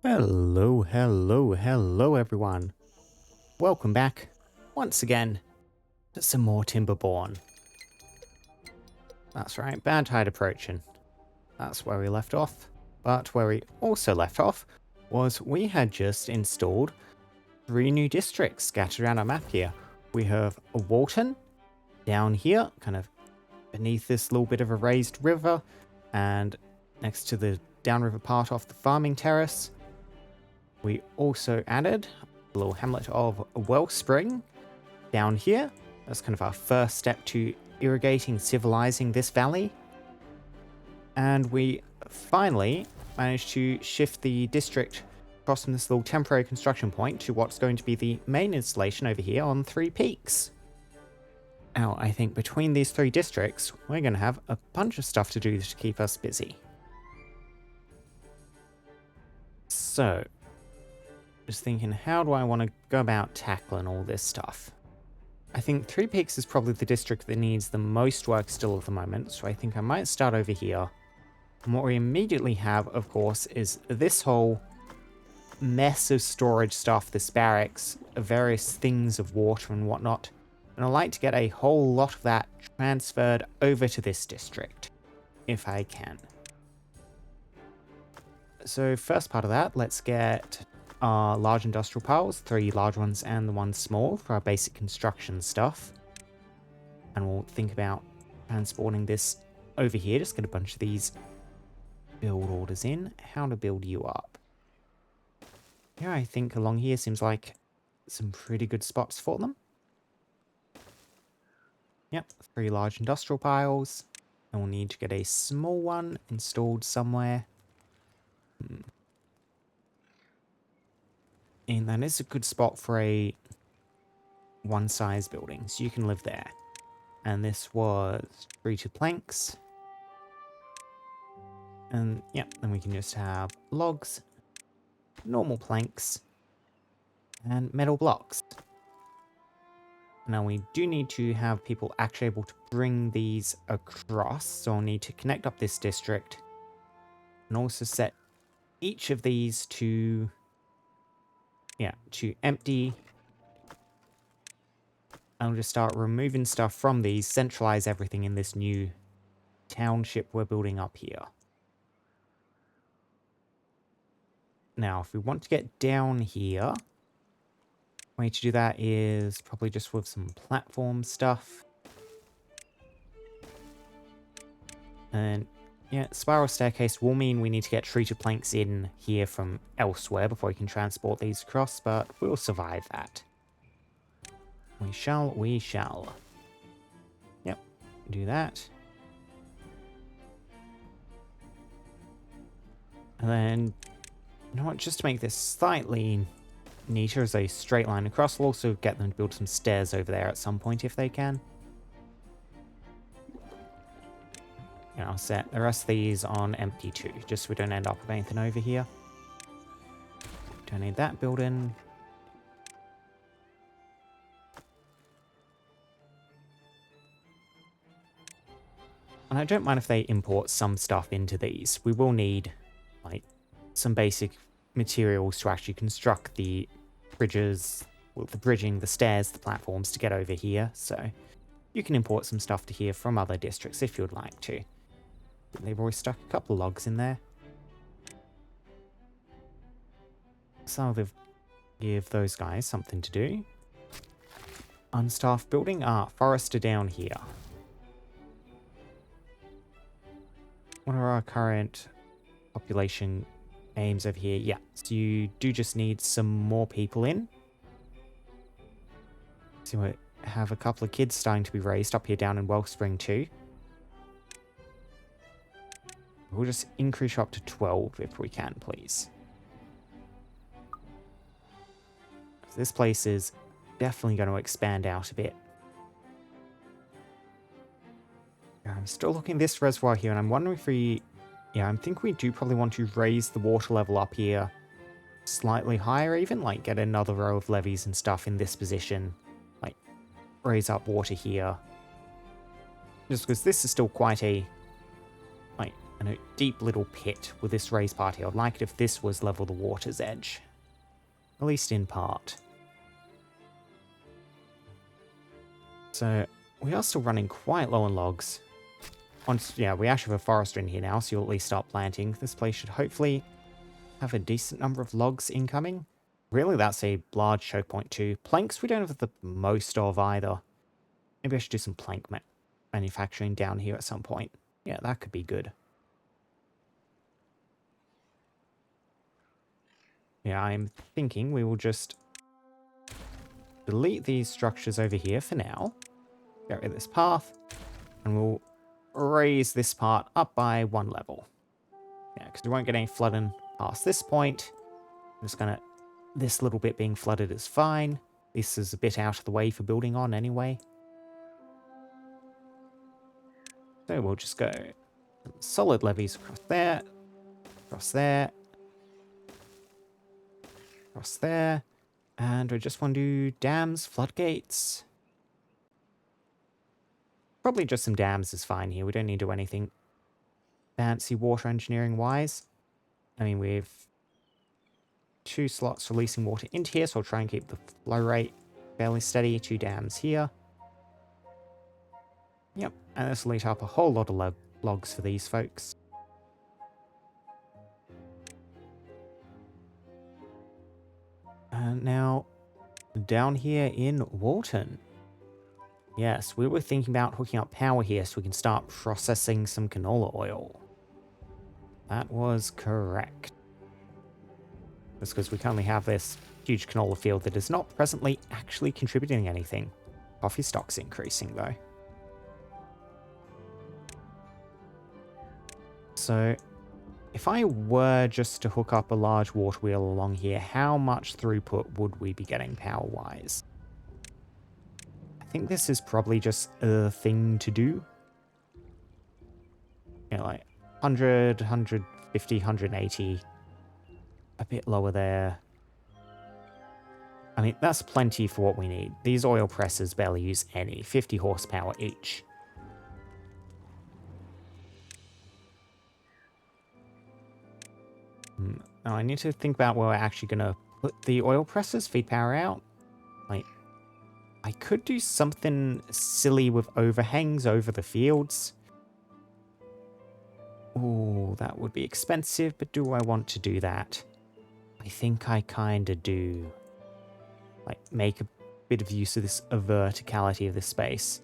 Hello everyone. Welcome back once again to some more Timberborn. That's right, bad tide approaching. That's where we left off. But where we also left off was we had just installed 3 new districts scattered around our map here. We have a Walton down here, kind of beneath this little bit of a raised river, and next to the downriver part off the farming terrace. We also added a little hamlet of Wellspring down here. That's kind of our first step to irrigating, civilizing this valley. And we finally managed to shift the district across from this little temporary construction point to what's going to be the main installation over here on Three Peaks. Now, I think between these 3 districts, we're going to have a bunch of stuff to do to keep us busy. So, just thinking, how do I want to go about tackling all this stuff? I think Three Peaks is probably the district that needs the most work still at the moment, so I think I might start over here. And what we immediately have, of course, is this whole mess of storage stuff, this barracks, various things of water and whatnot. And I'd like to get a whole lot of that transferred over to this district, if I can. So first part of that, let's get our large industrial piles, 3 large ones and the 1 small for our basic construction stuff. And we'll think about transporting this over here, just get a bunch of these build orders in. How to build you up. Yeah, I think along here seems like some pretty good spots for them. Yep, 3 large industrial piles. And we'll need to get a small one installed somewhere. And that is a good spot for a 1 size building, so you can live there. And this was treated planks. And yep, then we can just have logs, normal planks, and metal blocks. Now we do need to have people actually able to bring these across, so I'll need to connect up this district and also set each of these to empty. I'll just start removing stuff from these, centralize everything in this new township we're building up here. Now, if we want to get down here, way to do that is probably just with some platform stuff. And yeah, spiral staircase will mean we need to get treated planks in here from elsewhere before we can transport these across, but we'll survive that. We shall. Yep, do that. And then, you know what, just to make this slightly neater as a straight line across, we'll also get them to build some stairs over there at some point if they can. And I'll set the rest of these on empty too, just so we don't end up with anything over here. Don't need that building. And I don't mind if they import some stuff into these. We will need, like, some basic materials to actually construct the bridges, well, the bridging, the stairs, the platforms to get over here. So you can import some stuff to here from other districts if you'd like to. They've already stuck a couple of logs in there. So I'll give those guys something to do. Unstaffed building. Forester down here. What are our current population aims over here? Yeah, so you do just need some more people in. So we have a couple of kids starting to be raised up here down in Wellspring too. We'll just increase up to 12 if we can, please. This place is definitely going to expand out a bit. I'm still looking at this reservoir here, and I'm wondering if I think we do probably want to raise the water level up here slightly higher even, like get another row of levees and stuff in this position, like raise up water here. Just because this is still quite a and a deep little pit with this raised part here. I'd like it if this was level the water's edge. At least in part. So we are still running quite low on logs. Yeah, we actually have a forester in here now, so you'll at least start planting. This place should hopefully have a decent number of logs incoming. Really, that's a large choke point too. Planks we don't have the most of either. Maybe I should do some plank manufacturing down here at some point. Yeah, that could be good. Yeah, I'm thinking we will just delete these structures over here for now. Get rid of this path. And we'll raise this part up by 1 level. Yeah, because we won't get any flooding past this point. I'm just gonna... This little bit being flooded is fine. This is a bit out of the way for building on anyway. So we'll just go solid levees across there, across there, across there. And we just want to do dams, floodgates. Probably just some dams is fine here. We don't need to do anything fancy water engineering wise. I mean, we've 2 slots releasing water into here, so I'll try and keep the flow rate fairly steady. 2 dams here. Yep, and this will eat up a whole lot of logs for these folks. And now, down here in Walton. Yes, we were thinking about hooking up power here so we can start processing some canola oil. That was correct. That's because we currently have this huge canola field that is not presently actually contributing anything. Coffee stock's increasing though. So, if I were just to hook up a large water wheel along here, how much throughput would we be getting power-wise? I think this is probably just a thing to do. You know, like 100, 150, 180. A bit lower there. I mean, that's plenty for what we need. These oil presses barely use any. 50 horsepower each. Now I need to think about where we're actually going to put the oil presses, feed power out. Like, I could do something silly with overhangs over the fields. Ooh, that would be expensive, but do I want to do that? I think I kind of do. Like, make a bit of use of this verticality of this space.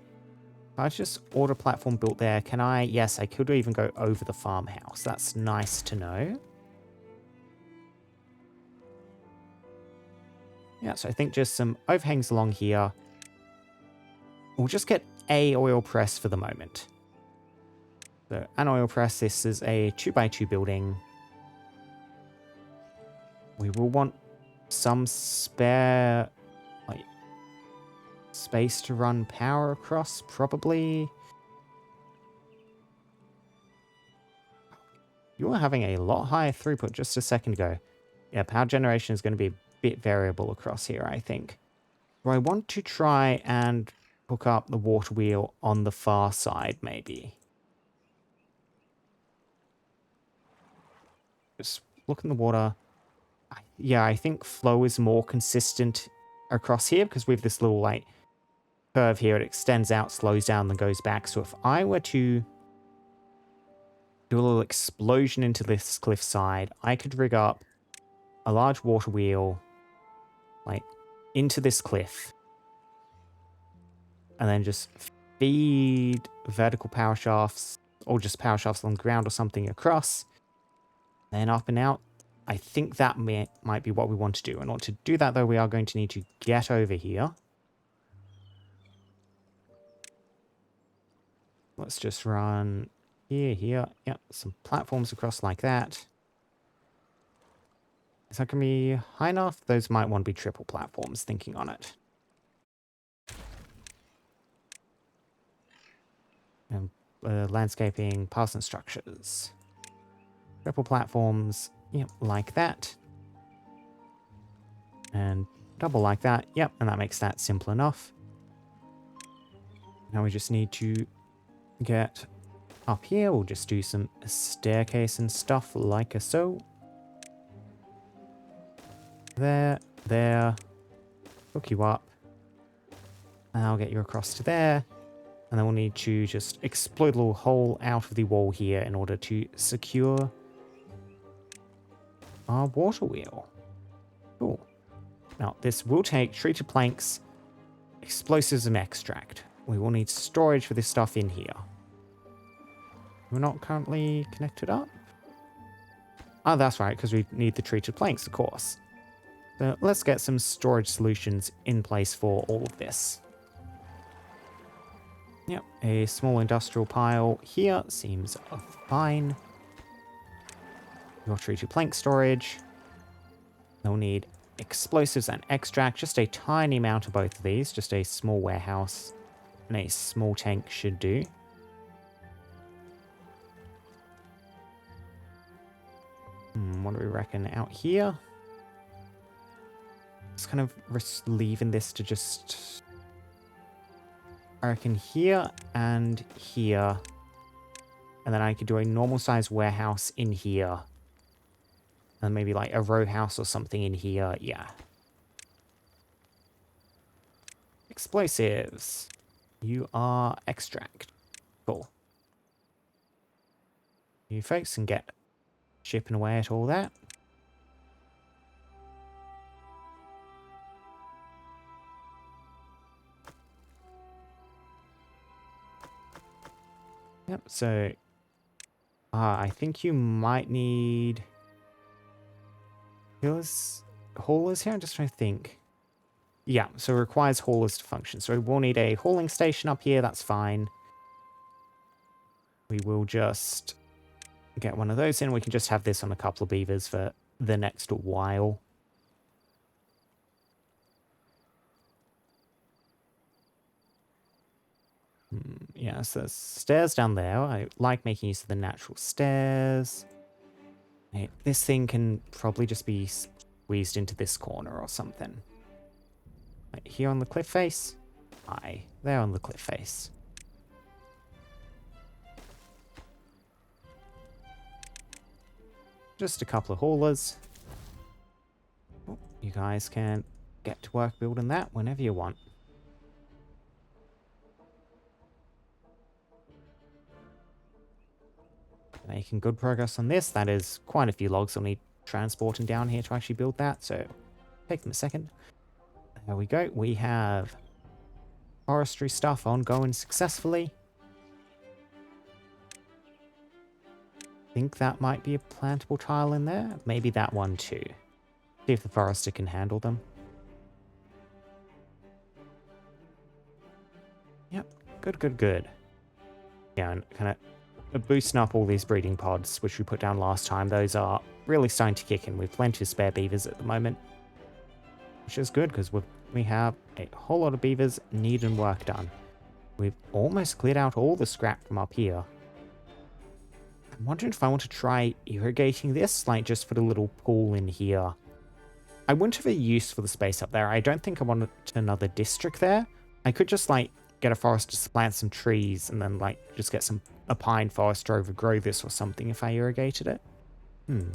If I just order a platform built there, can I? Yes, I could even go over the farmhouse. That's nice to know. Yeah, so I think just some overhangs along here. We'll just get a oil press for the moment. So, an oil press, this is a 2x2 building. We will want some spare, like, space to run power across, probably. You were having a lot higher throughput just a second ago. Yeah, power generation is going to be a bit variable across here, I think. Do I want to try and hook up the water wheel on the far side, maybe? Just look in the water. Yeah, I think flow is more consistent across here because we have this little, like, curve here. It extends out, slows down, then goes back. So if I were to do a little explosion into this cliffside, I could rig up a large water wheel, like, into this cliff. And then just feed vertical power shafts, or just power shafts on the ground or something across. Then up and out. I think that might be what we want to do. In order to do that, though, we are going to need to get over here. Let's just run here. Yep, some platforms across like that. Is that going to be high enough? Those might want to be triple platforms, thinking on it. And landscaping, parsing structures. Triple platforms, yep, like that. And double like that, yep, and that makes that simple enough. Now we just need to get Up here, we'll just do some staircase and stuff like so. There, there. Hook you up. And I'll get you across to there. And then we'll need to just explode a little hole out of the wall here in order to secure our water wheel. Cool. Now, this will take treated planks, explosives, and extract. We will need storage for this stuff in here. We're not currently connected up? Oh, that's right, because we need the treated planks, of course. So let's get some storage solutions in place for all of this. Yep, a small industrial pile here seems fine. Your treated plank storage. We'll need explosives and extract, just a tiny amount of both of these, just a small warehouse and a small tank should do. What do we reckon out here? Just kind of leaving this to just, I reckon here and here. And then I could do a normal size warehouse in here. And maybe like a row house or something in here. Yeah. Explosives. You are extract. Cool. You folks can get chipping away at all that. Yep, so I think you might need haulers here. I'm just trying to think. Yeah, so it requires haulers to function. So we'll need a hauling station up here. That's fine. We will just get one of those in. We can just have this on a couple of beavers for the next while. Yeah, so there's stairs down there. I like making use of the natural stairs. This thing can probably just be squeezed into this corner or something. Right here on the cliff face. Aye, there on the cliff face. Just a couple of haulers. Oh, you guys can get to work building that whenever you want. Making good progress on this. That is quite a few logs I'll need transporting down here to actually build that, so take them a second. There we go. We have forestry stuff ongoing successfully. I think that might be a plantable tile in there. Maybe that one too. See if the forester can handle them. Yep. Good, good, good. Yeah, and kind of boosting up all these breeding pods, which we put down last time. Those are really starting to kick in. We've plenty of spare beavers at the moment, which is good because we have a whole lot of beavers needing work done. We've almost cleared out all the scrap from up here. I'm wondering if I want to try irrigating this, like just put a little pool in here. I wouldn't have a use for the space up there. I don't think I want another district there. I could just like get a forester to plant some trees and then like just get a pine forest to overgrow this or something if I irrigated it. An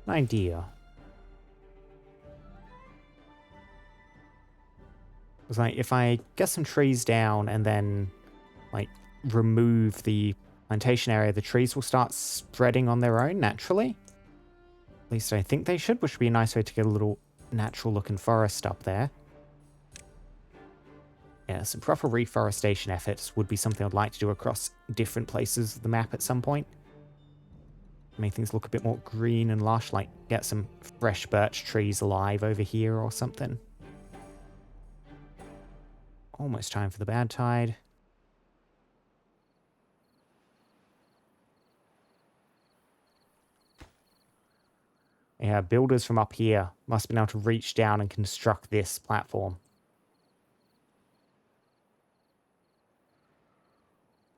idea. It's like if I get some trees down and then like remove the plantation area, the trees will start spreading on their own naturally. At least I think they should, which would be a nice way to get a little natural looking forest up there. Yeah, some proper reforestation efforts would be something I'd like to do across different places of the map at some point. Make things look a bit more green and lush, like get some fresh birch trees alive over here or something. Almost time for the bad tide. Yeah, builders from up here must have been able to reach down and construct this platform.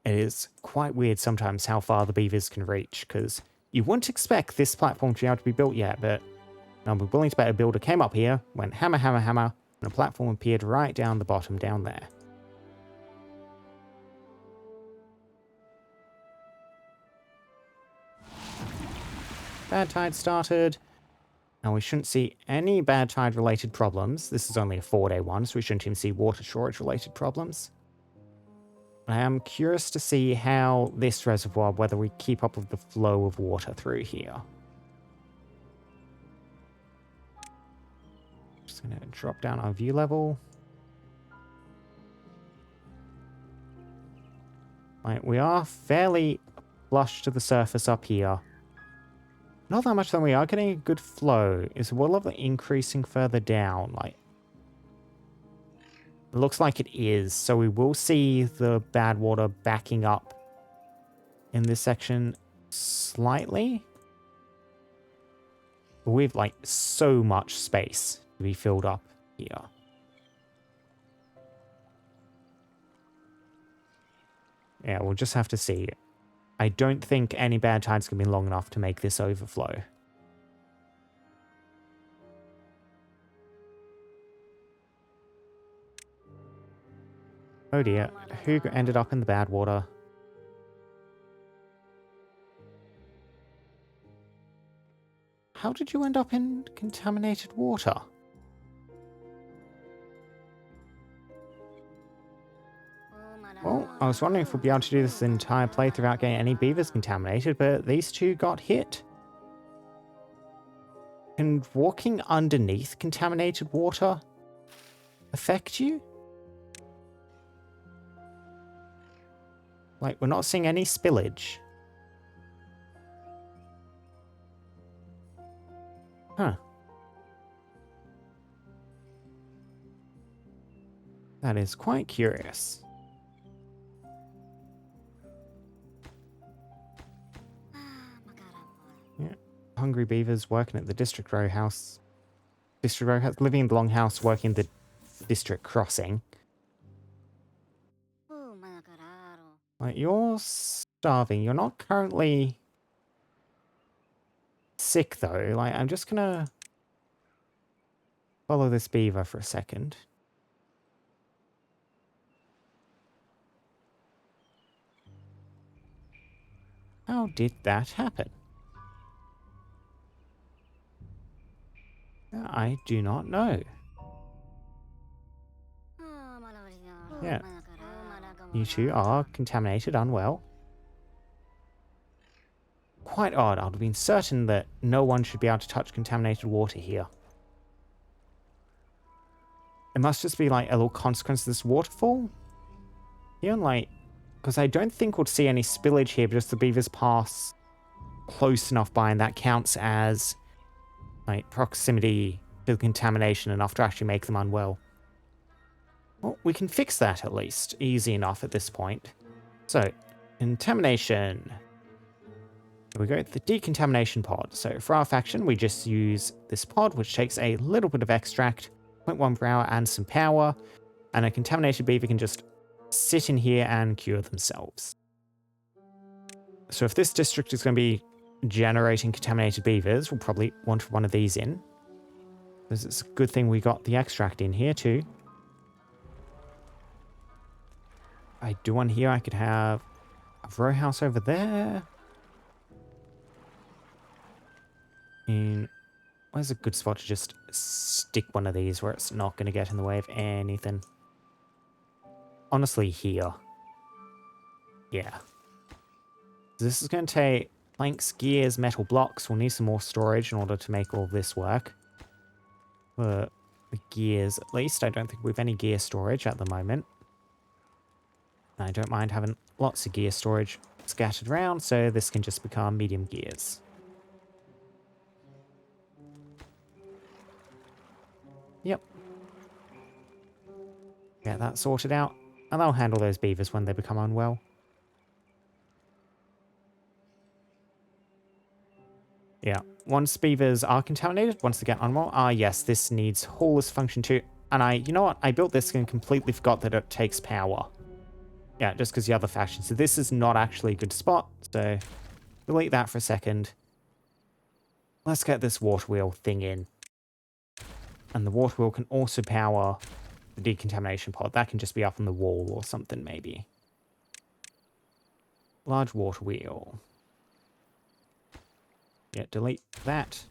It is quite weird sometimes how far the beavers can reach, because you wouldn't expect this platform to be able to be built yet, but I'll be willing to bet a builder came up here, went hammer, hammer, hammer, and a platform appeared right down the bottom down there. bad tide started. Now we shouldn't see any bad tide related problems. This is only a 4-day one, so we shouldn't even see water shortage related problems. I am curious to see how this reservoir, whether we keep up with the flow of water through here. Just going to drop down our view level. Right, we are fairly flush to the surface up here. Not that much, though. We are getting a good flow. Is the water level increasing further down? Like, it looks like it is. So we will see the bad water backing up in this section slightly. But we've like so much space to be filled up here. Yeah, we'll just have to see. I don't think any bad tide's going to be long enough to make this overflow. Oh dear, who ended up in the bad water? How did you end up in contaminated water? Well, I was wondering if we'd be able to do this entire playthrough without getting any beavers contaminated, but these two got hit. Can walking underneath contaminated water affect you? Like, we're not seeing any spillage. Huh. That is quite curious. Yeah. Hungry beavers working at the district row house. District row house, living in the longhouse, working the district crossing. Like, you're starving. You're not currently sick, though. Like, I'm just gonna follow this beaver for a second. How did that happen? I do not know. Yeah. You two are contaminated, unwell. Quite odd. I'd have been certain that no one should be able to touch contaminated water here. It must just be like a little consequence of this waterfall. Here, like, because I don't think we'll see any spillage here, but just the beavers pass close enough by, and that counts as like proximity to the contamination enough to actually make them unwell. Well, we can fix that at least. Easy enough at this point. So, contamination. Here we go, the decontamination pod. So for our faction, we just use this pod, which takes a little bit of extract, 0.1 per hour, and some power. And a contaminated beaver can just sit in here and cure themselves. So if this district is going to be generating contaminated beavers, we'll probably want one of these in. Because it's a good thing we got the extract in here too. I do one here. I could have a row house over there. And where's a good spot to just stick one of these where it's not going to get in the way of anything? Honestly, here. Yeah. This is going to take planks, gears, metal blocks. We'll need some more storage in order to make all of this work. For the gears, at least. I don't think we have any gear storage at the moment. I don't mind having lots of gear storage scattered around, so this can just become medium gears. Yep. Get that sorted out, and I'll handle those beavers when they become unwell. Yeah, once beavers are contaminated, once they get unwell, yes, this needs hauler's function too. And you know what? I built this and completely forgot that it takes power. Yeah, just because the other faction. So this is not actually a good spot. So delete that for a second. Let's get this water wheel thing in. And the water wheel can also power the decontamination pod. That can just be up on the wall or something, maybe. Large water wheel. Yeah, delete that.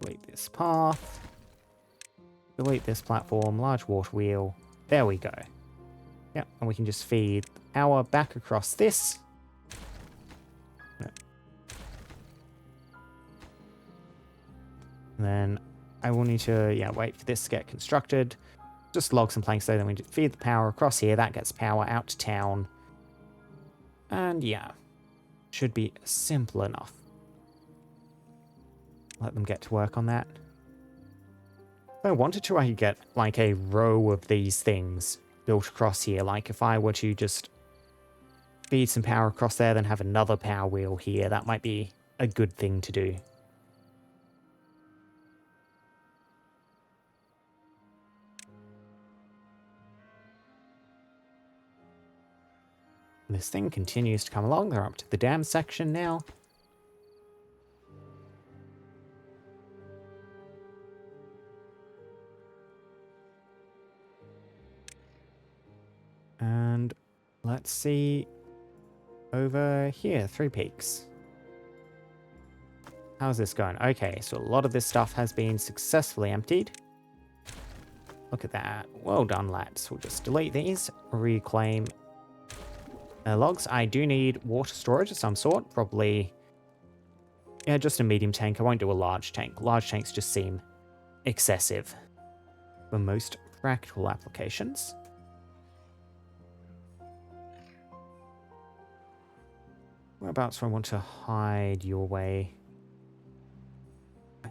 Delete this path. Delete this platform, large water wheel. There we go. Yep, and we can just feed power back across this. No. And then I will need to, yeah, wait for this to get constructed. Just log some planks there, then we feed the power across here. That gets power out to town. And yeah, should be simple enough. Let them get to work on that. If I wanted to, I could get like a row of these things built across here. Like if I were to just feed some power across there, then have another power wheel here, that might be a good thing to do. And this thing continues to come along. They're up to the dam section now. And let's see over here, 3 Peaks. How's this going? Okay, so a lot of this stuff has been successfully emptied. Look at that. Well done, lads. We'll just delete these, reclaim logs. I do need water storage of some sort, probably, yeah, just a medium tank. I won't do a large tank. Large tanks just seem excessive for most practical applications. Whereabouts do I want to hide your way?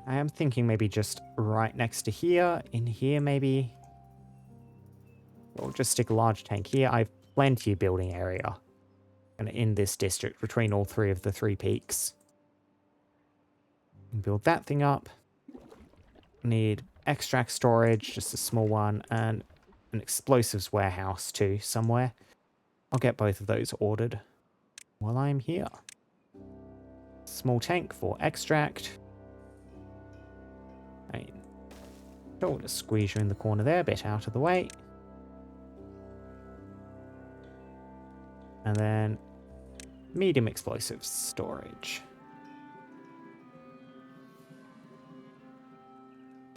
I am thinking maybe just right next to here, in here maybe. We'll just stick a large tank here. I've plenty of building area and in this district between all 3 of the 3 peaks. Build that thing up. Need extract storage, just a small one, and an explosives warehouse too, somewhere. I'll get both of those ordered while I'm here. Small tank for extract. I don't want to squeeze you in the corner there, a bit out of the way. And then medium explosives storage.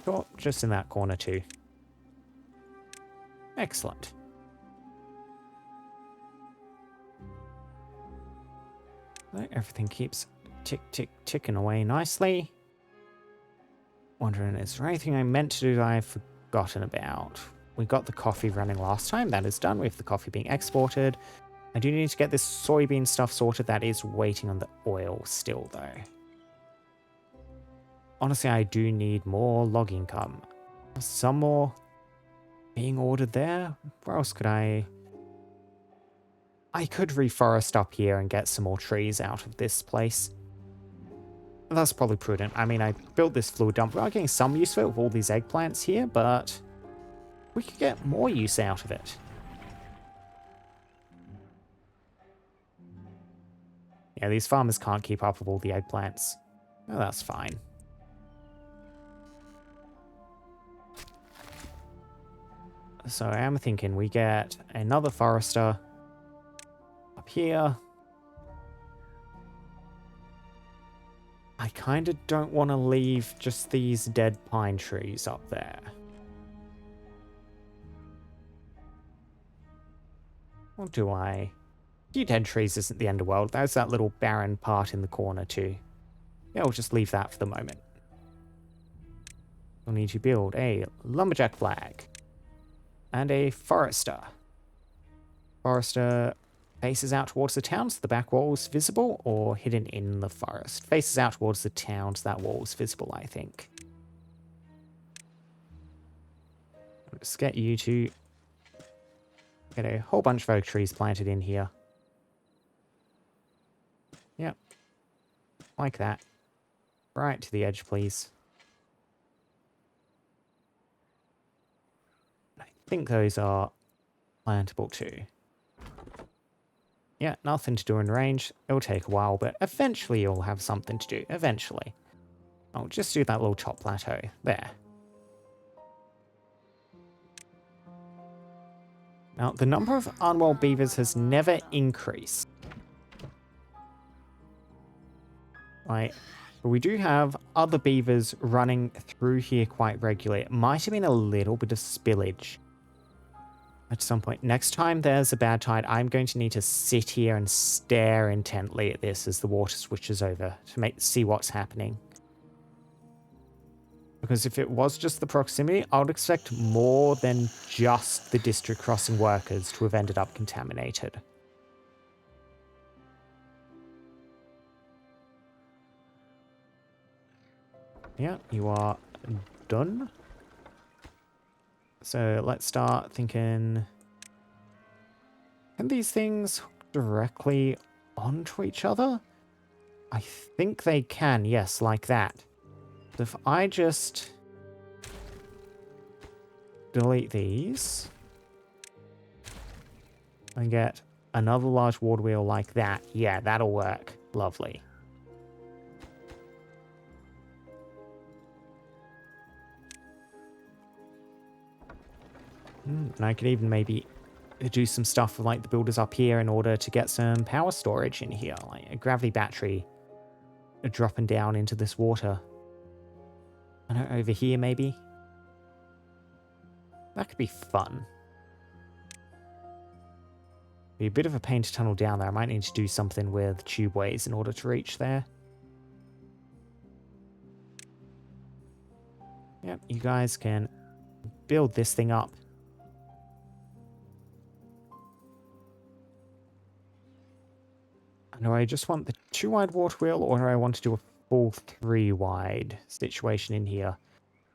Sure, just in that corner too. Excellent. Everything keeps ticking away nicely. Wondering, is there anything I meant to do that I've forgotten about? We got the coffee running last time. That is done. We have the coffee being exported. I do need to get this soybean stuff sorted. That is waiting on the oil still, though. Honestly, I do need more log income. Some more being ordered there. Where else could I could reforest up here and get some more trees out of this place. That's probably prudent. I mean, I built this fluid dump. We are getting some use of it with all these eggplants here, but we could get more use out of it. Yeah, these farmers can't keep up with all the eggplants. Oh, that's fine. So I am thinking we get another forester up here. I kind of don't want to leave just these dead pine trees up there. Or do I? A few dead trees isn't the end of the world. There's that little barren part in the corner too. Yeah, we'll just leave that for the moment. We'll need to build a lumberjack flag. And a forester. Forester faces out towards the town, so the back wall is visible, or hidden in the forest. Faces out towards the town, so that wall is visible, I think. Let's get you to get a whole bunch of oak trees planted in here. Yep. Like that. Right to the edge, please. I think those are plantable too. Yeah, nothing to do in range. It'll take a while, but eventually you'll have something to do. Eventually. I'll just do that little top plateau. There. Now, the number of unwell beavers has never increased. Right. But we do have other beavers running through here quite regularly. It might have been a little bit of spillage at some point. Next time there's a bad tide, I'm going to need to sit here and stare intently at this as the water switches over to see what's happening. Because if it was just the proximity, I would expect more than just the district crossing workers to have ended up contaminated. Yeah, you are done. So let's start thinking, can these things hook directly onto each other? I think they can, yes, like that. So if I just delete these and get another large water wheel like that, yeah, that'll work. Lovely. And I could even maybe do some stuff with like the builders up here in order to get some power storage in here, like a gravity battery dropping down into this water. I don't know, over here maybe. That could be fun. Be a bit of a pain to tunnel down there. I might need to do something with tubeways in order to reach there. Yep, you guys can build this thing up. Do I just want the 2-wide water wheel, or do I want to do a full 3-wide situation in here?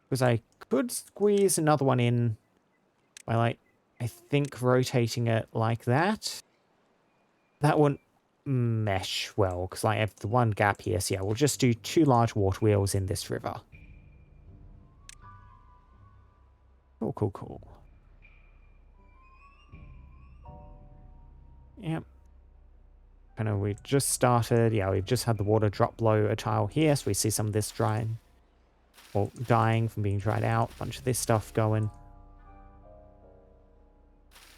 Because I could squeeze another one in by, like, I think rotating it like that. That wouldn't mesh well, because I have the one gap here. So yeah, we'll just do 2 large water wheels in this river. Cool, cool, cool. Yep. Kind of, we've just started. Yeah, we've just had the water drop below a tile here, so we see some of this drying. Or dying from being dried out. A bunch of this stuff going.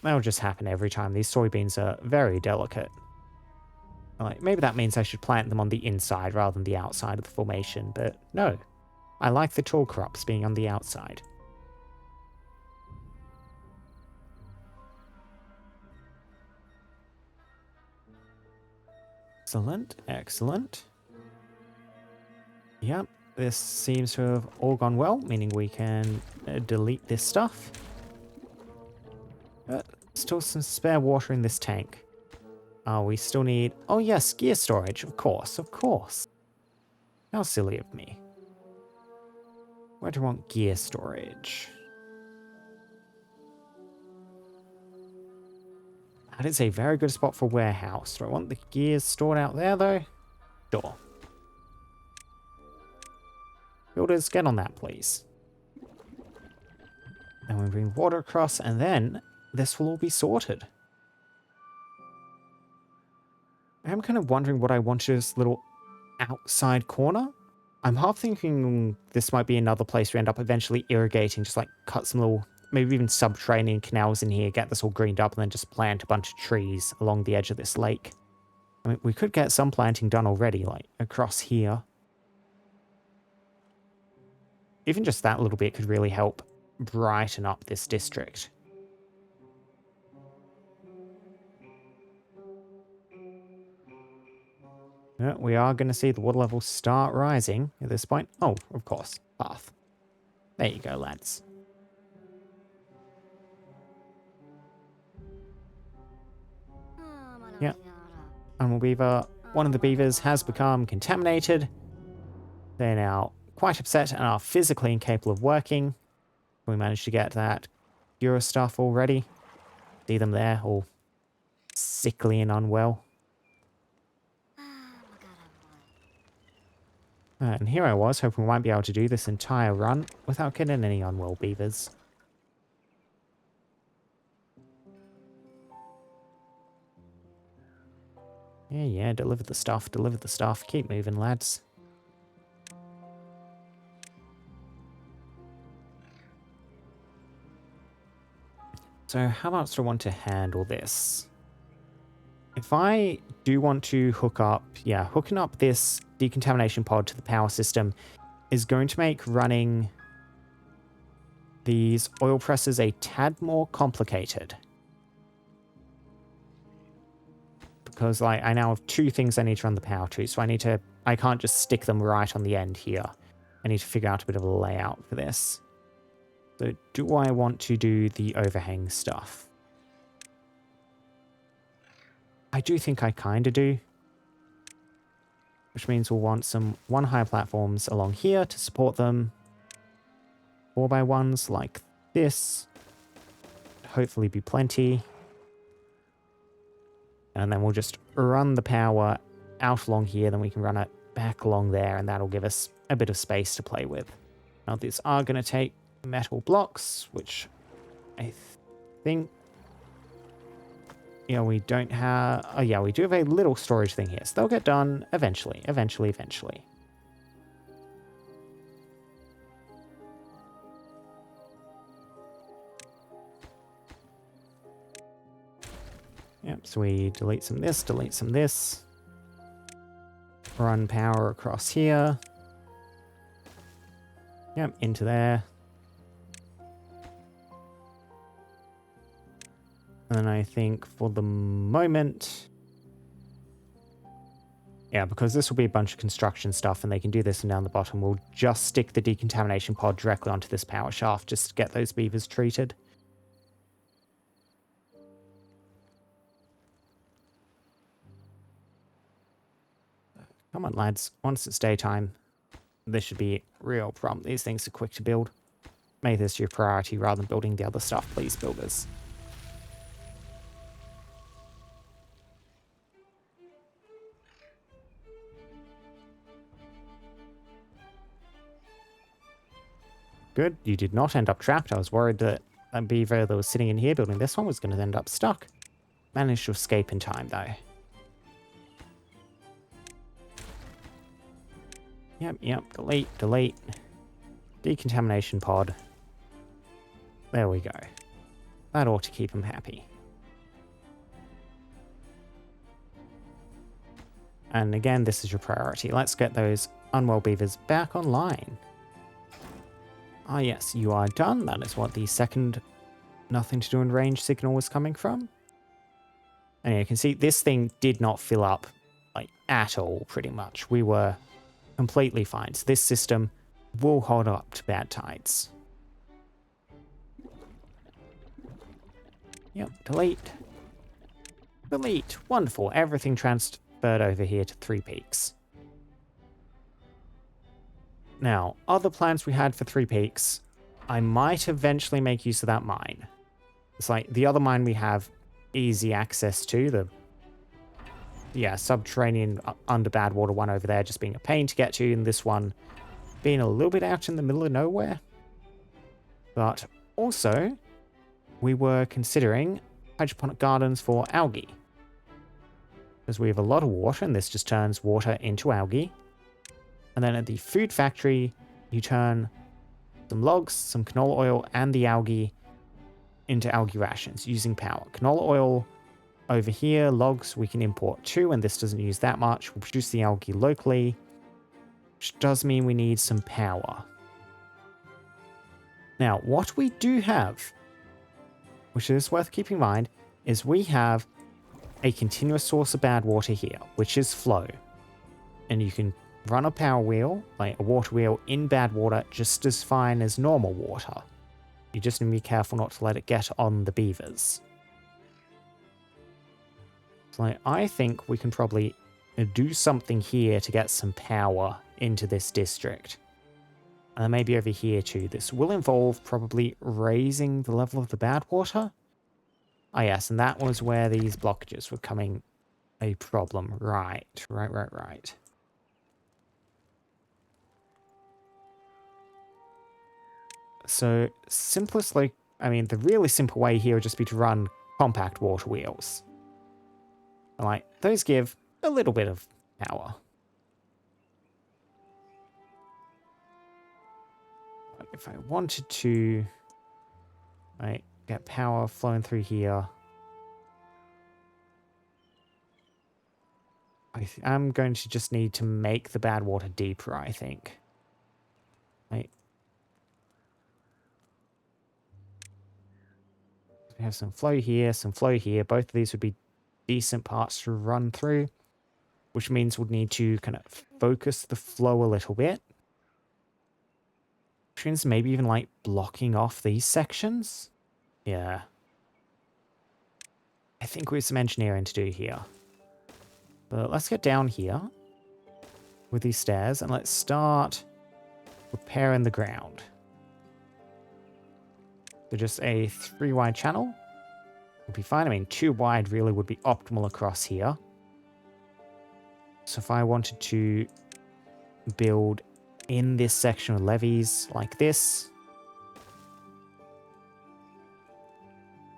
That'll just happen every time. These soybeans are very delicate. Like, maybe that means I should plant them on the inside rather than the outside of the formation, but no. I like the tall crops being on the outside. Excellent, excellent. Yep, this seems to have all gone well, meaning we can delete this stuff. Still some spare water in this tank. We still need... Oh yes, gear storage, of course, of course. How silly of me. Where do I want gear storage? That is a very good spot for warehouse. Do I want the gears stored out there, though? Sure. Builders, get on that, please. And we bring water across, and then this will all be sorted. I'm kind of wondering what I want to this little outside corner. I'm half thinking this might be another place we end up eventually irrigating, just like cut some little, maybe even subterranean canals in here, get this all greened up, and then just plant a bunch of trees along the edge of this lake. I mean, we could get some planting done already, like across here. Even just that little bit could really help brighten up this district. Yeah, we are going to see the water level start rising at this point. Oh, of course, path. There you go, lads. Yeah. Animal beaver. One of the beavers has become contaminated. They're now quite upset and are physically incapable of working. We managed to get that Euro stuff already. See them there, all sickly and unwell. And here I was, hoping we might be able to do this entire run without getting any unwell beavers. Yeah, deliver the stuff, deliver the stuff. Keep moving, lads. So how much do I want to handle this? If I do want to hook up, yeah, hooking up this decontamination pod to the power system is going to make running these oil presses a tad more complicated. Because like I now have two things I need to run the power to, so I can't just stick them right on the end here. I need to figure out a bit of a layout for this. So do I want to do the overhang stuff? I do think I kind of do. Which means we'll want some one high platforms along here to support them. 4x1s like this. Hopefully be plenty. And then we'll just run the power out along here, then we can run it back along there, and that'll give us a bit of space to play with. Now these are going to take metal blocks, which I think... Yeah, we don't have... Oh yeah, we do have a little storage thing here, so they'll get done eventually. Yep, so we delete some this. Run power across here. Yep, into there. And I think for the moment... Yeah, because this will be a bunch of construction stuff and they can do this, and down the bottom we'll just stick the decontamination pod directly onto this power shaft just to get those beavers treated. Come on, lads. Once it's daytime, this should be real problem. These things are quick to build. Make this your priority rather than building the other stuff, please, builders. Good, you did not end up trapped. I was worried that a beaver that was sitting in here building this one was going to end up stuck. Managed to escape in time, though. Yep, delete. Decontamination pod. There we go. That ought to keep him happy. And again, this is your priority. Let's get those unwell beavers back online. Ah yes, you are done. That is what the second nothing to do in range signal was coming from. And you can see this thing did not fill up like at all, pretty much. We were completely fine. So this system will hold up to bad tides. Yep, delete. Wonderful. Everything transferred over here to 3 Peaks. Now, other plans we had for 3 Peaks, I might eventually make use of that mine. It's like the other mine we have easy access to, subterranean under Badwater one over there just being a pain to get to, and this one being a little bit out in the middle of nowhere. But also, we were considering hydroponic gardens for algae. Because we have a lot of water, and this just turns water into algae. And then at the food factory, you turn some logs, some canola oil, and the algae into algae rations using power. Canola oil over here, logs we can import too, and this doesn't use that much. We'll produce the algae locally, which does mean we need some power. Now, what we do have, which is worth keeping in mind, is we have a continuous source of bad water here, which is flow. And you can run a power wheel, like a water wheel, in bad water just as fine as normal water. You just need to be careful not to let it get on the beavers. So I think we can probably do something here to get some power into this district. And then maybe over here too. This will involve probably raising the level of the bad water. Ah yes, and that was where these blockages were coming a problem. Right. So, the really simple way here would just be to run compact water wheels. And those give a little bit of power. If I wanted to, get power flowing through here. I'm going to just need to make the Badwater deeper, I think. Like, we have some flow here, some flow here. Both of these would be decent parts to run through, which means we'll need to kind of focus the flow a little bit. Which means maybe even like blocking off these sections. Yeah. I think we have some engineering to do here. But let's get down here with these stairs and let's start repairing the ground. So just a 3-wide channel would be fine. I mean, 2 wide really would be optimal across here. So if I wanted to build in this section of levees like this,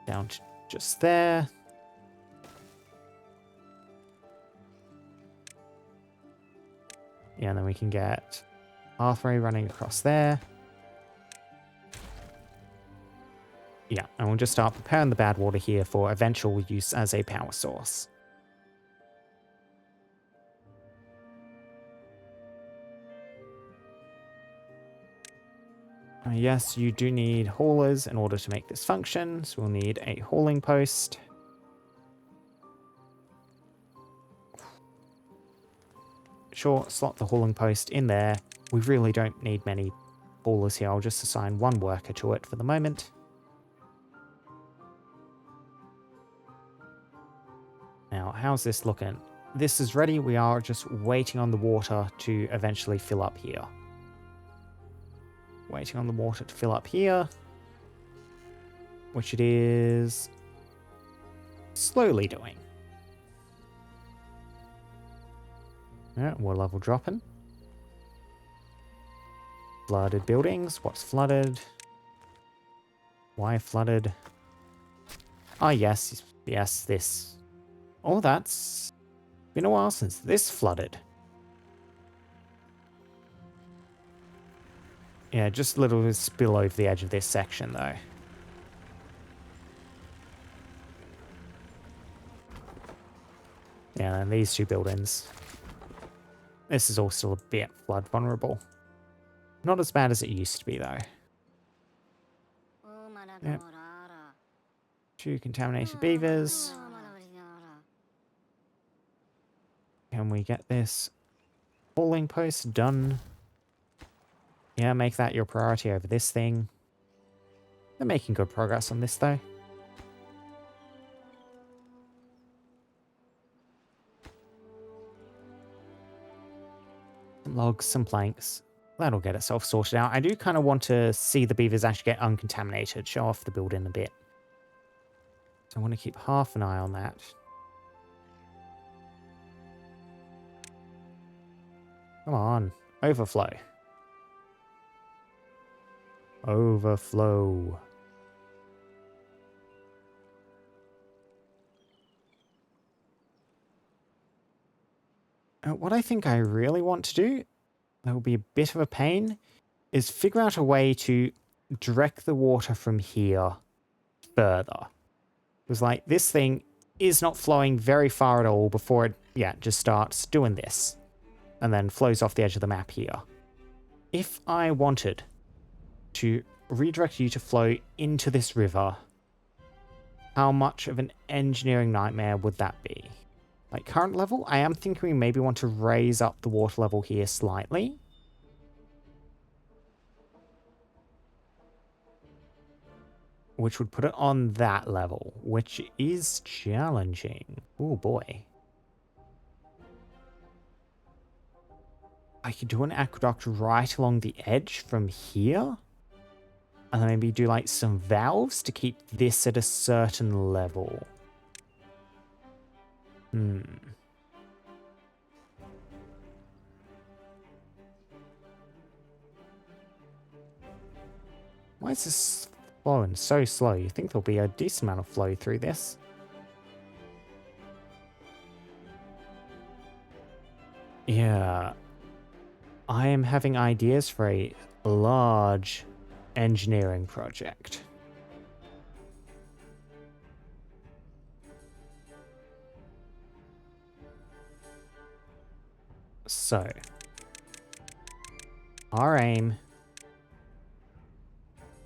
down to just there. Yeah, and then we can get pathway running across there. Yeah, and we'll just start preparing the Badwater here for eventual use as a power source. Yes, you do need haulers in order to make this function, so we'll need a hauling post. Sure, slot the hauling post in there. We really don't need many haulers here. I'll just assign 1 worker to it for the moment. Now, how's this looking? This is ready. We are just waiting on the water to eventually fill up here. Waiting on the water to fill up here, which it is slowly doing. Yeah, water level dropping. Flooded buildings. What's flooded? Why flooded? Ah, yes. Yes, this. Oh, that's been a while since this flooded. Yeah, just a little spill over the edge of this section, though. Yeah, and these 2 buildings. This is all still a bit flood vulnerable. Not as bad as it used to be, though. Yep. 2 contaminated beavers. Can we get this hauling post done? Yeah, make that your priority over this thing. They're making good progress on this, though. Some logs, some planks. That'll get itself sorted out. I do kind of want to see the beavers actually get uncontaminated, show off the building a bit. So I want to keep half an eye on that. Come on, overflow. Overflow. What I think I really want to do, that will be a bit of a pain, is figure out a way to direct the water from here further. Because, like, this thing is not flowing very far at all before it, yeah, just starts doing this. And then flows off the edge of the map here. If I wanted to redirect you to flow into this river, how much of an engineering nightmare would that be? Like, current level, I am thinking we maybe want to raise up the water level here slightly. Which would put it on that level, which is challenging. Oh boy. I could do an aqueduct right along the edge from here. And then maybe do like some valves to keep this at a certain level. Why is this flowing so slow? You think there'll be a decent amount of flow through this. Yeah. I am having ideas for a large engineering project. So, our aim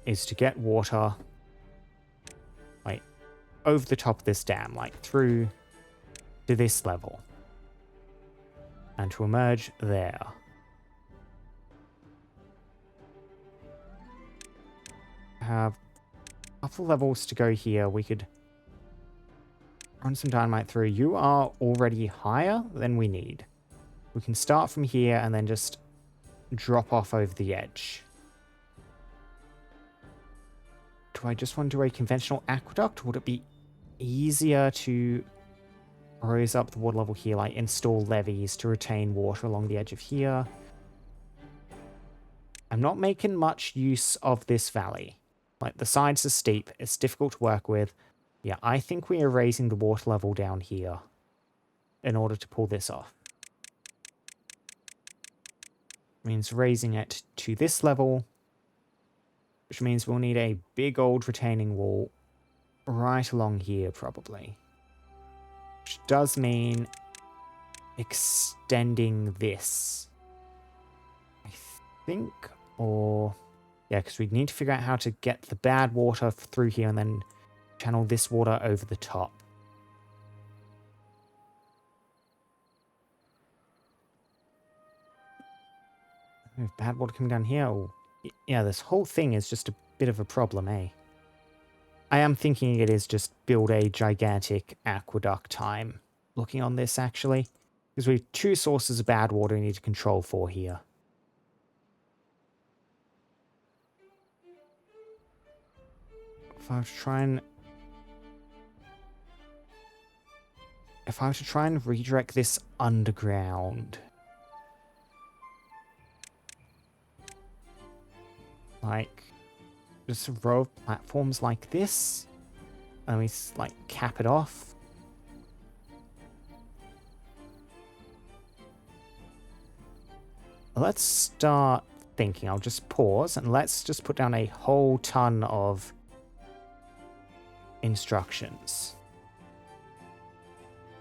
is to get water, like, over the top of this dam, like, through to this level. And to emerge there. Have a couple levels to go here. We could run some dynamite through. You are already higher than we need. We can start from here and then just drop off over the edge. Do I just want to do a conventional aqueduct? Would it be easier to raise up the water level here, like install levees to retain water along the edge of here? I'm not making much use of this valley. Like, the sides are steep, it's difficult to work with. Yeah, I think we are raising the water level down here in order to pull this off. Means raising it to this level, which means we'll need a big old retaining wall right along here, probably. Which does mean extending this, I think, or... yeah, because we need to figure out how to get the bad water through here and then channel this water over the top. We have bad water coming down here. Oh, yeah, this whole thing is just a bit of a problem, eh? I am thinking it is just build a gigantic aqueduct time. Looking on this, actually. Because we have two sources of bad water we need to control for here. If I were to try and redirect this underground, like just a row of platforms like this, and we like cap it off. Let's start thinking. I'll just pause and let's just put down a whole ton of instructions.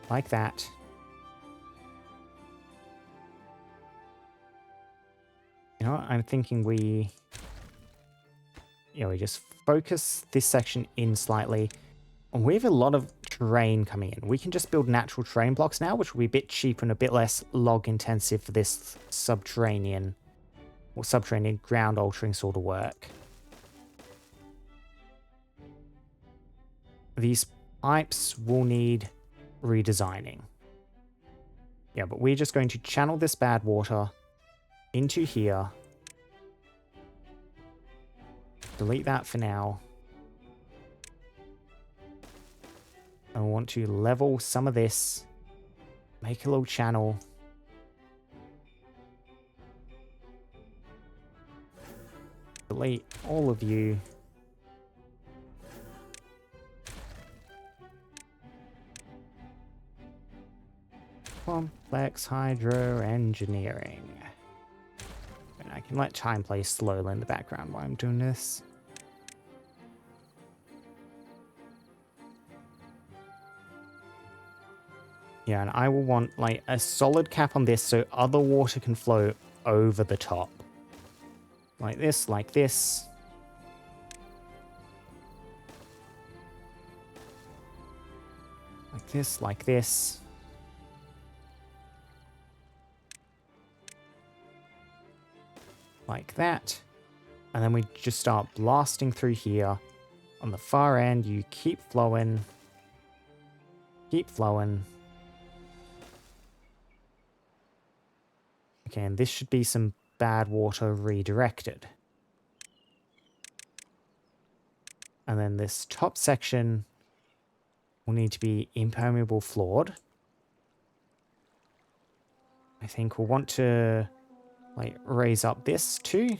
Like that. You know what? I'm thinking we just focus this section in slightly. And we have a lot of terrain coming in. We can just build natural terrain blocks now, which will be a bit cheaper and a bit less log intensive for this subterranean ground altering sort of work. These pipes will need redesigning. Yeah, but we're just going to channel this bad water into here. Delete that for now. I want to level some of this. Make a little channel. Delete all of you. Complex hydro engineering. And I can let time play slowly in the background while I'm doing this. Yeah, and I will want like a solid cap on this so other water can flow over the top. Like this, like this. Like this, like this. Like that. And then we just start blasting through here. On the far end, you keep flowing. Keep flowing. Okay, and this should be some bad water redirected. And then this top section will need to be impermeable floored. I think we'll want to like raise up this too.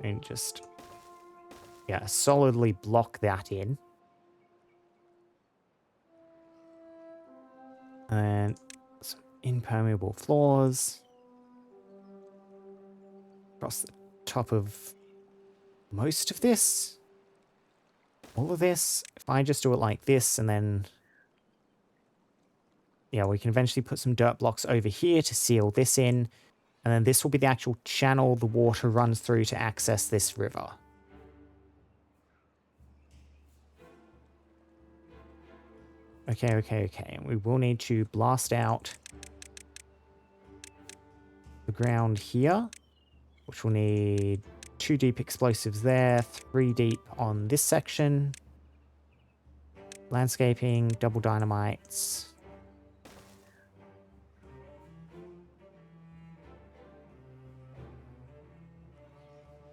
And just, yeah, solidly block that in. And some impermeable floors across the top of most of this. all of this, if I just do it like this and then... Yeah, we can eventually put some dirt blocks over here to seal this in. And then this will be the actual channel the water runs through to access this river. Okay. And we will need to blast out the ground here, which will need 2 deep explosives there, 3 deep on this section. Landscaping, double dynamites.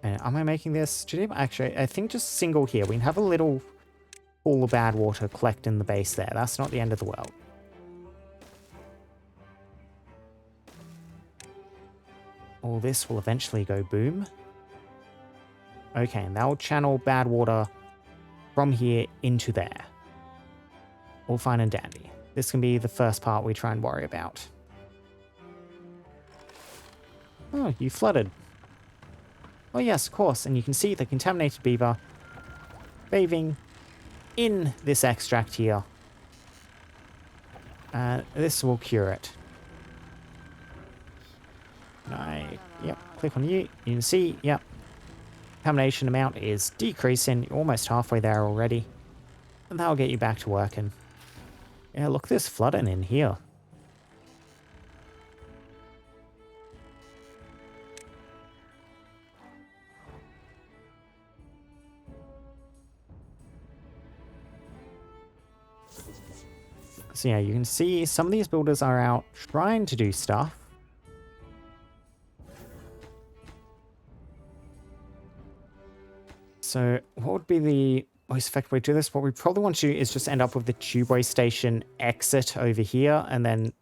And am I making this? Actually, I think just single here. We can have a little pool of bad water collect in the base there. That's not the end of the world. All this will eventually go boom. Okay, and that will channel bad water from here into there. All fine and dandy. This can be the first part we try and worry about. Oh, you flooded. Oh yes, of course, and you can see the contaminated beaver bathing in this extract here. This will cure it. Yep, click on you. You can see, yep, contamination amount is decreasing. You're almost halfway there already. And that'll get you back to working. Yeah, look, there's flooding in here. So yeah, you can see some of these builders are out trying to do stuff. So what would be the most effective way to do this? What we probably want to do is just end up with the tubeway station exit over here and then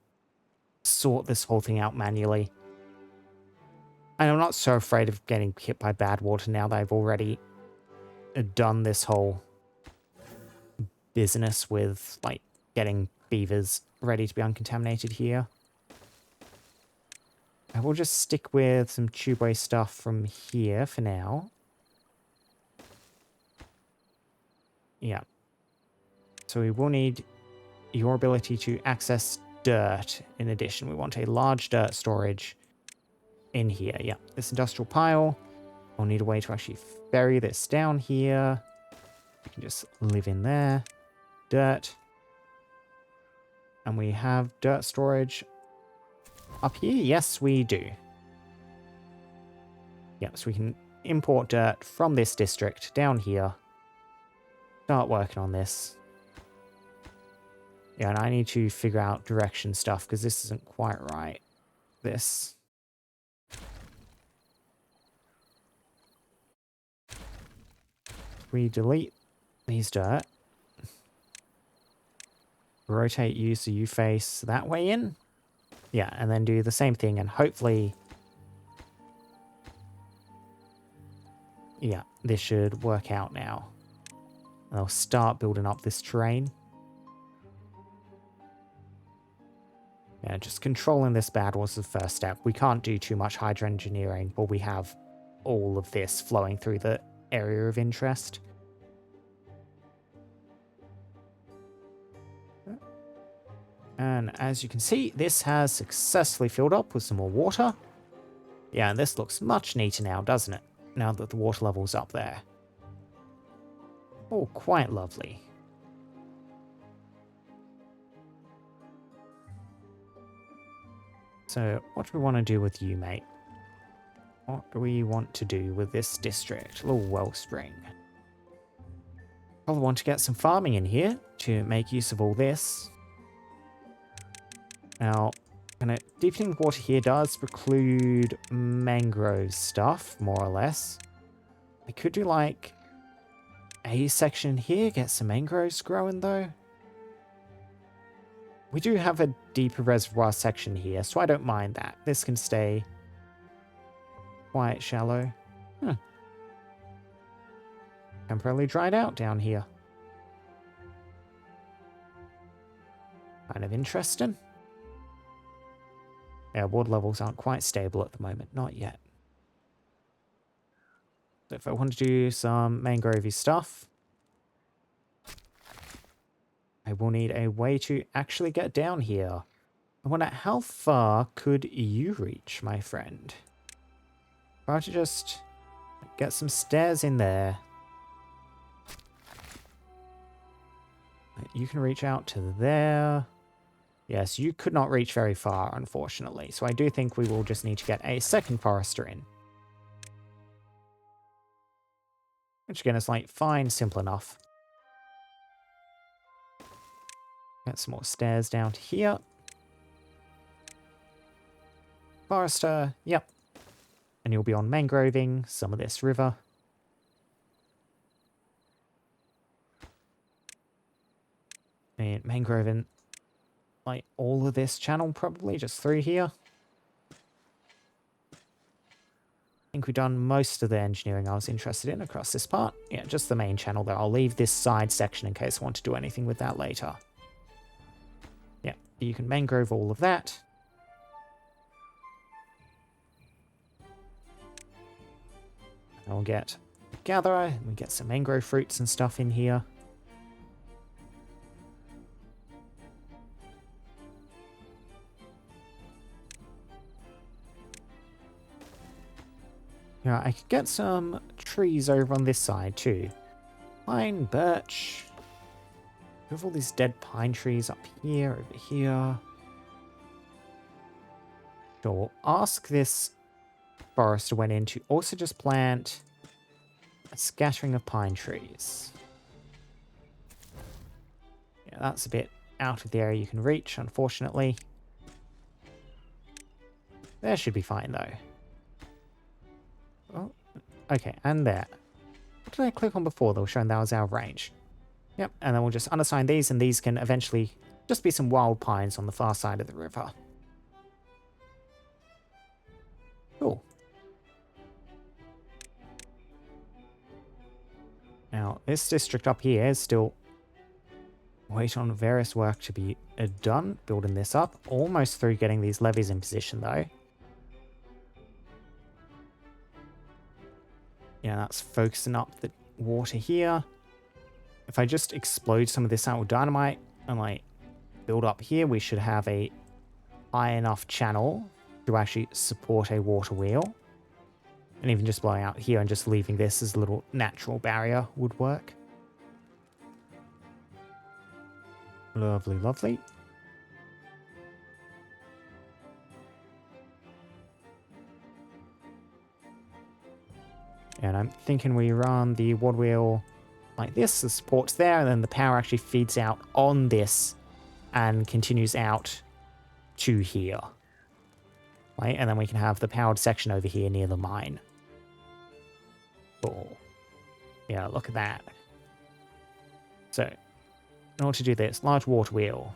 sort this whole thing out manually. And I'm not so afraid of getting hit by Badwater now that I've already done this whole business with, like, getting beavers ready to be uncontaminated here. I will just stick with some tubeway stuff from here for now. Yeah. So we will need your ability to access dirt. In addition, we want a large dirt storage in here. Yeah, this industrial pile. We'll need a way to actually ferry this down here. We can just live in there. Dirt. And we have dirt storage up here. Yes, we do. Yeah, so we can import dirt from this district down here. Start working on this. Yeah, and I need to figure out direction stuff because this isn't quite right. This. We delete these dirt. Rotate you so you face that way in. Yeah, and then do the same thing and hopefully... Yeah, this should work out now. And I'll start building up this terrain. Yeah, just controlling this bad was the first step. We can't do too much hydro engineering, but we have all of this flowing through the area of interest. And as you can see, this has successfully filled up with some more water. Yeah, and this looks much neater now, doesn't it? Now that the water level's up there. Oh, quite lovely. So, what do we want to do with you, mate? What do we want to do with this district? A little wellspring. Probably want to get some farming in here to make use of all this. Now, deepening water here does preclude mangrove stuff, more or less. I could do like a section here, get some mangroves growing though. We do have a deeper reservoir section here, so I don't mind that. This can stay quite shallow. Temporarily dried out down here. Kind of interesting. Yeah, water levels aren't quite stable at the moment. Not yet. So if I want to do some mangrovey stuff, will need a way to actually get down here. I wonder how far could you reach, my friend? If I were to just get some stairs in there. You can reach out to there. Yes, you could not reach very far, unfortunately. So I do think we will just need to get a second forester in. Which again is like fine, simple enough. Get some more stairs down to here. Forester, yep. And you'll be on mangroving some of this river. And mangroving like all of this channel probably, just through here. I think we've done most of the engineering I was interested in across this part. Yeah, just the main channel there. I'll leave this side section in case I want to do anything with that later. Yeah, you can mangrove all of that. And we'll get a gatherer, and we get some mangrove fruits and stuff in here. Yeah, I could get some trees over on this side too. Pine, birch. We have all these dead pine trees up here, over here. So we'll ask this forester went in to also just plant a scattering of pine trees. Yeah, that's a bit out of the area you can reach, unfortunately. There should be fine though. Oh, okay, and there. What did I click on before that was showing that was our range? Yep, and then we'll just unassign these, and these can eventually just be some wild pines on the far side of the river. Cool. Now, this district up here is still wait on various work to be done, building this up. Almost through getting these levees in position, though. Yeah, that's focusing up the water here. If I just explode some of this out with dynamite and, like, build up here, we should have a high enough channel to actually support a water wheel. And even just blowing out here and just leaving this as a little natural barrier would work. Lovely, lovely. And I'm thinking we run the water wheel like this, the support's there, and then the power actually feeds out on this and continues out to here. Right, and then we can have the powered section over here near the mine. Cool. Yeah, look at that. So, in order to do this, large water wheel.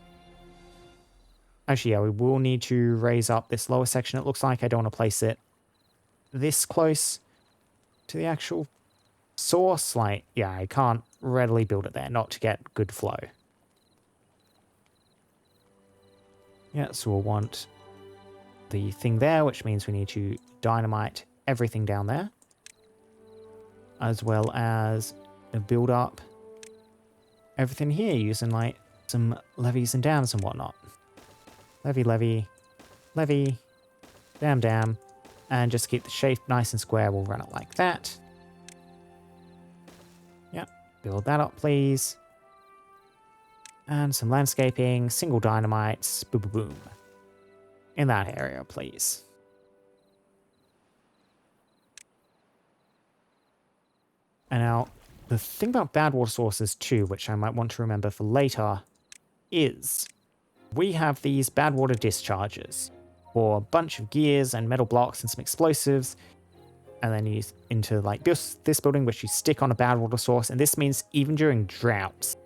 Actually, yeah, we will need to raise up this lower section. It looks like I don't want to place it this close to the actual source. Like, yeah, I can't readily build it there, not to get good flow. Yeah, so we'll want the thing there, which means we need to dynamite everything down there, as well as build up everything here using like some levees and dams and whatnot. Levee, levee, levee, dam, dam, and just to keep the shape nice and square, we'll run it like that. Yep, build that up, please. And some landscaping, single dynamites, boom, boom, boom. In that area, please. And now, the thing about Badwater sources too, which I might want to remember for later, is we have these Badwater discharges for a bunch of gears and metal blocks and some explosives, and then you into like this building, which you stick on a Badwater source, and this means even during droughts,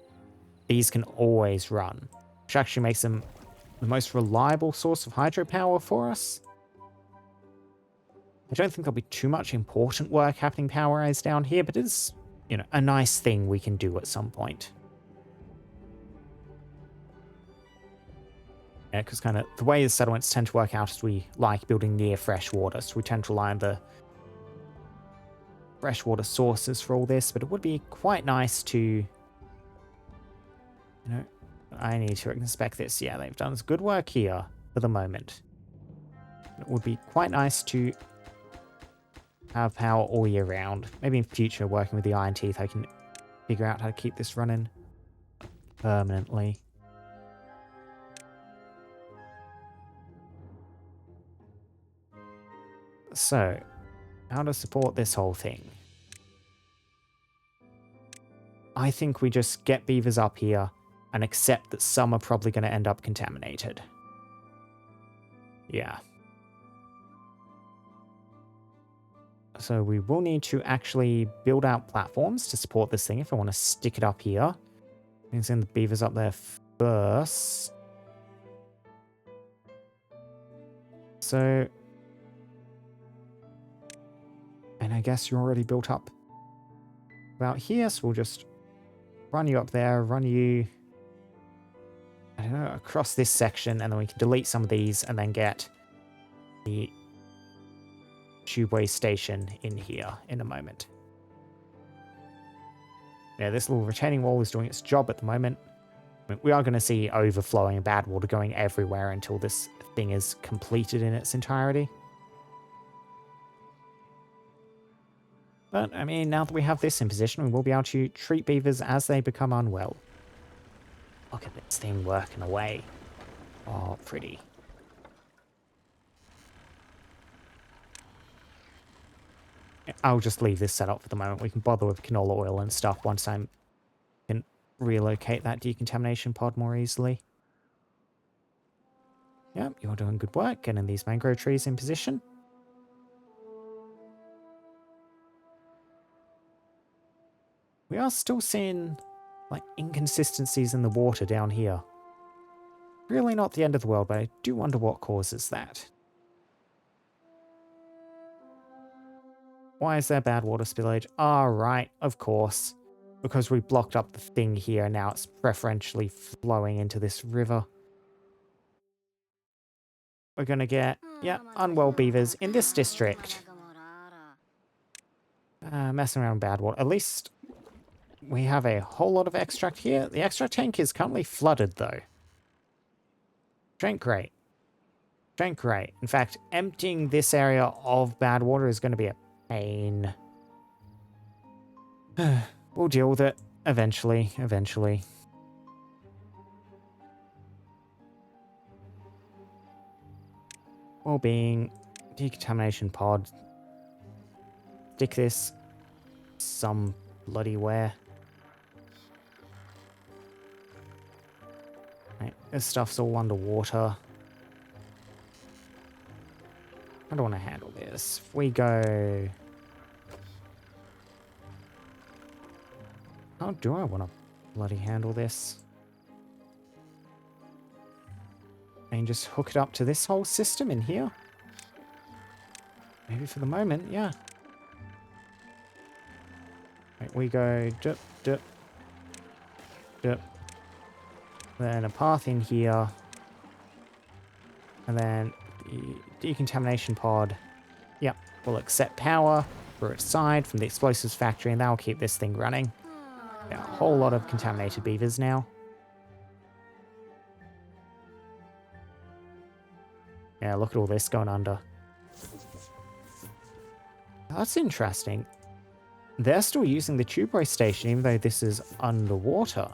these can always run, which actually makes them the most reliable source of hydropower for us. I don't think there'll be too much important work happening power-wise down here, but it's, you know, a nice thing we can do at some point. Yeah, because kind of the way the settlements tend to work out is we like building near fresh water, so we tend to rely on the freshwater sources for all this, but it would be quite nice to, you know, I need to inspect this. Yeah, they've done good work here for the moment. It would be quite nice to have power all year round. Maybe in future, working with the Ironteeth, I can figure out how to keep this running permanently. So, how to support this whole thing? I think we just get beavers up here and accept that some are probably going to end up contaminated. Yeah. So we will need to actually build out platforms to support this thing if I want to stick it up here. I can send the beavers up there first. So... And I guess you're already built up about here, so we'll just run you up there, run you... I don't know, across this section, and then we can delete some of these and then get the tubeway station in here in a moment. Yeah, this little retaining wall is doing its job at the moment. I mean, we are going to see overflowing and bad water going everywhere until this thing is completed in its entirety. But, I mean, now that we have this in position, we will be able to treat beavers as they become unwell. Look at this thing working away. Oh, pretty. I'll just leave this set up for the moment. We can bother with canola oil and stuff once I can relocate that decontamination pod more easily. Yep, you're doing good work getting these mangrove trees in position. We are still seeing, like, inconsistencies in the water down here. Really not the end of the world, but I do wonder what causes that. Why is there bad water spillage? Ah, right, of course. Because we blocked up the thing here, now it's preferentially flowing into this river. We're gonna get, yeah, unwell beavers in this district. Messing around with bad water. At least we have a whole lot of extract here. The extract tank is currently flooded, though. Drink great. Drink great. In fact, emptying this area of bad water is going to be a pain. We'll deal with it eventually. Well-being, decontamination pod. Stick this some bloody where. Right, this stuff's all underwater. I don't want to handle this. If we go... How do I want to bloody handle this? And just hook it up to this whole system in here? Maybe for the moment, yeah. Right, we go dip, dip, dip. Then a path in here. And then the decontamination pod. Yep, will accept power for its side from the explosives factory, and that'll keep this thing running. Yeah, a whole lot of contaminated beavers now. Yeah, look at all this going under. That's interesting. They're still using the tubeway station even though this is underwater.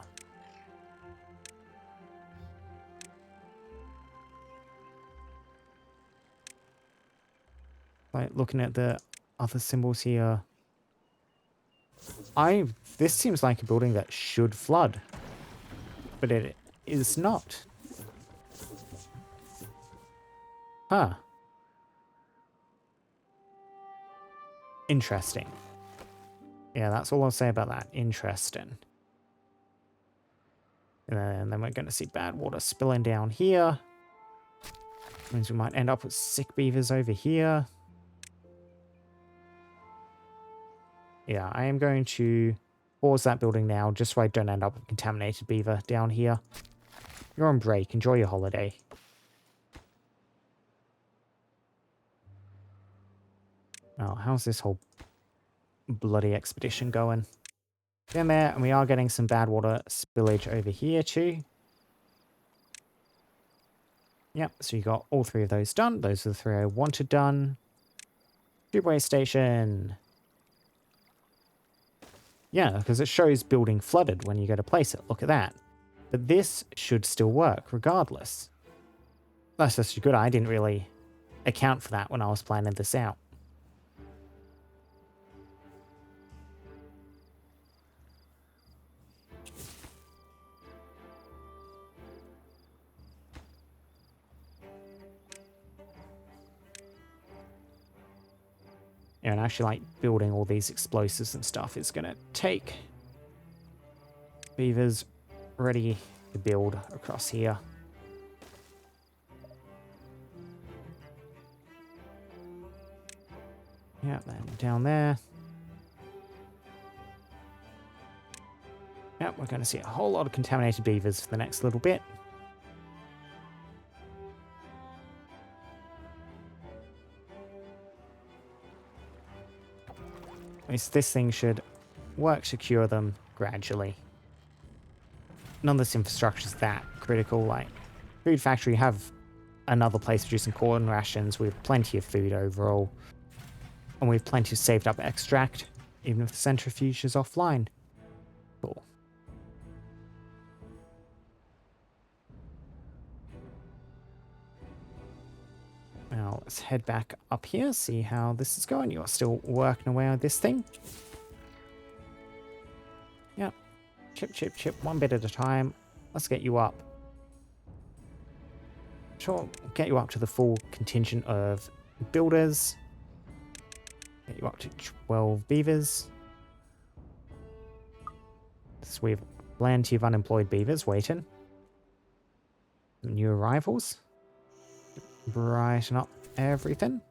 Like, looking at the other symbols here. This seems like a building that should flood. But it is not. Huh. Interesting. Yeah, that's all I'll say about that. Interesting. And then we're going to see bad water spilling down here. Means we might end up with sick beavers over here. Yeah, I am going to pause that building now, just so I don't end up with contaminated beaver down here. You're on break. Enjoy your holiday. Oh, how's this whole bloody expedition going? Down there, and we are getting some bad water spillage over here too. Yep, so you got all 3 of those done. Those are the 3 I wanted done. Tubeway station. Yeah, because it shows building flooded when you go to place it. Look at that. But this should still work regardless. That's just good. I didn't really account for that when I was planning this out. Yeah, and actually, like, building all these explosives and stuff is going to take beavers ready to build across here. Yeah, then down there. Yep, we're going to see a whole lot of contaminated beavers for the next little bit. At least this thing should work to cure them gradually. None of this infrastructure is that critical. Like, food factory have another place producing corn rations. We have plenty of food overall. And we have plenty of saved up extract, even if the centrifuge is offline. Cool. Now let's head back up here, see how this is going. You're still working away on this thing. Yep. Chip, chip, chip, one bit at a time. Let's get you up. Sure, get you up to the full contingent of builders. Get you up to 12 beavers. So we have plenty of unemployed beavers waiting. New arrivals. Brighten up everything.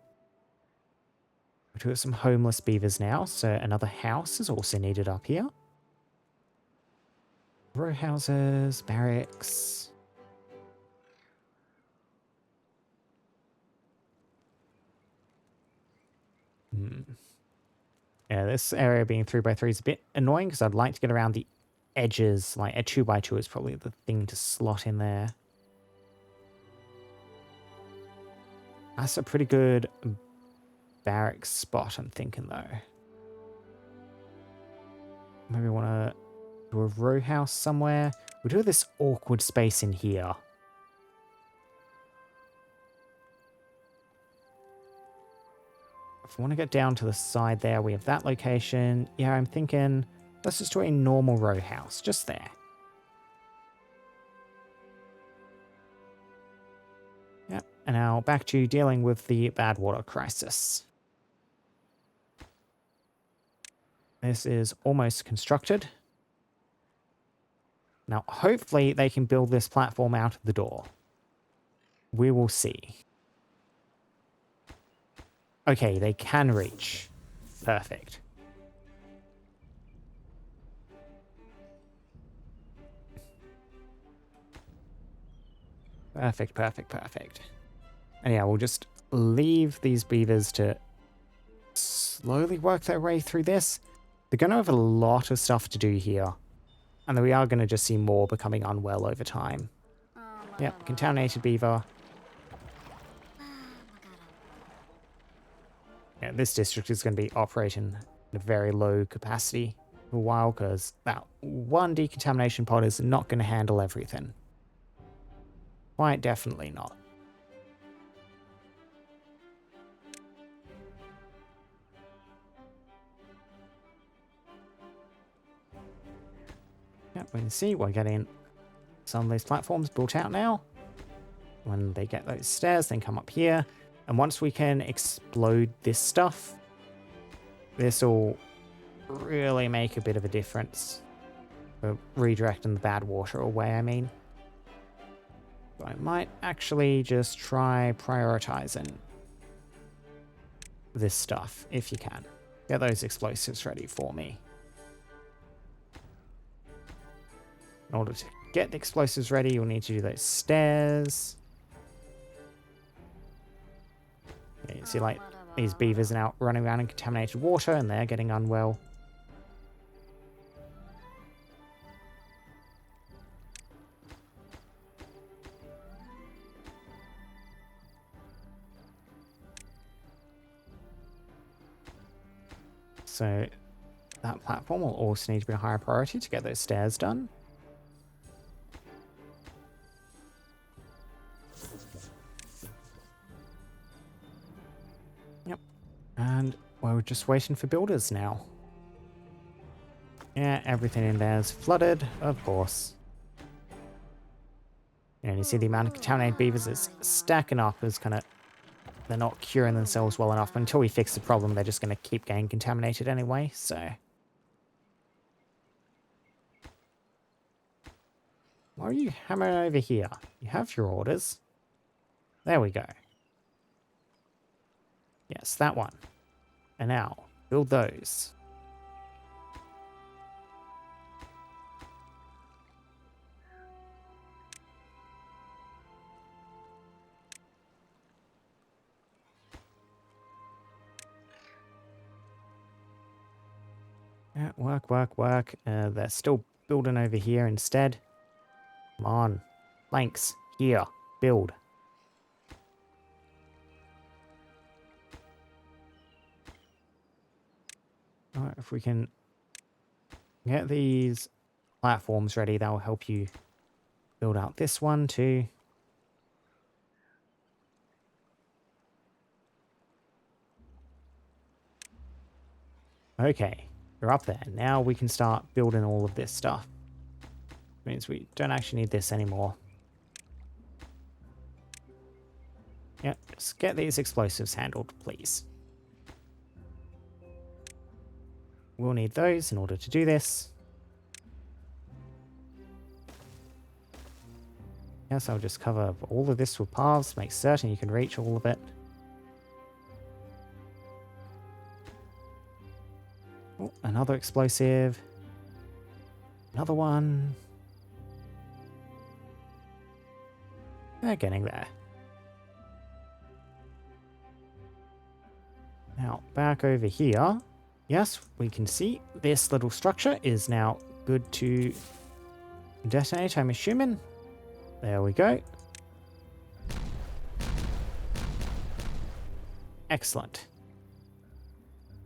We do have some homeless beavers now, so another house is also needed up here. Row houses, barracks. Yeah, this area being 3x3 is a bit annoying because I'd like to get around the edges. Like a 2x2 is probably the thing to slot in there. That's a pretty good barracks spot, I'm thinking, though. Maybe I want to do a row house somewhere. We do have this awkward space in here. If I want to get down to the side there, we have that location. Yeah, I'm thinking let's just do a normal row house, just there. Yep, and now back to dealing with the Badwater crisis. This is almost constructed. Now, hopefully they can build this platform out of the door. We will see. Okay, they can reach. Perfect. Perfect, perfect, perfect. And yeah, we'll just leave these beavers to slowly work their way through this. They're going to have a lot of stuff to do here. And then we are going to just see more becoming unwell over time. Yep, contaminated beaver. Yeah, this district is going to be operating at a very low capacity for a while because that one decontamination pod is not going to handle everything. Quite definitely not. Yep, we can see we're getting some of those platforms built out now. When they get those stairs, then come up here. And once we can explode this stuff, this will really make a bit of a difference. For redirecting the Badwater away, I mean. So I might actually just try prioritizing this stuff, if you can. Get those explosives ready for me. In order to get the explosives ready, you'll need to do those stairs. Yeah, you see, like, these beavers are now running around in contaminated water and they're getting unwell. So that platform will also need to be a higher priority to get those stairs done. Yep. And we're just waiting for builders now. Yeah, everything in there is flooded, of course. And you see the amount of contaminated beavers is stacking up as kind of they're not curing themselves well enough. But until we fix the problem, they're just going to keep getting contaminated anyway, so. Why are you hammering over here? You have your orders. There we go. Yes, that one. And now, build those. Yeah, work, work, work. They're still building over here instead. Come on. Planks. Here. Build. Alright, if we can get these platforms ready, that will help you build out this one too. Okay, we're up there. Now we can start building all of this stuff. Means we don't actually need this anymore. Yeah, just get these explosives handled, please. We'll need those in order to do this. Yes, I'll just cover all of this with paths, make certain you can reach all of it. Oh, another explosive. Another one. They're getting there. Now, back over here. Yes, we can see this little structure is now good to detonate, I'm assuming. There we go. Excellent.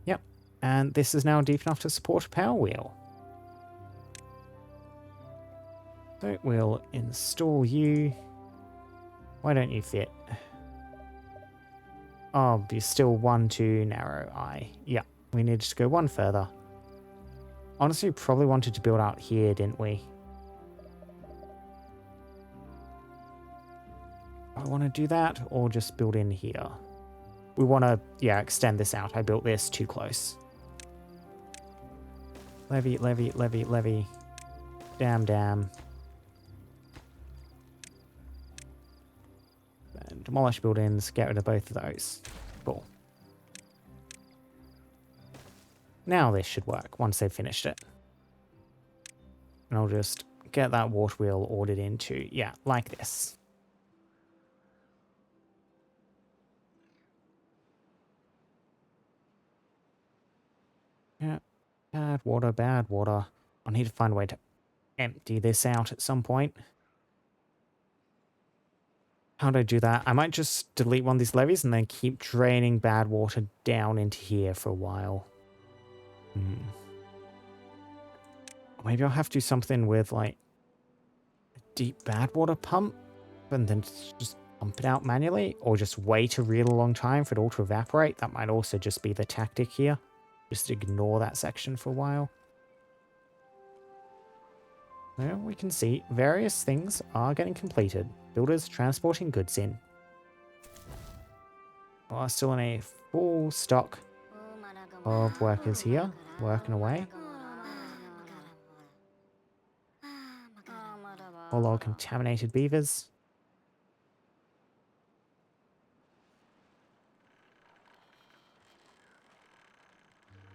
Yep, and this is now deep enough to support a power wheel. So we'll install you. Why don't you fit? Oh, you're still one too narrow. Yeah, we needed to go one further. Honestly, we probably wanted to build out here, didn't we? I want to do that or just build in here. We want to, yeah, extend this out. I built this too close. Levy, levy, levy, levy. Damn, damn. And demolish buildings, get rid of both of those. Cool. Now this should work once they've finished it. And I'll just get that water wheel ordered into, yeah, like this. Yeah, bad water, bad water. I need to find a way to empty this out at some point. How do I do that? I might just delete one of these levees and then keep draining bad water down into here for a while. Maybe I'll have to do something with like a deep bad water pump and then just pump it out manually, or just wait a really long time for it all to evaporate. That might also just be the tactic here. Just ignore that section for a while. Well, we can see various things are getting completed. Builders transporting goods in. We are still in a full stock of workers here, working away. All our contaminated beavers.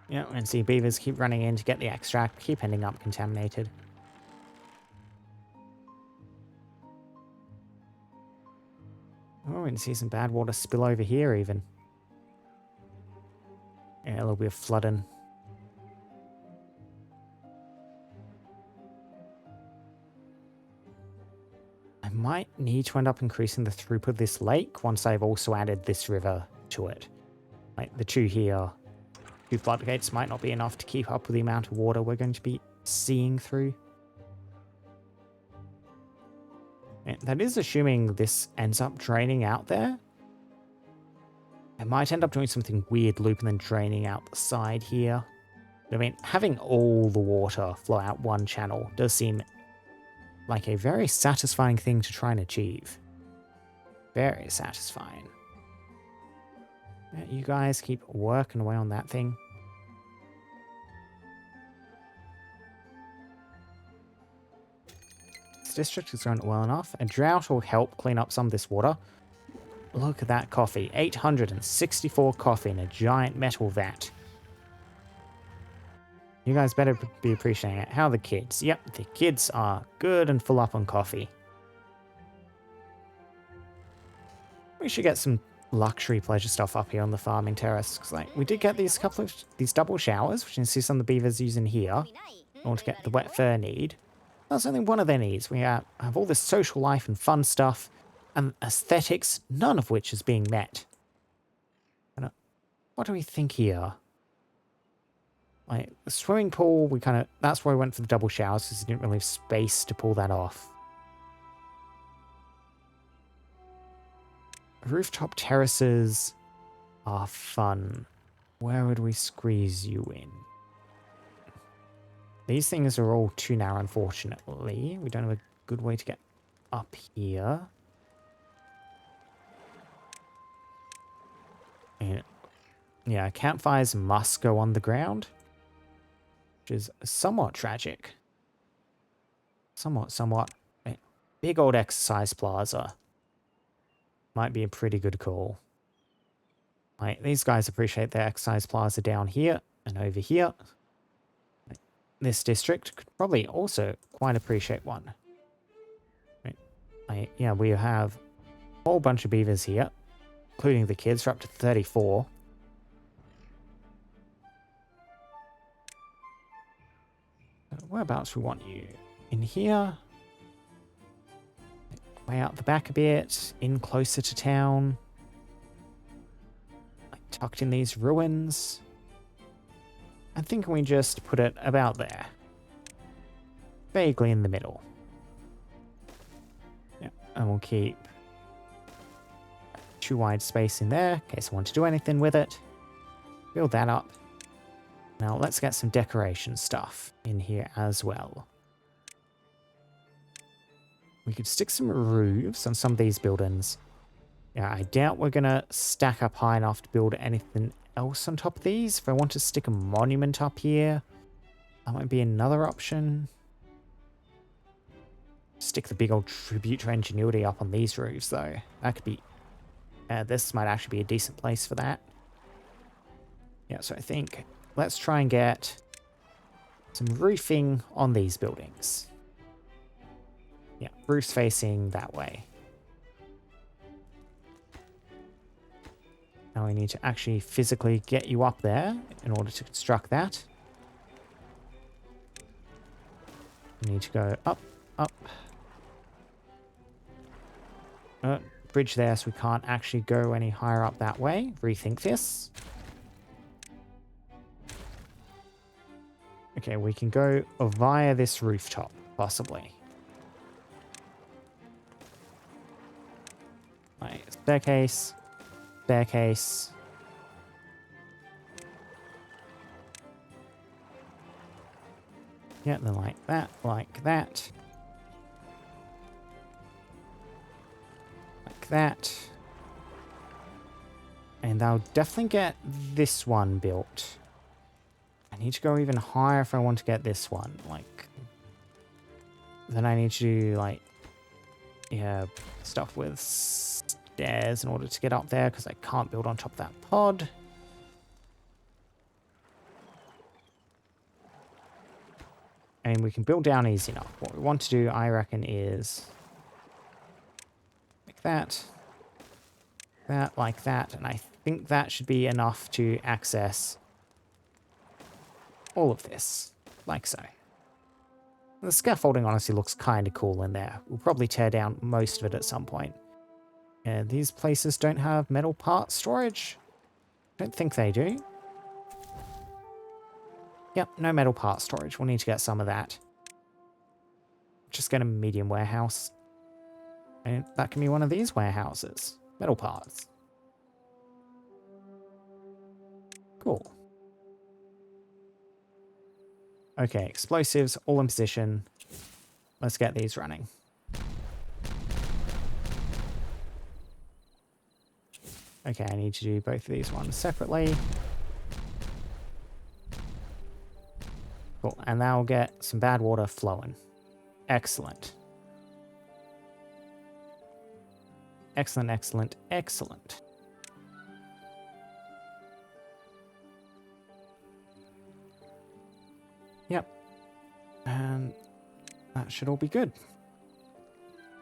Yeah, and see beavers keep running in to get the extract, keep ending up contaminated. Oh, we can see some bad water spill over here even. Yeah, a little bit of flooding. I might need to end up increasing the throughput of this lake once I've also added this river to it. Like the two here 2 floodgates might not be enough to keep up with the amount of water we're going to be seeing through. And that is assuming this ends up draining out there. It might end up doing something weird, loop and then draining out the side here. I mean, having all the water flow out one channel does seem like a very satisfying thing to try and achieve. Very satisfying. Yeah, you guys keep working away on that thing. This district is going well enough. A drought will help clean up some of this water. Look at that coffee. 864 coffee in a giant metal vat. You guys better be appreciating it. How are the kids? Yep, the kids are good and full up on coffee. We should get some luxury pleasure stuff up here on the farming terrace. Because like, we did get these these double showers, which you can see some of the beavers using here in order to get the wet fur need. That's only one of their needs. We have all this social life and fun stuff and aesthetics, none of which is being met. And, what do we think here? Like, the swimming pool, that's where we went for the double showers because we didn't really have space to pull that off. Rooftop terraces are fun. Where would we squeeze you in? These things are all too narrow, unfortunately. We don't have a good way to get up here. And yeah, campfires must go on the ground, which is somewhat tragic. Somewhat. A big old exercise plaza might be a pretty good call. Like, these guys appreciate their exercise plaza down here and over here. This district could probably also quite appreciate one. Yeah, we have a whole bunch of beavers here, including the kids. We're up to 34. Whereabouts we want you? In here? Way out the back a bit, in closer to town. Like tucked in these ruins. I think we just put it about there. Vaguely in the middle. Yeah, and we'll keep too wide space in there in case I want to do anything with it. Build that up. Now let's get some decoration stuff in here as well. We could stick some roofs on some of these buildings. Yeah, I doubt we're going to stack up high enough to build anything else on top of these. If I want to stick a monument up here, that might be another option. Stick the big old tribute to ingenuity up on these roofs, though. That could be... this might actually be a decent place for that. Yeah, so I think let's try and get some roofing on these buildings. Yeah, roofs facing that way. Now we need to actually physically get you up there in order to construct that. We need to go up, up. Bridge there, so we can't actually go any higher up that way. Rethink this. Okay, we can go via this rooftop, possibly. Right, staircase. Staircase. Yeah, then like that, like that. Like that. And I'll definitely get this one built. I need to go even higher if I want to get this one. Like, then I need to do, like, yeah, stuff with stairs in order to get up there, because I can't build on top of that pod. And we can build down easy enough. What we want to do, I reckon, is like that, like that, and I think that should be enough to access all of this, like so. The scaffolding honestly looks kind of cool in there. We'll probably tear down most of it at some point. These places don't have metal part storage. Don't think they do. Yep, no metal part storage. We'll need to get some of that. Just get a medium warehouse. And that can be one of these warehouses. Metal parts. Cool. Okay, explosives all in position. Let's get these running. Okay, I need to do both of these ones separately. Cool, and now we'll get some bad water flowing. Excellent. Excellent, excellent, excellent. Yep. And that should all be good.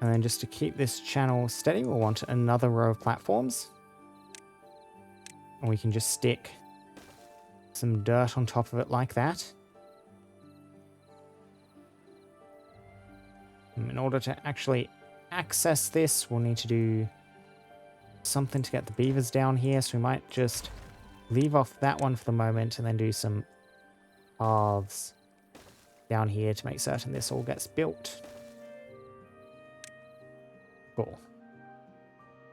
And then just to keep this channel steady, we'll want another row of platforms. And we can just stick some dirt on top of it like that. In order to actually access this, we'll need to do something to get the beavers down here. So we might just leave off that one for the moment and then do some paths down here to make certain this all gets built. Cool.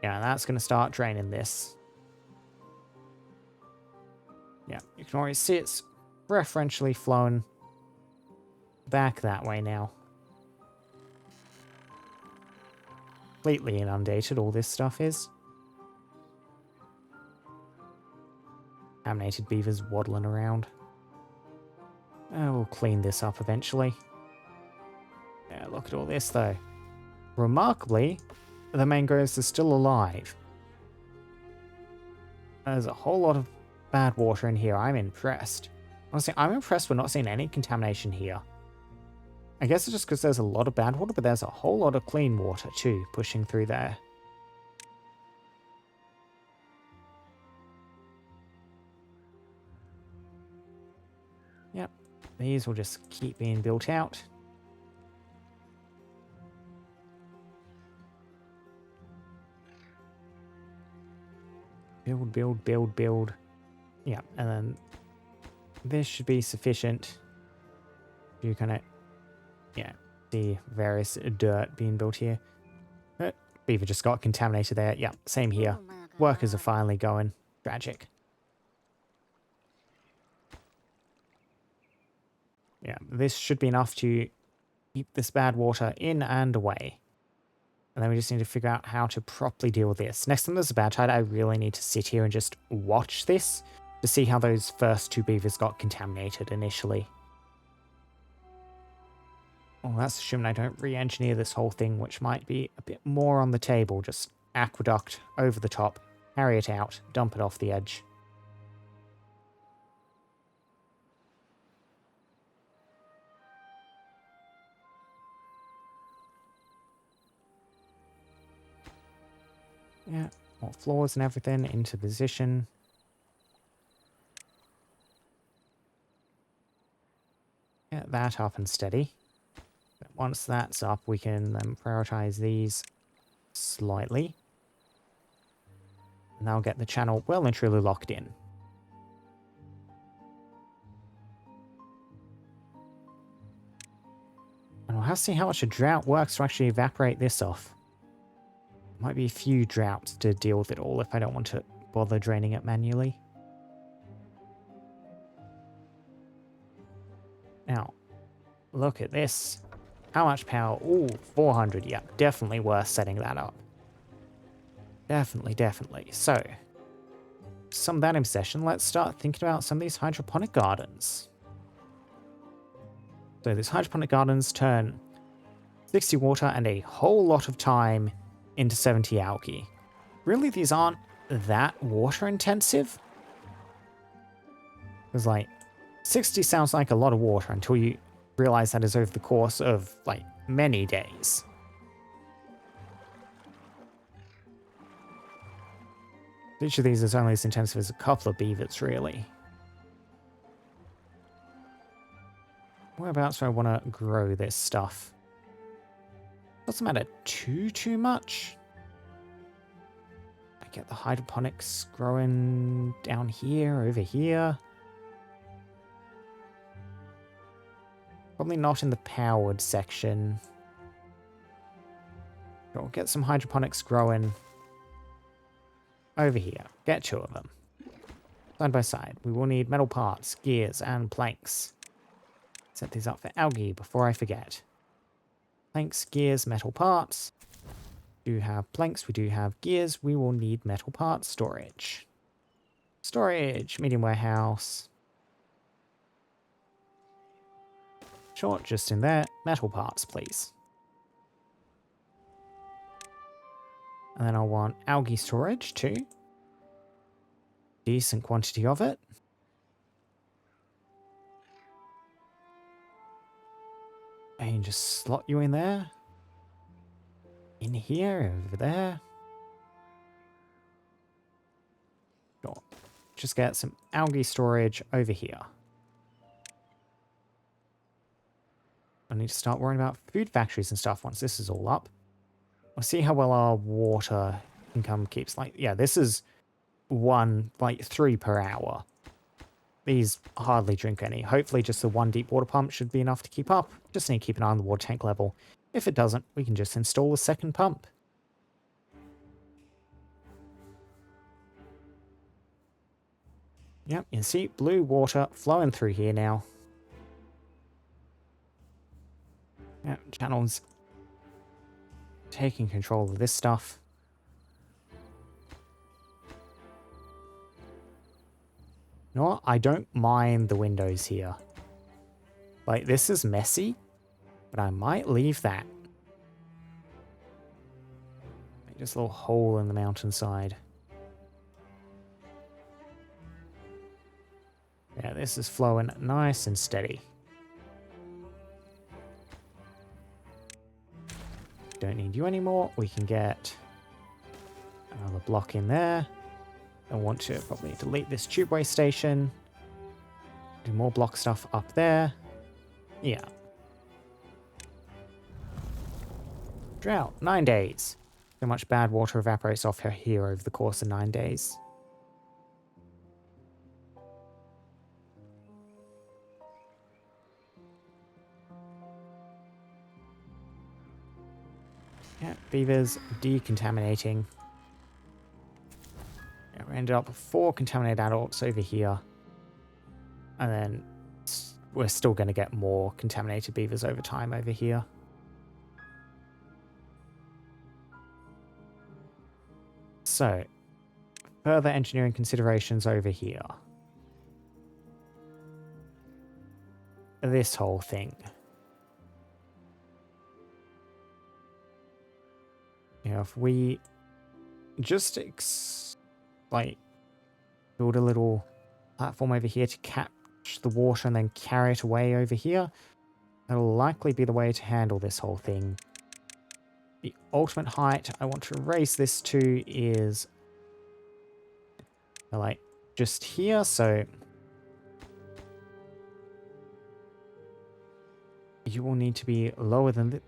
Yeah, that's going to start draining this. Yeah, you can already see it's preferentially flowing back that way now. Completely inundated, all this stuff is. Contaminated beavers waddling around. We'll clean this up eventually. Yeah, look at all this though. Remarkably, the mangroves are still alive. There's a whole lot of bad water in here. I'm impressed. Honestly, I'm impressed we're not seeing any contamination here. I guess it's just because there's a lot of bad water, but there's a whole lot of clean water too pushing through there. Yep, these will just keep being built out. Build, build, build, build. Yeah, and then this should be sufficient. You kind of, yeah, see various dirt being built here. Beaver just got contaminated there. Yeah, same here. Workers are finally going. Tragic. Yeah, this should be enough to keep this bad water in and away. And then we just need to figure out how to properly deal with this. Next time there's a bad tide, I really need to sit here and just watch this to see how those first two beavers got contaminated initially. Well, that's assuming I don't re-engineer this whole thing, which might be a bit more on the table. Just aqueduct over the top, carry it out, dump it off the edge. Yeah, more floors and everything into position. Get that up and steady. But once that's up, we can then prioritize these slightly. And that'll get the channel well and truly locked in. And we'll have to see how much a drought works to actually evaporate this off. Might be a few droughts to deal with it all if I don't want to bother draining it manually. Now, look at this. How much power? Ooh, 400. Yeah, definitely worth setting that up. Definitely, definitely. So, some of that in session, let's start thinking about some of these hydroponic gardens. So these hydroponic gardens turn 60 water and a whole lot of time into 70 algae. Really, these aren't that water intensive. Because like 60 sounds like a lot of water until you realize that is over the course of like many days. Each of these is only as intensive as a couple of beavers, really. Whereabouts do I want to grow this stuff? Doesn't matter too much. I get the hydroponics growing down here, over here. Probably not in the powered section. We'll get some hydroponics growing over here. Get 2 of them. Side by side. We will need metal parts, gears, and planks. Set these up for algae before I forget. Planks, gears, metal parts. We do have planks, we do have gears. We will need metal parts storage. Storage, medium warehouse. Short, just in there. Metal parts, please. And then I'll want algae storage too. Decent quantity of it. And just slot you in there. In here, over there. Sure. Just get some algae storage over here. I need to start worrying about food factories and stuff once this is all up. We'll see how well our water income keeps. Like, yeah, this is 3 per hour. These hardly drink any. Hopefully just the 1 deep water pump should be enough to keep up. Just need to keep an eye on the water tank level. If it doesn't, we can just install a 2nd pump. Yep, you can see blue water flowing through here now. Yep, channels taking control of this stuff. You know what? I don't mind the windows here. Like, this is messy, but I might leave that. Make just a little hole in the mountainside. Yeah, this is flowing nice and steady. Don't need you anymore. We can get another block in there. I want to probably delete this tubeway station. Do more block stuff up there. Yeah. Drought, 9 days. So much bad water evaporates off here over the course of 9 days. Yeah, beavers decontaminating. Yeah, we ended up with 4 contaminated adults over here. And then we're still going to get more contaminated beavers over time over here. So, further engineering considerations over here. This whole thing. You know, if we just build a little platform over here to catch the water and then carry it away over here, that'll likely be the way to handle this whole thing. The ultimate height I want to raise this to is like just here, so you will need to be lower than the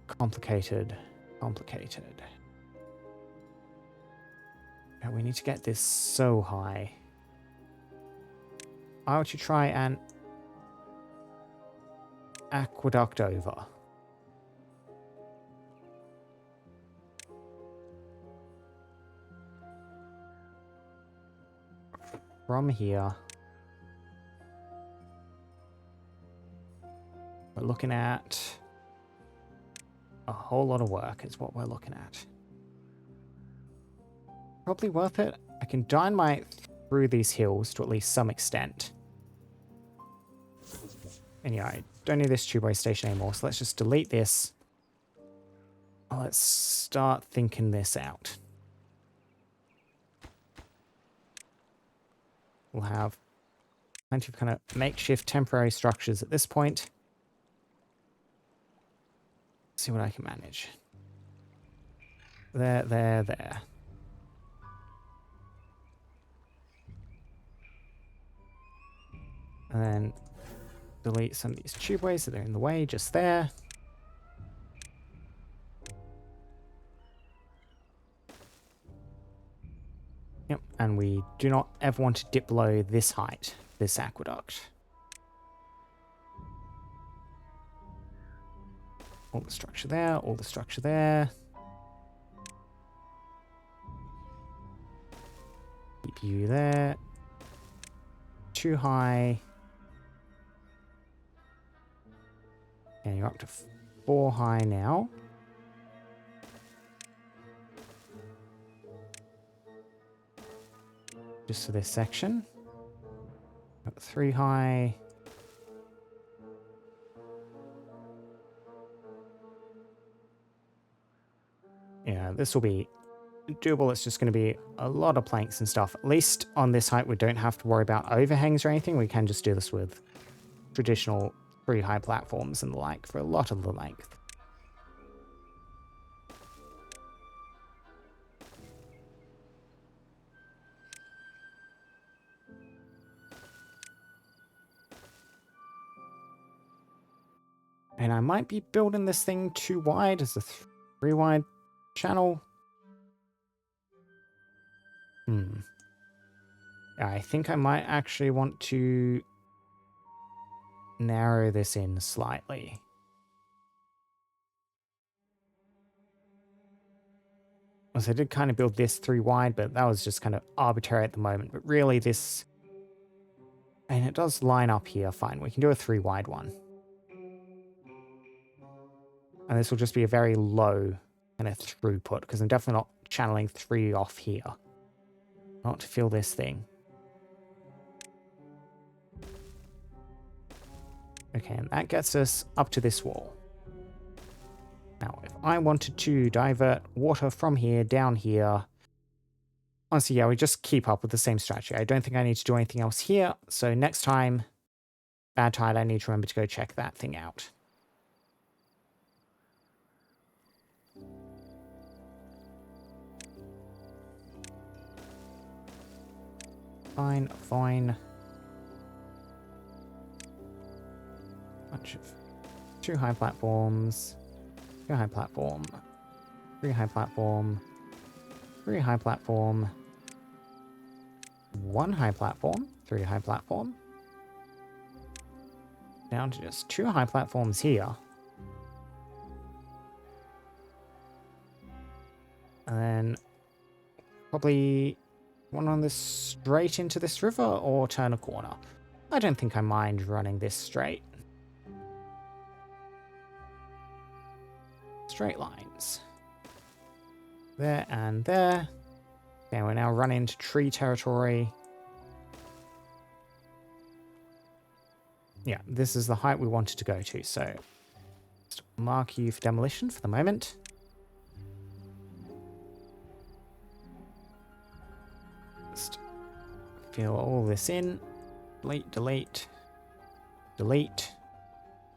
Complicated. Yeah, we need to get this so high. I want to try an aqueduct over. From here. We're looking at a whole lot of work is what we're looking at. Probably worth it. I can dynamite through these hills to at least some extent. And yeah, I don't need this tubeway station anymore, so let's just delete this. Let's start thinking this out. We'll have plenty of kind of makeshift temporary structures at this point. See what I can manage. There. And then delete some of these tubeways that are in the way just there. Yep, And we do not ever want to dip below this height, this aqueduct. All the structure there, all the structure there. Keep you there. Too high. Okay, you're up to 4 high now. Just for this section. Got 3 high. Yeah, this will be doable. It's just going to be a lot of planks and stuff. At least on this height, we don't have to worry about overhangs or anything. We can just do this with traditional 3 high platforms and the like for a lot of the length. And I might be building this thing too wide as a 3 wide channel. I think I might actually want to narrow this in slightly. So I did kind of build this 3 wide, but that was just kind of arbitrary at the moment. But really this... And it does line up here, fine. We can do a 3 wide one. And this will just be a very low kind of throughput, because I'm definitely not channeling 3 off here. Not to fill this thing. Okay, and that gets us up to this wall. Now, if I wanted to divert water from here down here, honestly, yeah, we just keep up with the same strategy. I don't think I need to do anything else here. So next time, bad tide, I need to remember to go check that thing out. Fine, fine. Bunch of 2 high platforms, 2 high platform, 3 high platform, 3 high platform, 1 high platform, 3 high platform. Down to just 2 high platforms here. And then probably one on this straight into this river or turn a corner. I don't think I mind running this straight. Straight lines. There and there. Okay, we're now running into tree territory. Yeah, this is the height we wanted to go to, so just mark you for demolition for the moment. Just fill all this in. Delete, delete, delete.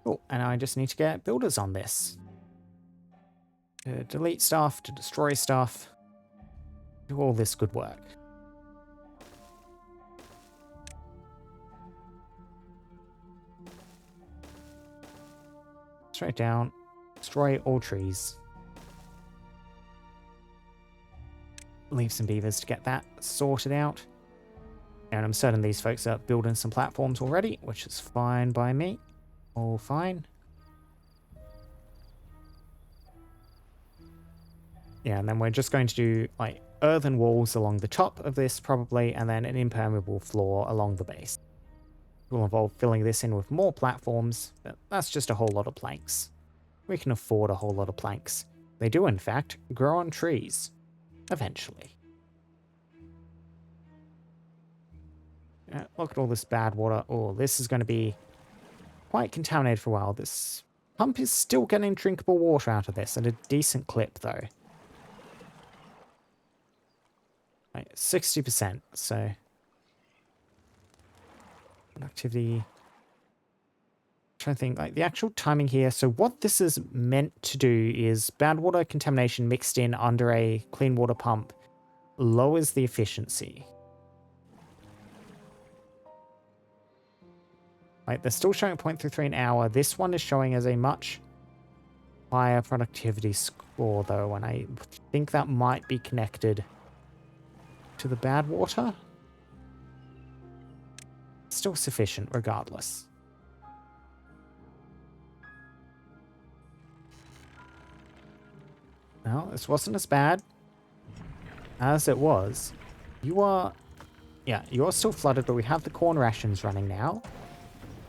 Oh, and I just need to get builders on this. To delete stuff, to destroy stuff. Do all this good work. Straight down. Destroy all trees. Leave some beavers to get that sorted out. And I'm certain these folks are building some platforms already, which is fine by me. All fine. Yeah, and then we're just going to do like earthen walls along the top of this probably, and then an impermeable floor along the base. It will involve filling this in with more platforms, but that's just a whole lot of planks. We can afford a whole lot of planks. They do, in fact, grow on trees. Eventually. Look at all this bad water. Oh, this is going to be quite contaminated for a while. This pump is still getting drinkable water out of this at a decent clip, though. Like 60%, so... Productivity... I'm trying to think, like, the actual timing here. So what this is meant to do is bad water contamination mixed in under a clean water pump lowers the efficiency. Like, they're still showing 0.33 an hour. This one is showing as a much higher productivity score, though, and I think that might be connected to the Badwater. Still sufficient regardless. Well, this wasn't as bad as it was. Yeah, you're still flooded, but we have the corn rations running now.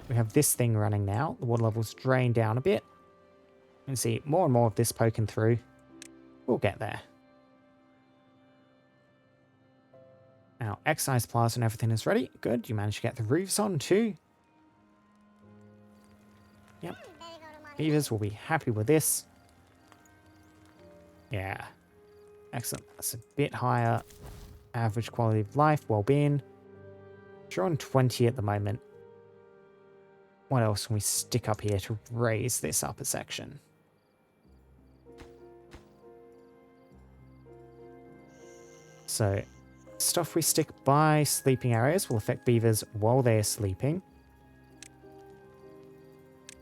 We have this thing running now. The water level's drained down a bit. You can see more and more of this poking through. We'll get there. Now, excise plaza and everything is ready. Good, you managed to get the roofs on too. Yep. Beavers will be happy with this. Yeah. Excellent. That's a bit higher average quality of life, well-being. You're on 20 at the moment. What else can we stick up here to raise this upper section? So, stuff we stick by sleeping areas will affect beavers while they are sleeping.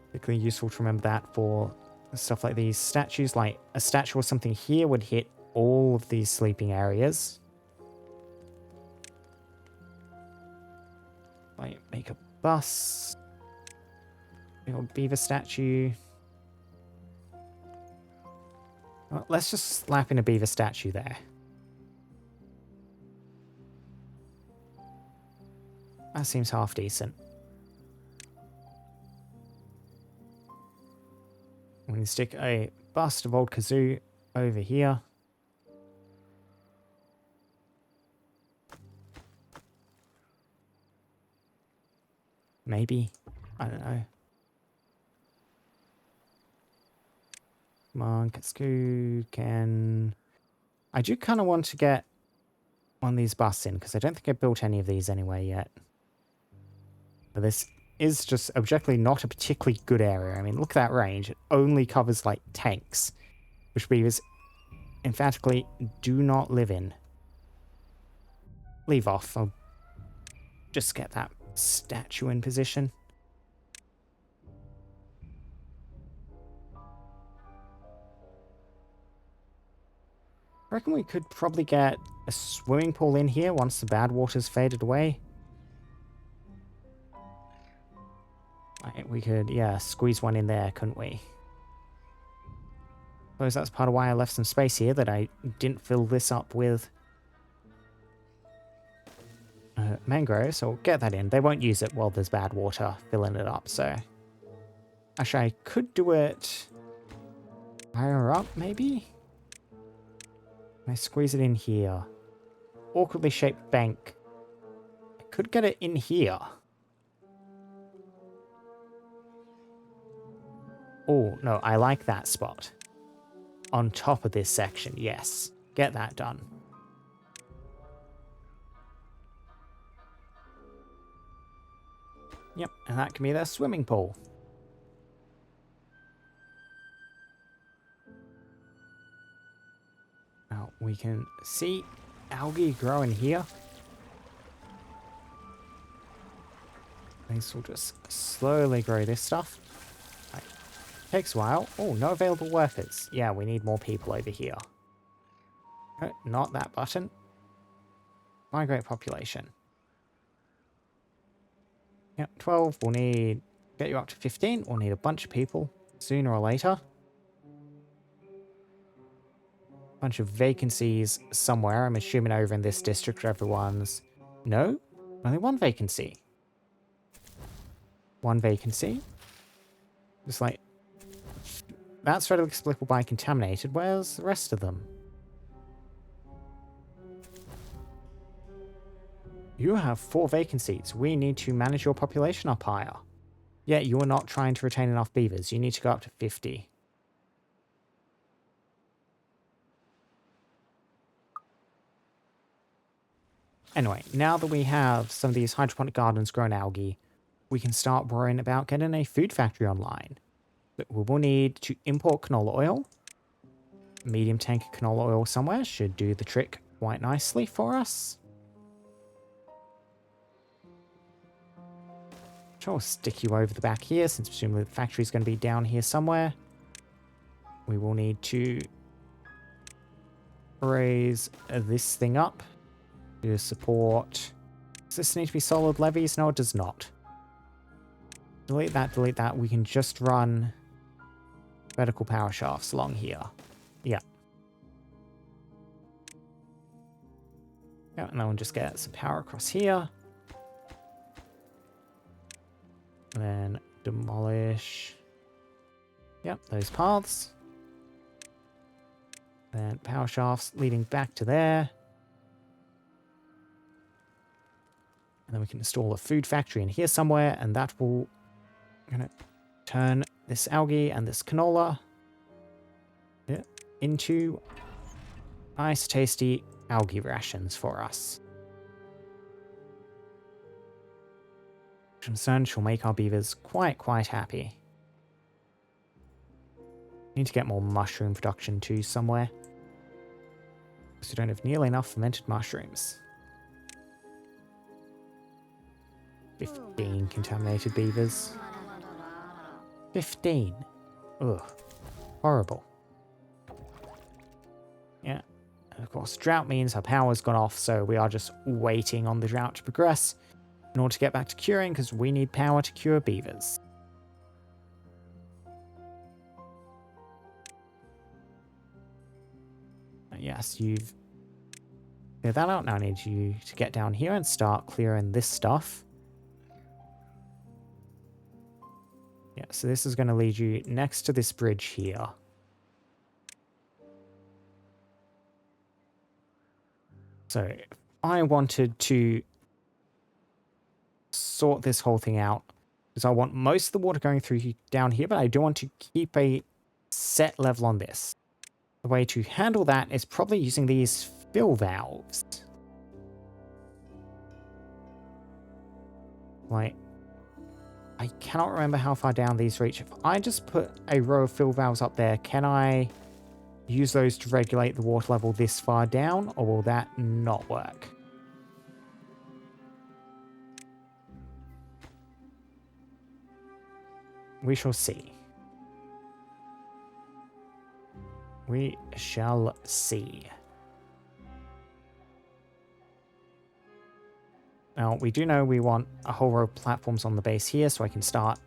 Particularly useful to remember that for stuff like these statues. Like a statue or something here would hit all of these sleeping areas. Like make a bus. Big old beaver statue. Well, let's just slap in a beaver statue there. That seems half decent. We can stick a bust of old Kazoo over here. Maybe. I don't know. Come on, Kazoo can... I do kind of want to get one of these busts in, because I don't think I built any of these anyway yet. But this is just objectively not a particularly good area. I mean, look at that range. It only covers, like, tanks, which beavers emphatically do not live in. Leave off. I'll just get that statue in position. I reckon we could probably get a swimming pool in here once the Badwater's faded away. We could, yeah, squeeze one in there, couldn't we? I suppose that's part of why I left some space here, that I didn't fill this up with mangrove, so we'll get that in. They won't use it while there's Badwater filling it up, so... Actually, I could do it higher up, maybe? Can I squeeze it in here? Awkwardly shaped bank. I could get it in here. Oh, no, I like that spot. On top of this section, yes. Get that done. Yep, and that can be their swimming pool. Now, we can see algae growing here. These will just slowly grow this stuff. Takes a while. Oh, no available workers. Yeah, we need more people over here. No, not that button. Migrate population. Yep, 12. We'll need... Get you up to 15. We'll need a bunch of people sooner or later. Bunch of vacancies somewhere. I'm assuming over in this district everyone's... No? Only one vacancy. One vacancy. Just like... That's readily explicable by contaminated. Where's the rest of them? You have 4 vacancies. We need to manage your population up higher. Yeah, you are not trying to retain enough beavers. You need to go up to 50. Anyway, now that we have some of these hydroponic gardens growing algae, we can start worrying about getting a food factory online. But we will need to import canola oil. Medium tank of canola oil somewhere should do the trick quite nicely for us. I'll stick you over the back here, since presumably the factory is going to be down here somewhere. We will need to raise this thing up. Do support. Does this need to be solid levees? No, it does not. Delete that, delete that. We can just run vertical power shafts along here. Yeah. Yeah, and then we'll just get some power across here. And then demolish. Yep, those paths. Then power shafts leading back to there. And then we can install a food factory in here somewhere, and that will turn this algae and this canola into nice, tasty algae rations for us. Concerned she'll make our beavers quite happy. Need to get more mushroom production too somewhere. Because we don't have nearly enough fermented mushrooms. 15 contaminated beavers. 15. Ugh. Horrible. Yeah. And of course, drought means our power's gone off, so we are just waiting on the drought to progress in order to get back to curing, because we need power to cure beavers. Yes, you've cleared that out. Now I need you to get down here and start clearing this stuff. Yeah, so this is going to lead you next to this bridge here. So if I wanted to sort this whole thing out, because I want most of the water going through down here, but I do want to keep a set level on this. The way to handle that is probably using these fill valves. Like, I cannot remember how far down these reach. If I just put a row of fill valves up there, can I use those to regulate the water level this far down, or will that not work? We shall see. We shall see. Now, we do know we want a whole row of platforms on the base here, so I can start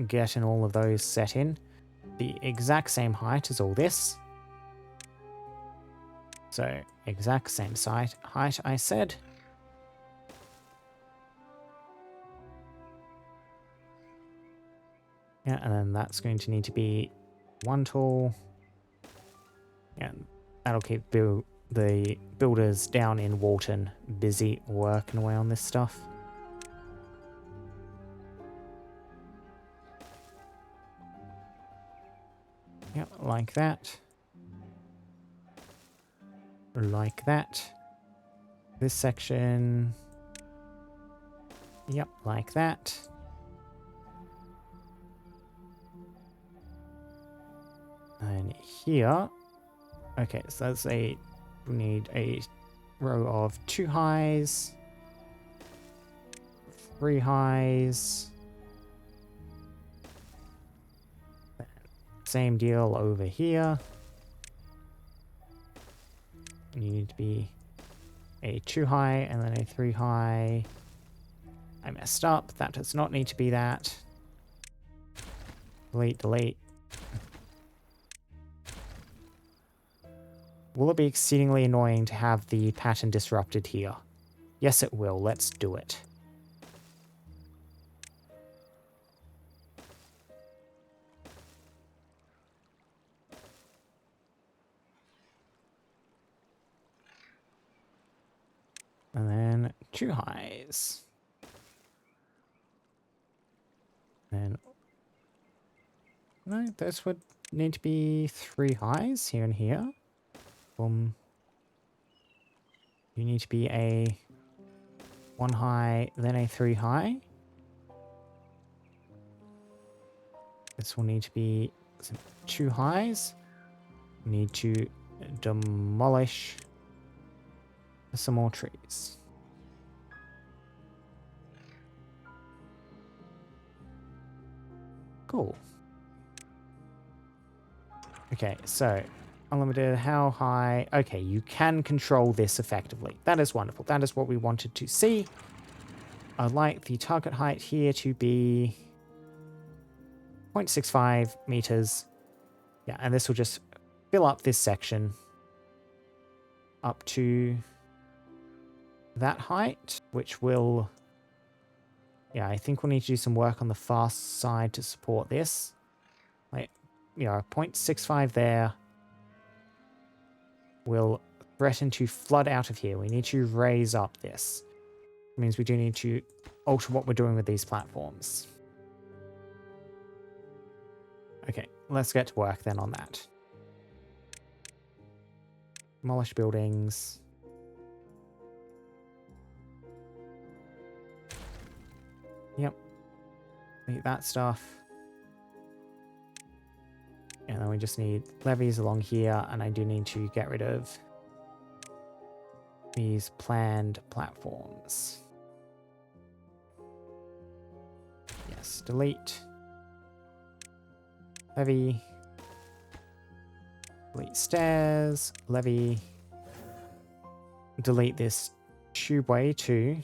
getting all of those set in. The exact same height as all this. So, exact same height, I said. Yeah, and then that's going to need to be one tall. Yeah, that'll keep the builders down in Walton busy working away on this stuff. Yep, like that. Like that. This section. Yep, like that. And here. Okay, so that's we need a row of 2 highs. 3 highs. Same deal over here. You need to be a 2 high and then a 3 high. I messed up. That does not need to be that. Delete, delete. Will it be exceedingly annoying to have the pattern disrupted here? Yes, it will. Let's do it. And then 2 highs. And no, those would need to be 3 highs here and here. You need to be a 1 high, then a 3 high. This will need to be 2 highs. We need to demolish some more trees. Cool. Okay, so Unlimited, how high? Okay, you can control this effectively. That is wonderful. That is what we wanted to see. I'd like the target height here to be 0.65 meters. Yeah, and this will just fill up this section up to that height, which will... Yeah, I think we'll need to do some work on the fast side to support this. Like, you know, 0.65 there will threaten to flood out of here. We need to raise up this. It means we do need to alter what we're doing with these platforms. Okay, let's get to work then on that. Demolish buildings. Yep. Need that stuff. And then we just need levees along here, and I do need to get rid of these planned platforms. Yes, delete. Levee. Delete stairs. Levee. Delete this tubeway too.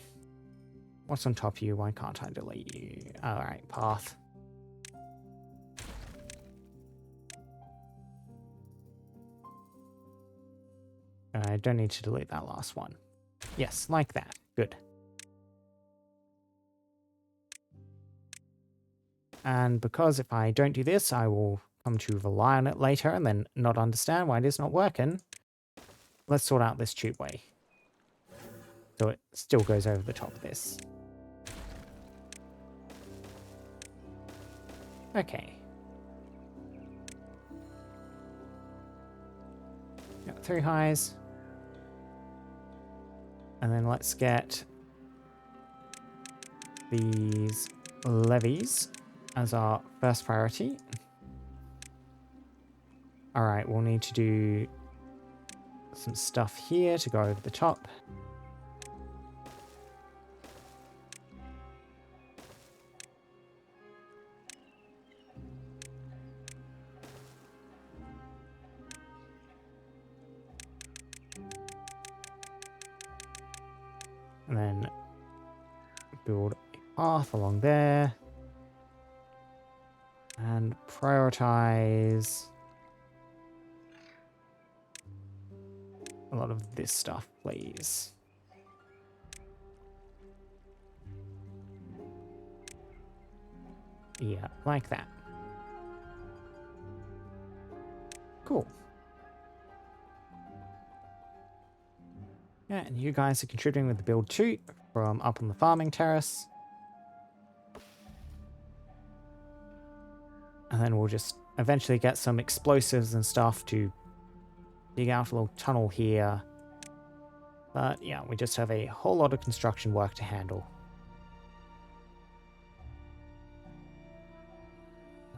What's on top of you? Why can't I delete you? Alright, path. I don't need to delete that last one. Yes, like that. Good. And because if I don't do this, I will come to rely on it later and then not understand why it is not working. Let's sort out this tubeway. So it still goes over the top of this. Okay. Got 3 highs. And then let's get these levees as our first priority. Alright, we'll need to do some stuff here to go over the top. And then build a path along there. And prioritize a lot of this stuff, please. Yeah, like that. Cool. Yeah, and you guys are contributing with the build too, from up on the farming terrace. And then we'll just eventually get some explosives and stuff to dig out a little tunnel here. But yeah, we just have a whole lot of construction work to handle.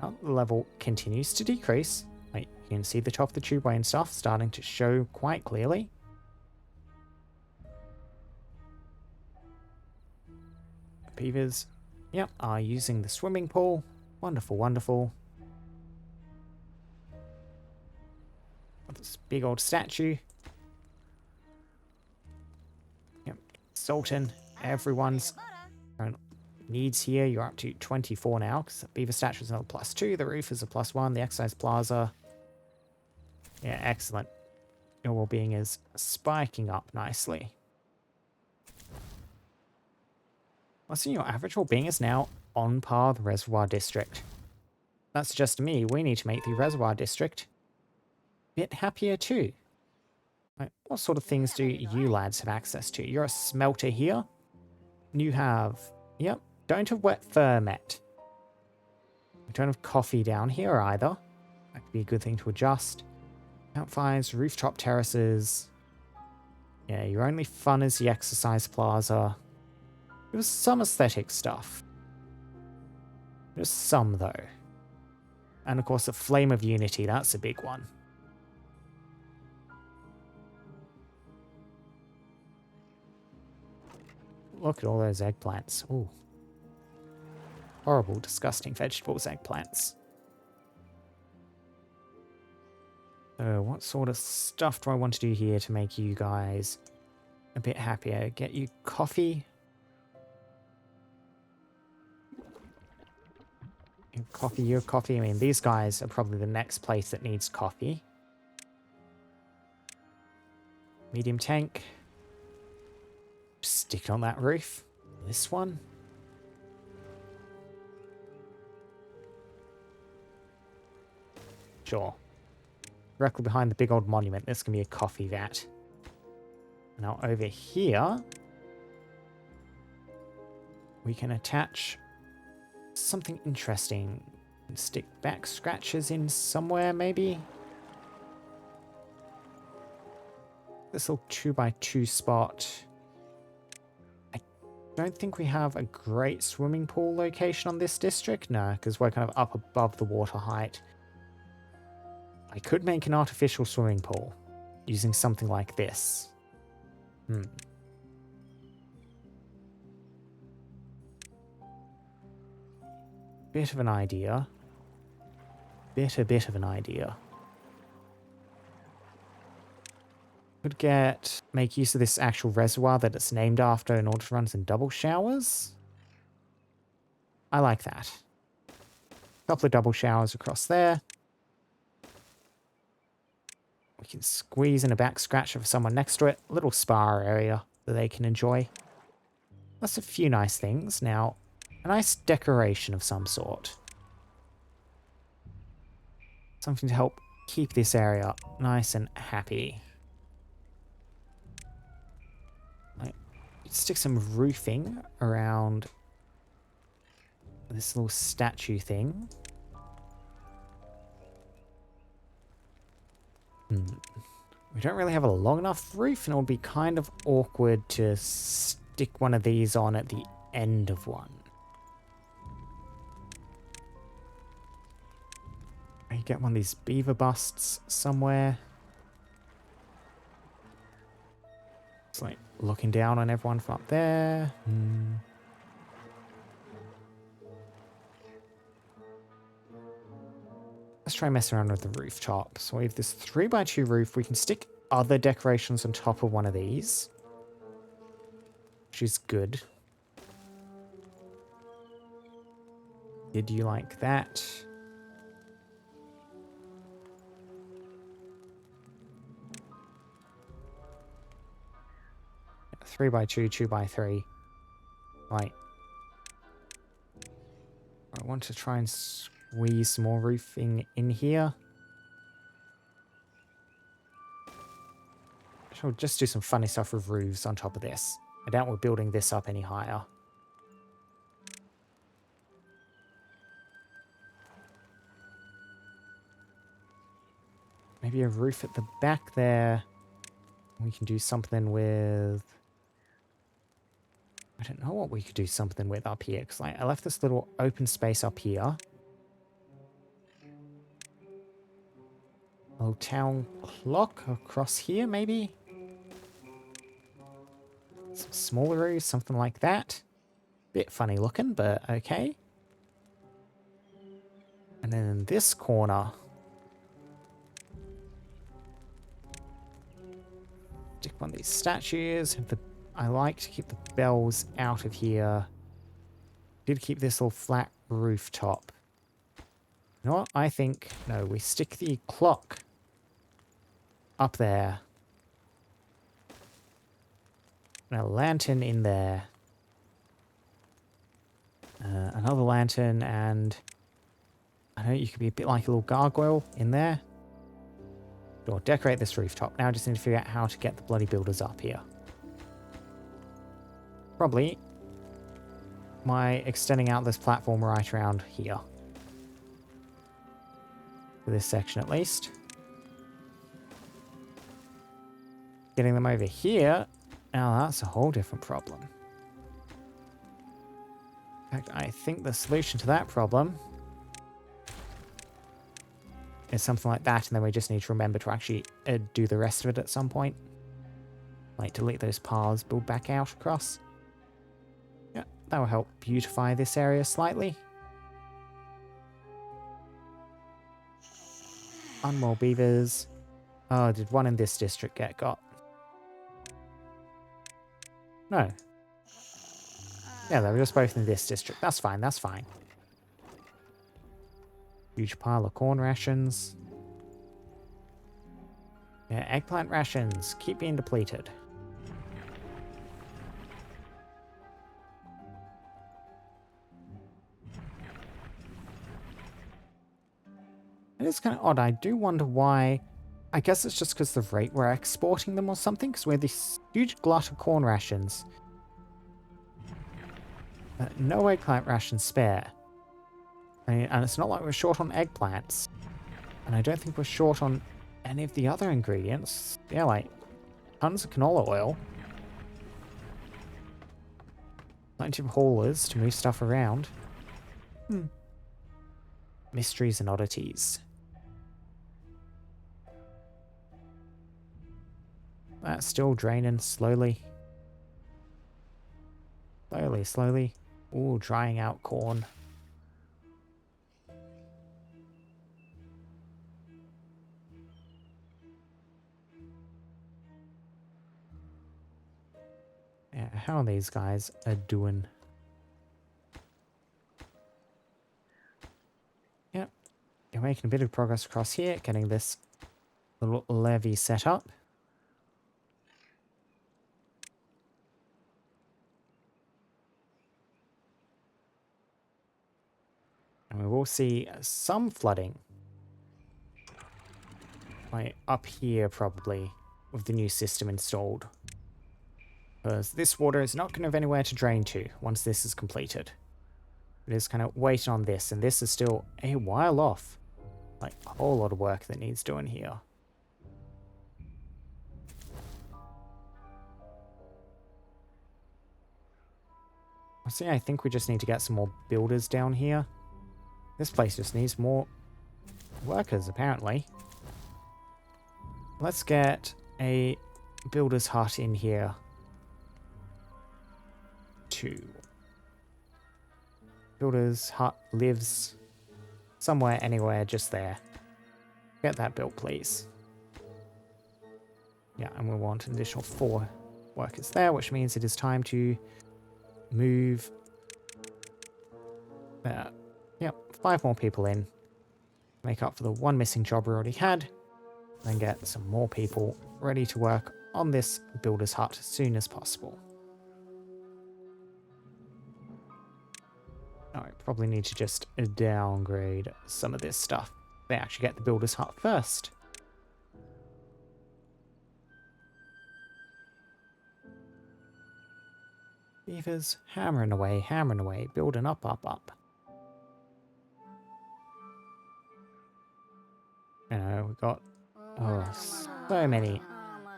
Well, the level continues to decrease. Like, you can see the top of the tubeway and stuff starting to show quite clearly. The beavers, yep, are using the swimming pool. Wonderful, wonderful. This big old statue. Yep, Sultan, everyone's own needs here. You're up to 24 now, because the beaver statue is another +2. The roof is a +1. The exercise plaza. Yeah, excellent. Your well-being is spiking up nicely. Let's see, your average well-being is now on par with the Reservoir District. That's just me. We need to make the Reservoir District a bit happier too. Like, what sort of things do you lads have access to? You're a smelter here. You have, yep, don't have wet ferment. We don't have coffee down here either. That could be a good thing to adjust. Campfires, rooftop terraces. Yeah, your only fun is the exercise plaza. There was some aesthetic stuff. Just some, though. And of course, the Flame of Unity, that's a big one. Look at all those eggplants. Ooh. Horrible, disgusting vegetables, eggplants. So what sort of stuff do I want to do here to make you guys a bit happier? Get you coffee? Your coffee. I mean, these guys are probably the next place that needs coffee. Medium tank. Stick it on that roof. This one. Sure. Directly behind the big old monument, there's going to be a coffee vat. Now over here, we can attach something interesting. Stick back scratches in somewhere, maybe? This little 2x2 spot. I don't think we have a great swimming pool location on this district. No, because we're kind of up above the water height. I could make an artificial swimming pool using something like this. Bit of an idea. Bit of an idea. Could make use of this actual reservoir that it's named after in order to run some double showers. I like that. A couple of double showers across there. We can squeeze in a back scratcher for someone next to it. A little spa area that they can enjoy. That's a few nice things. Now, a nice decoration of some sort. Something to help keep this area nice and happy. Like, stick some roofing around this little statue thing. We don't really have a long enough roof, and it would be kind of awkward to stick one of these on at the end of one. You get one of these beaver busts somewhere. It's like looking down on everyone from up there. Let's try messing around with the rooftop. So we have this 3x2 roof. We can stick other decorations on top of one of these, which is good. Did you like that? Yeah, 3x2, 2x3. Right. I want to try and squeeze some more roofing in here. I'll just do some funny stuff with roofs on top of this. I doubt we're building this up any higher. Maybe a roof at the back there. We can do something with... I don't know what we could do something with up here, because I left this little open space up here. A little town clock across here, maybe? Some smaller roofs, something like that. Bit funny looking, but okay. And then in this corner... stick one of these statues. I like to keep the bells out of here. Did keep this little flat rooftop. You know what? I think... no, we stick the clock up there. And a lantern in there. Another lantern, and... I know you could be a bit like a little gargoyle in there. Or decorate this rooftop. Now I just need to figure out how to get the bloody builders up here. Probably by extending out this platform right around here. For this section at least. Getting them over here, now that's a whole different problem. In fact, I think the solution to that problem is something like that, and then we just need to remember to actually do the rest of it at some point. Like delete those paths, build back out across. Yeah, that will help beautify this area slightly. Unwell beavers. Oh, did one in this district get got? No. Yeah, they were just both in this district. That's fine, that's fine. Huge pile of corn rations. Yeah, eggplant rations. Keep being depleted. It is kind of odd. I do wonder why. I guess it's just because the rate we're exporting them or something, because we have this huge glut of corn rations. No eggplant rations spare. And it's not like we're short on eggplants. And I don't think we're short on any of the other ingredients. Yeah, like tons of canola oil. Plenty of haulers to move stuff around. Mysteries and oddities. That's still draining slowly. Slowly, slowly. Ooh, drying out corn. Yeah, how are these guys doing? Yep. You're making a bit of progress across here, getting this little levee set up. And we will see some flooding. Like up here, probably, with the new system installed. Because this water is not going to have anywhere to drain to once this is completed. It is kind of waiting on this, and this is still a while off. Like, a whole lot of work that needs doing here. See, I think we just need to get some more builders down here. This place just needs more workers, apparently. Let's get a builder's hut in here. 2. Builder's hut lives somewhere, anywhere, just there. Get that built, please. Yeah, and we want an additional 4 workers there, which means it is time to move. Yep, 5 more people in. Make up for the 1 missing job we already had. Then get some more people ready to work on this builder's hut as soon as possible. Alright, probably need to just downgrade some of this stuff. They actually get the builder's hut first. Beavers hammering away, building up, up, up. You know, we've got so many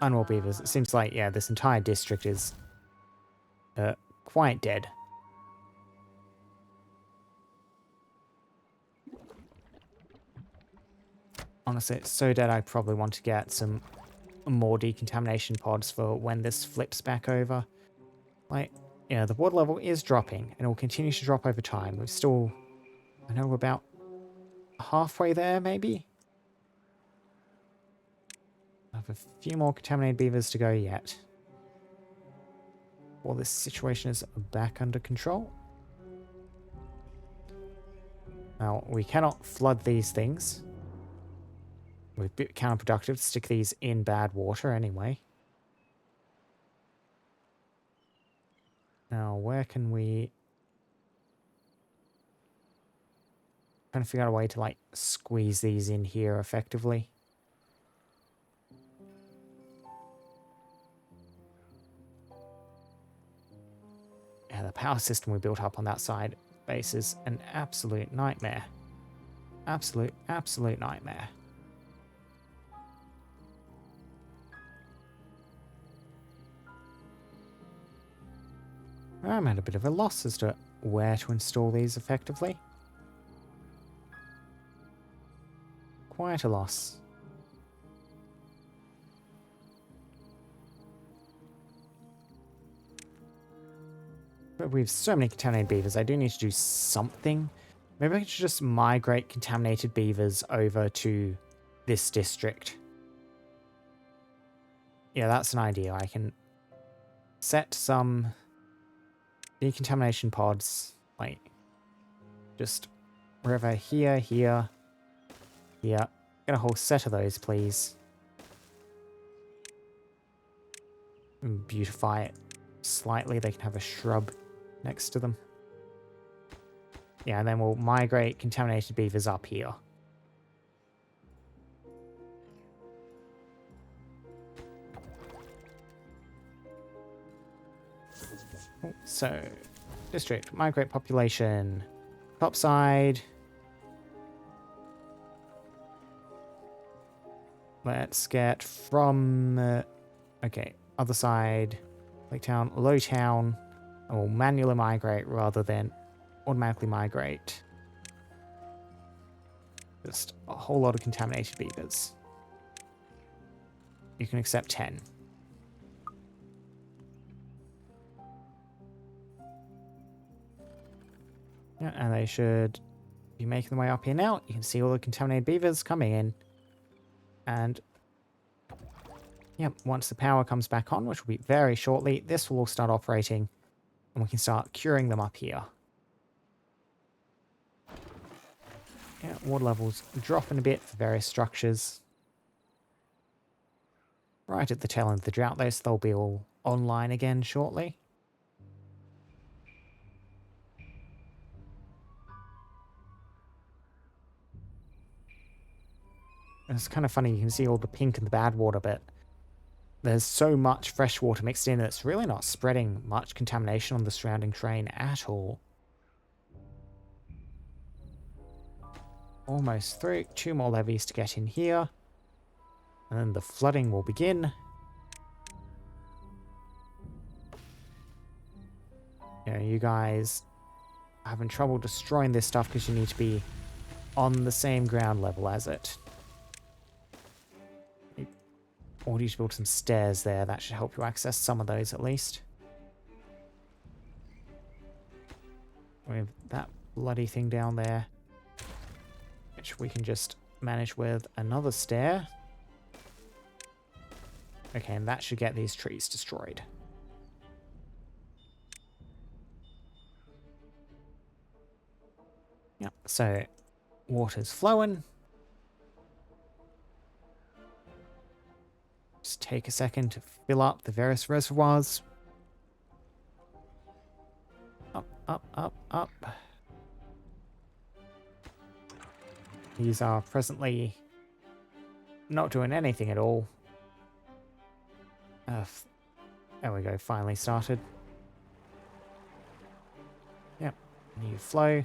animal beavers. It seems like, yeah, this entire district is quite dead. Honestly, it's so dead I probably want to get some more decontamination pods for when this flips back over. Like, yeah, the water level is dropping, and it will continue to drop over time. We're still, I know we're about halfway there, maybe? I have a few more contaminated beavers to go yet. While this situation is back under control. Now, we cannot flood these things. We're a bit counterproductive to stick these in bad water anyway. Now, where can we... Trying to figure out a way to, like, squeeze these in here effectively. Yeah, the power system we built up on that side base is an absolute nightmare. Absolute nightmare. I'm at a bit of a loss as to where to install these effectively. Quite a loss. But we have so many contaminated beavers, I do need to do something. Maybe I should just migrate contaminated beavers over to this district. Yeah, that's an idea. I can set some decontamination pods, like, just wherever, here, here, here. Get a whole set of those, please. And beautify it slightly. They can have a shrub next to them. Yeah, and then we'll migrate contaminated beavers up here. So, district, migrate population, top side. Let's get from, okay, other side, Lake Town, Low Town, and we'll manually migrate rather than automatically migrate. Just a whole lot of contaminated beavers. You can accept 10. Yeah, and they should be making their way up here now. You can see all the contaminated beavers coming in. And yeah, once the power comes back on, which will be very shortly, this will all start operating and we can start curing them up here. Yeah, water levels dropping a bit for various structures. Right at the tail end of the drought though, so they'll be all online again shortly. It's kind of funny, you can see all the pink and the bad water, but there's so much fresh water mixed in that it's really not spreading much contamination on the surrounding terrain at all. Almost through. 2 more levees to get in here. And then the flooding will begin. You know, you guys are having trouble destroying this stuff because you need to be on the same ground level as it. Or you should build some stairs there. That should help you access some of those at least. We have that bloody thing down there, which we can just manage with another stair. Okay, and that should get these trees destroyed. Yep, so water's flowing. Just take a second to fill up the various reservoirs. Up, up, up, up. These are presently not doing anything at all. There we go, finally started. Yep, new flow.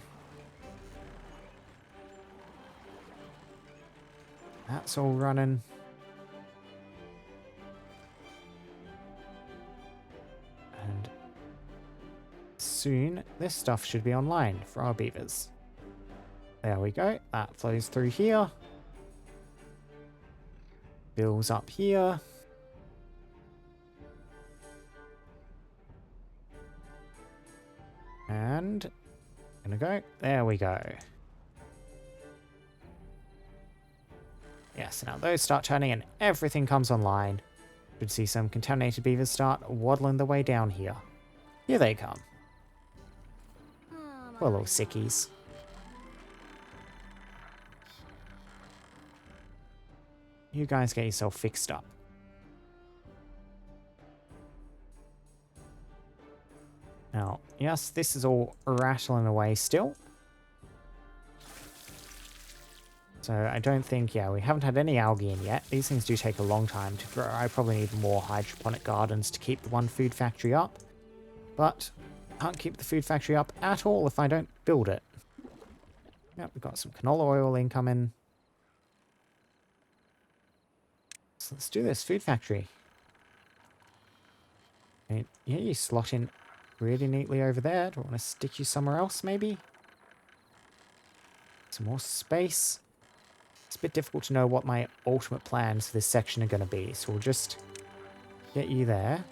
That's all running. And soon this stuff should be online for our beavers. There we go, that flows through here. Fills up here. And gonna go. There we go. Yes, now those start turning and everything comes online. Should see some contaminated beavers start waddling their way down here. Here they come. Poor little sickies. You guys get yourself fixed up. Now, yes, this is all rattling away still. So I don't think, yeah, we haven't had any algae in yet. These things do take a long time to grow. I probably need more hydroponic gardens to keep the one food factory up. But I can't keep the food factory up at all if I don't build it. Yep, we've got some canola oil incoming. So let's do this food factory. And yeah, you slot in really neatly over there. Do I want to stick you somewhere else, maybe? Some more space. It's a bit difficult to know what my ultimate plans for this section are going to be, so we'll just get you there.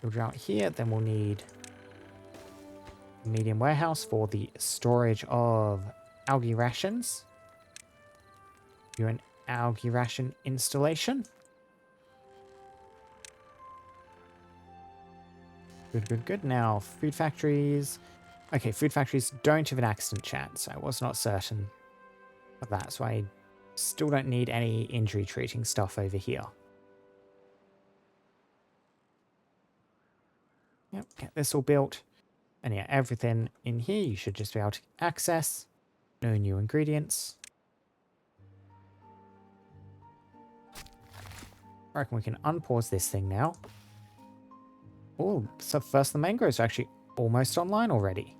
Build you out here, then we'll need a medium warehouse for the storage of algae rations. You're an algae ration installation. Good, good, good. Now, food factories. Okay, food factories don't have an accident chat, so I was not certain of that, so I still don't need any injury treating stuff over here. Yep, get this all built. And yeah, everything in here you should just be able to access. No new ingredients. I reckon we can unpause this thing now. Oh, so first the mangroves are actually almost online already.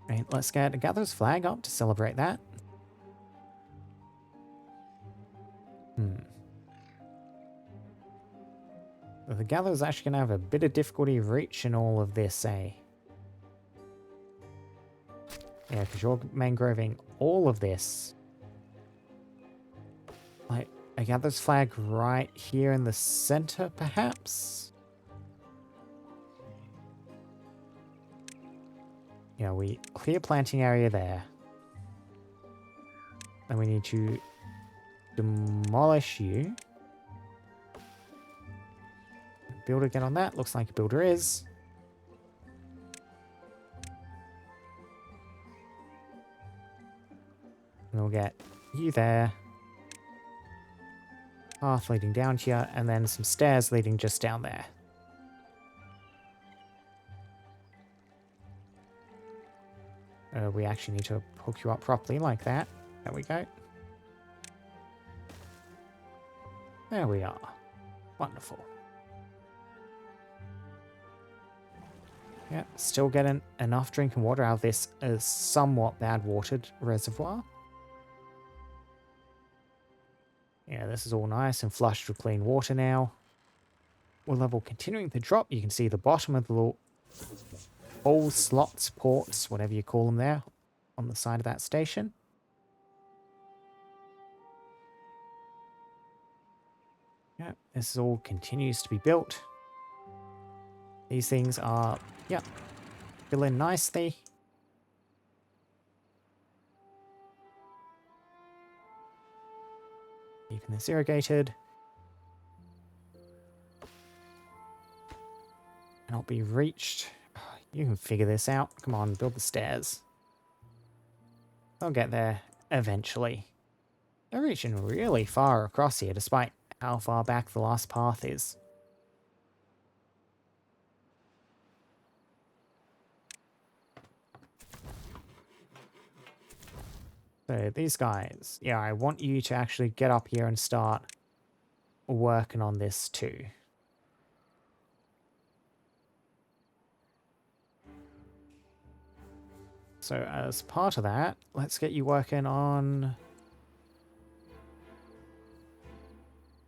Right, let's get a gatherer's flag up to celebrate that. The gatherer's actually going to have a bit of difficulty reaching all of this, eh? Yeah, because you're mangroving all of this. Like, a gatherer's flag right here in the center, perhaps? Yeah, we clear planting area there. Then we need to demolish you. Build again on that. Looks like a builder is. And we'll get you there. Path leading down here, and then some stairs leading just down there. We actually need to hook you up properly like that. There we go. There we are. Wonderful. Yeah, still getting enough drinking water out of this somewhat bad watered reservoir. Yeah, this is all nice and flushed with clean water now. Water level continuing to drop. You can see the bottom of the little hole slots, ports, whatever you call them there, on the side of that station. Yeah, this all continues to be built. These things are, yeah, filling nicely. Keeping this irrigated. Cannot be reached. You can figure this out. Come on, build the stairs. I'll get there eventually. They're reaching really far across here, despite how far back the last path is. So these guys, yeah, I want you to actually get up here and start working on this too. So as part of that, let's get you working on...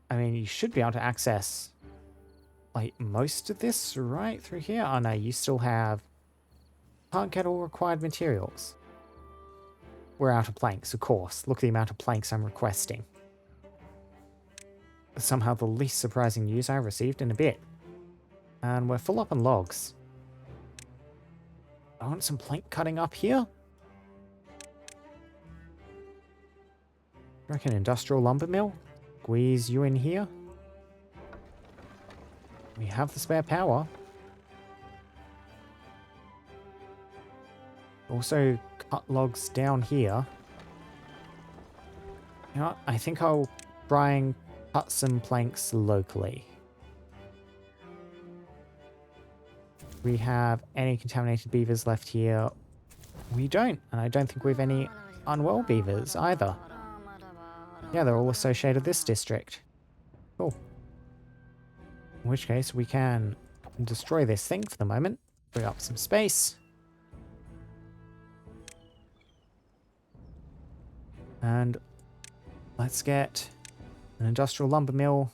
I mean, you should be able to access, like, most of this right through here. Oh no, you still have... Can't get all required materials. We're out of planks, of course. Look at the amount of planks I'm requesting. Somehow the least surprising news I received in a bit. And we're full up on logs. I want some plank cutting up here. Reckon industrial lumber mill? Squeeze you in here. We have the spare power. Also cut logs down here. You know what? I think I'll try and cut some planks locally. We have any contaminated beavers left here? We don't, and I don't think we have any unwell beavers either. Yeah, they're all associated with this district. Cool. In which case, we can destroy this thing for the moment. Free up some space. And let's get an industrial lumber mill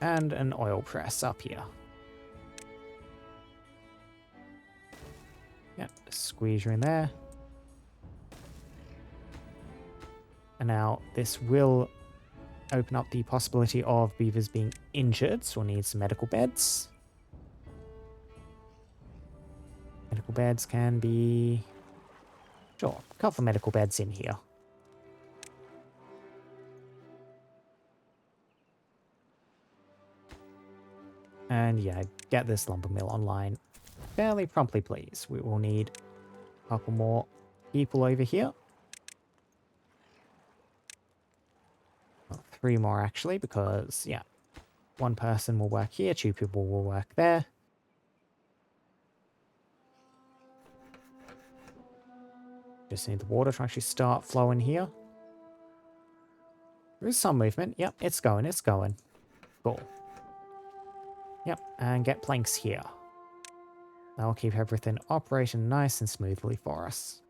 and an oil press up here. Yep, squeeze you in there. And now this will open up the possibility of beavers being injured, so we'll need some medical beds. Medical beds can be... Sure, a couple of medical beds in here. And yeah, get this lumber mill online fairly promptly, please. We will need a couple more people over here. Well, 3 more actually, because yeah, 1 person will work here, 2 people will work there. Just need the water to actually start flowing here. There is some movement. Yep, it's going, it's going. Cool. Yep, and get planks here. That'll keep everything operating nice and smoothly for us.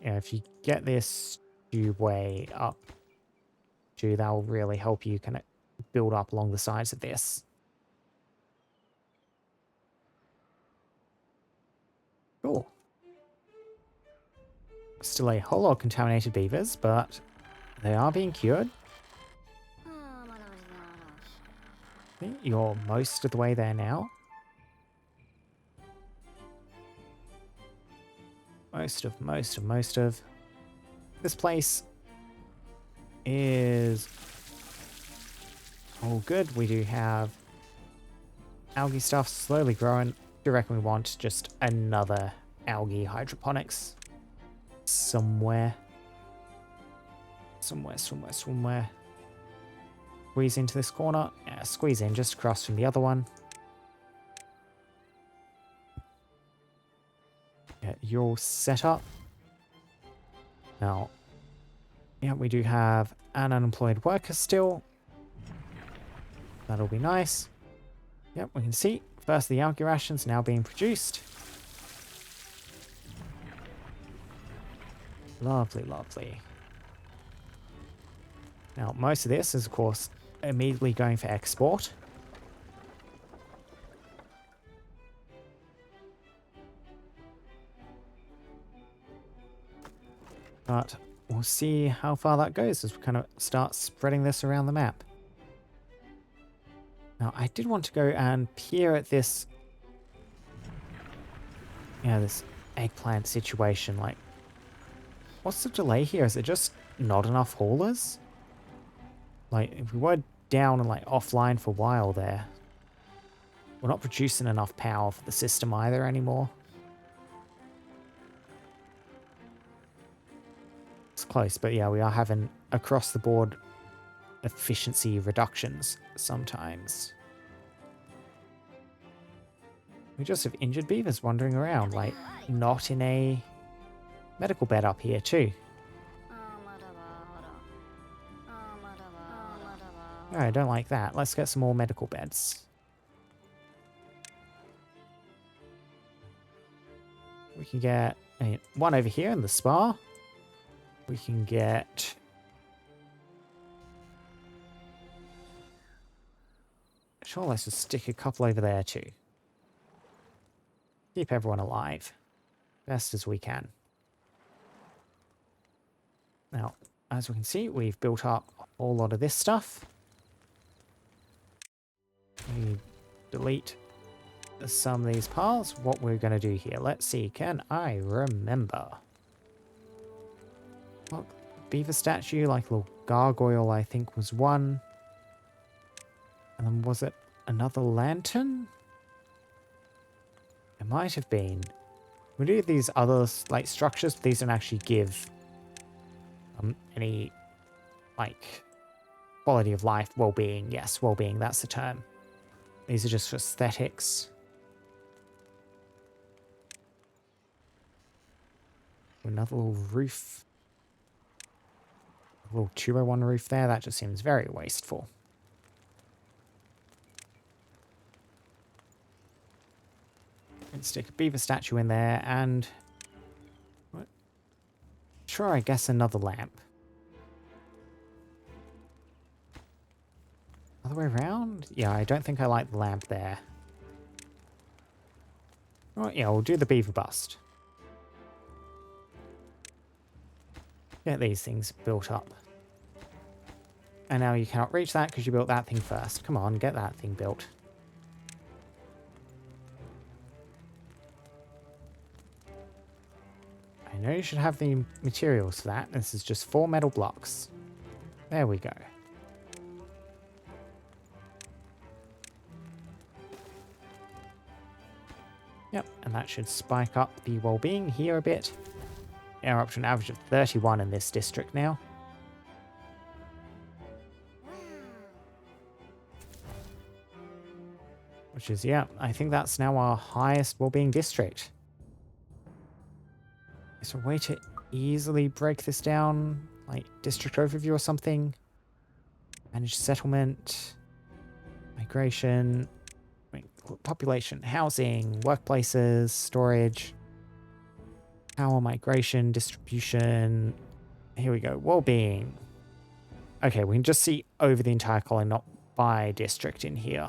Yeah, if you get this tubeway up, that'll really help you kind of build up along the sides of this. Cool. Still a whole lot of contaminated beavers, but they are being cured. Okay, you're most of the way there now. Most of. This place is all good. We do have algae stuff slowly growing. Do you reckon we want just another algae hydroponics? Somewhere. Squeeze into this corner. Yeah, squeeze in just across from the other one. Yeah, you're all set up. Now, yeah, we do have an unemployed worker still. That'll be nice. Yep, we can see first the algae rations now being produced. Lovely, lovely. Now, most of this is, of course, immediately going for export. But we'll see how far that goes as we kind of start spreading this around the map. Now, I did want to go and peer at this, this eggplant situation. Like, what's the delay here? Is it just not enough haulers? Like, if we were down and like offline for a while there, we're not producing enough power for the system either anymore. It's close, but yeah, we are having across the board efficiency reductions sometimes. We just have injured beavers wandering around, like not in a medical bed up here too. Oh, I don't like that. Let's get some more medical beds. We can get one over here in the spa. We can get... Sure, let's just stick a couple over there too. Keep everyone alive. Best as we can. Now, as we can see, we've built up a whole lot of this stuff. We delete some of these piles. What we're going to do here. Let's see. Can I remember? Look, beaver statue, like a little gargoyle, I think was one. And then was it another lantern? It might have been. We do these other like structures, but these don't actually give any like quality of life, well-being. Yes, well-being, that's the term. These are just for aesthetics. Another little roof. A little 201 roof there. That just seems very wasteful. Let's stick a beaver statue in there and... What? Sure, I guess another lamp. Other way around? Yeah, I don't think I like the lamp there. Oh, yeah, we'll do the beaver bust. Get these things built up. And now you cannot reach that because you built that thing first. Come on, get that thing built. I know you should have the materials for that. This is just 4 metal blocks. There we go. Yep, and that should spike up the well-being here a bit. Yeah, we're up to an average of 31 in this district now. Which is, yeah, I think that's now our highest well-being district. Is there a way to easily break this down? Like district overview or something? Manage settlement, migration, population, housing, workplaces, storage, power, migration, distribution. Here we go, well-being. Okay, we can just see over the entire colony, not by district in here.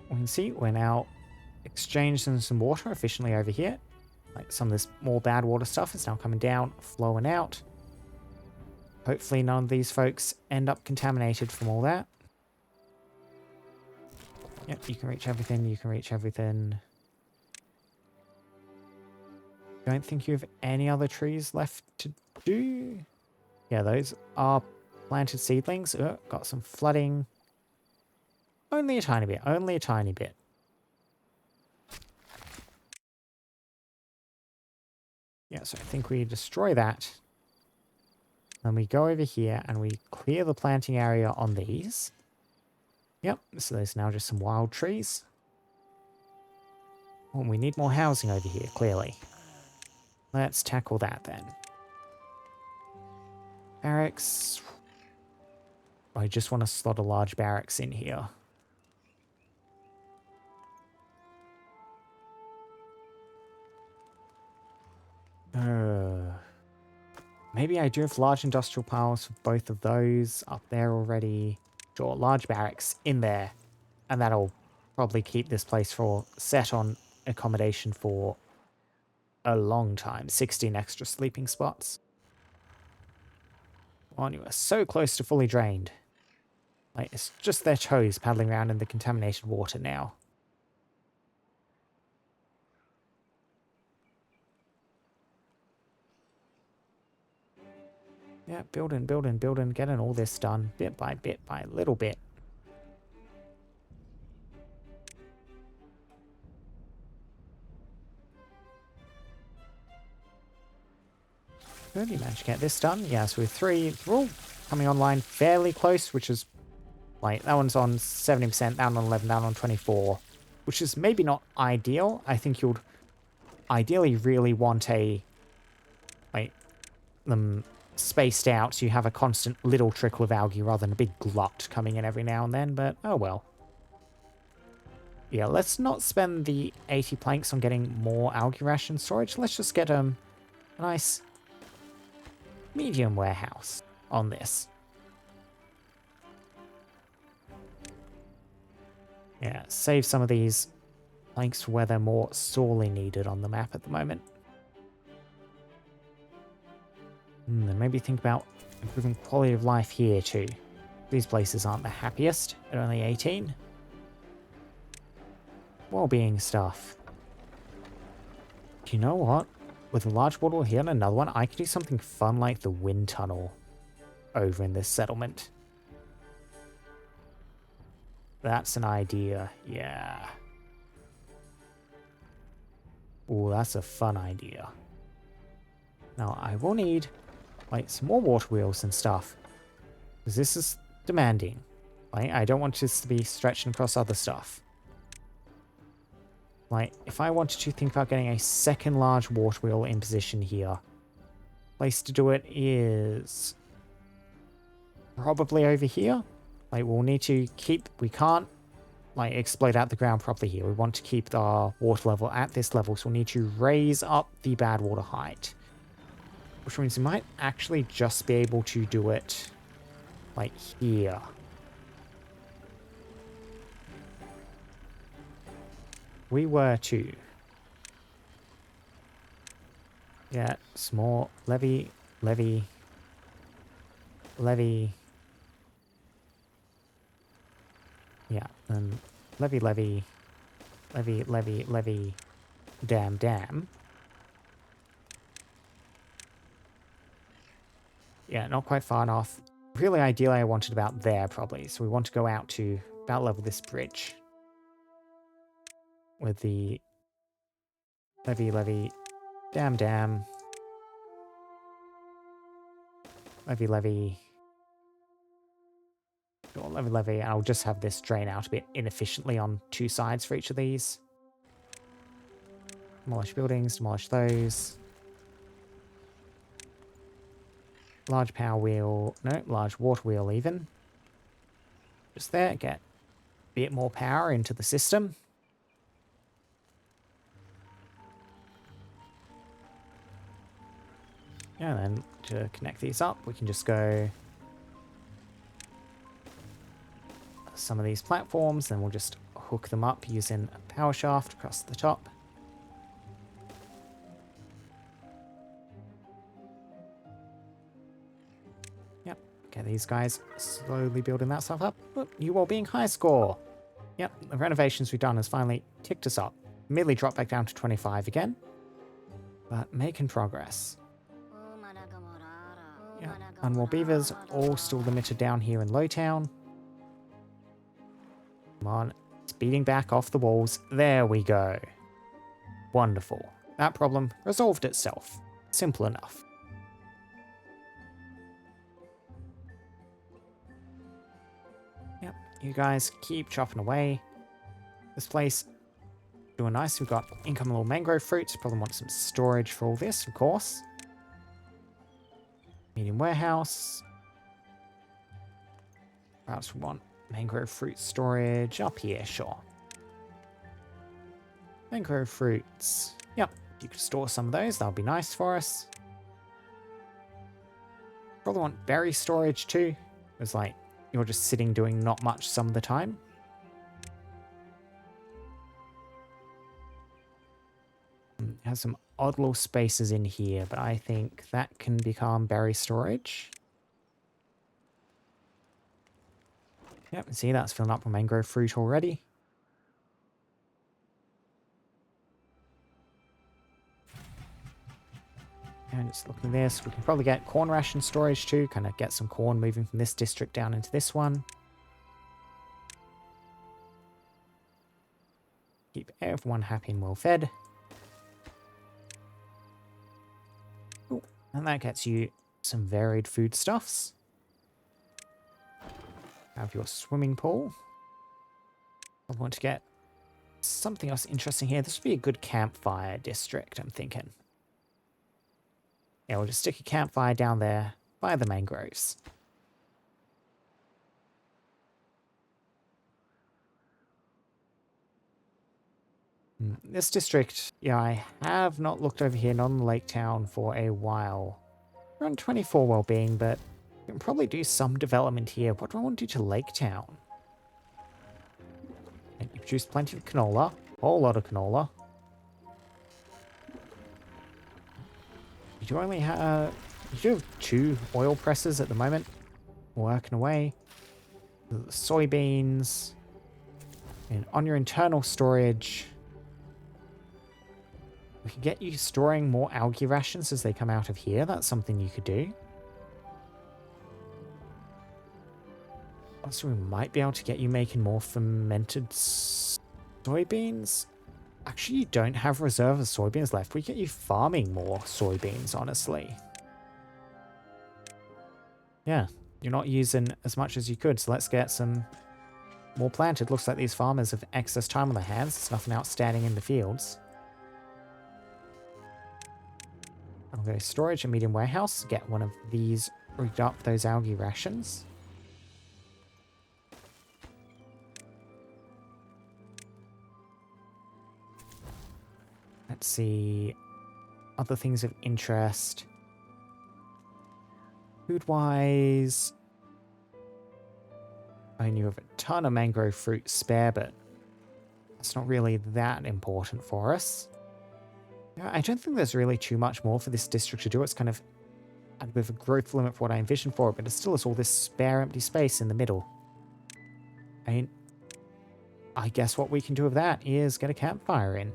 We can see we're now exchanging some water efficiently over here. Like some of this more bad water stuff is now coming down, flowing out. Hopefully none of these folks end up contaminated from all that. Yep, you can reach everything, you can reach everything. Don't think you have any other trees left to do. Yeah, those are planted seedlings. Got some flooding. Only a tiny bit, only a tiny bit. Yeah, so I think we destroy that. Then we go over here and we clear the planting area on these. Yep, so there's now just some wild trees. Oh, we need more housing over here, clearly. Let's tackle that then. Barracks. I just want to slot a large barracks in here. Maybe I do have large industrial piles for both of those up there already. Sure, large barracks in there. And that'll probably keep this place for set on accommodation for a long time. 16 extra sleeping spots. Oh, you are so close to fully drained. Like, it's just their toes paddling around in the contaminated water now. Yeah, building, building, building, getting all this done bit by little bit. Good, you managed to get this done. Yeah, so with 3, they're all coming online fairly close, which is like, that one's on 70%, down on 11, down on 24, which is maybe not ideal. I think you'd ideally really want like, them spaced out so you have a constant little trickle of algae rather than a big glut coming in every now and then, but oh well. Yeah, let's not spend the 80 planks on getting more algae ration storage. Let's just get a nice medium warehouse on this. Yeah, save some of these planks for where they're more sorely needed on the map at the moment. Then maybe think about improving quality of life here too. These places aren't the happiest at only 18. Well-being stuff. Do you know what? With a large waterwheel here and another one, I could do something fun like the wind tunnel over in this settlement. That's an idea, yeah. Ooh, that's a fun idea. Now, I will need like some more water wheels and stuff, because this is demanding. Like, I don't want this to be stretching across other stuff. Like, if I wanted to think about getting a second large water wheel in position here, place to do it is probably over here. Like, we'll need to keep, we can't like explode out the ground properly here. We want to keep our water level at this level, so we'll need to raise up the Badwater height. Which means we might actually just be able to do it like here. We were to get small levy, levy, levy, Yeah, and levy, levy, levy, levy, levy, dam, dam. Yeah, not quite far enough. Really, ideally, I wanted about there, probably. So we want to go out to about level this bridge. With the levy, levy, dam, dam. Levy, levy. Or levy, levy. And I'll just have this drain out a bit inefficiently on two sides for each of these. Demolish buildings, demolish those. Large power wheel. No, large water wheel even. Just there, get a bit more power into the system. And then to connect these up, we can just go some of these platforms, and we'll just hook them up using a power shaft across the top. Yep, get these guys slowly building that stuff up. Look, you all being high score. Yep, the renovations we've done has finally ticked us up. Merely dropped back down to 25 again, but making progress. Yeah, and more beavers all still limited down here in Lowtown. Come on, it's beating back off the walls. There we go. Wonderful. That problem resolved itself. Simple enough. Yep, you guys keep chopping away. This place doing nice. We've got incoming little mangrove fruits. Probably want some storage for all this, of course. Medium warehouse. Perhaps we want mangrove fruit storage up here, sure. Mangrove fruits. Yep, you could store some of those. That would be nice for us. Probably want berry storage too. It's like you're just sitting doing not much some of the time. Has some odd little spaces in here, but I think that can become berry storage. Yep, see that's filling up with mangrove fruit already. And just looking at this, we can probably get corn ration storage too, kind of get some corn moving from this district down into this one. Keep everyone happy and well fed. Ooh, and that gets you some varied foodstuffs. Have your swimming pool. I want to get something else interesting here. This would be a good campfire district, I'm thinking. Yeah, we'll just stick a campfire down there by the mangroves. This district, yeah, I have not looked over here, not on Lake Town for a while. We're on 24 well-being, but we can probably do some development here. What do I want to do to Lake Town? And you produce plenty of canola, a whole lot of canola. You do only have, you do have 2 oil presses at the moment, working away. The soybeans, and on your internal storage, we can get you storing more algae rations as they come out of here. That's something you could do. Also, we might be able to get you making more fermented soybeans. Actually, you don't have reserve of soybeans left. We get you farming more soybeans, honestly. Yeah, you're not using as much as you could, so let's get some more planted. Looks like these farmers have excess time on their hands. There's nothing outstanding in the fields. I'll go storage and medium warehouse. Get one of these rigged up, those algae rations. Let's see. Other things of interest. Food-wise, I knew of a ton of mangrove fruit spare, but it's not really that important for us. I don't think there's really too much more for this district to do. It's kind of a bit of a growth limit for what I envisioned for it, but it still has all this spare empty space in the middle. I mean, I guess what we can do with that is get a campfire in.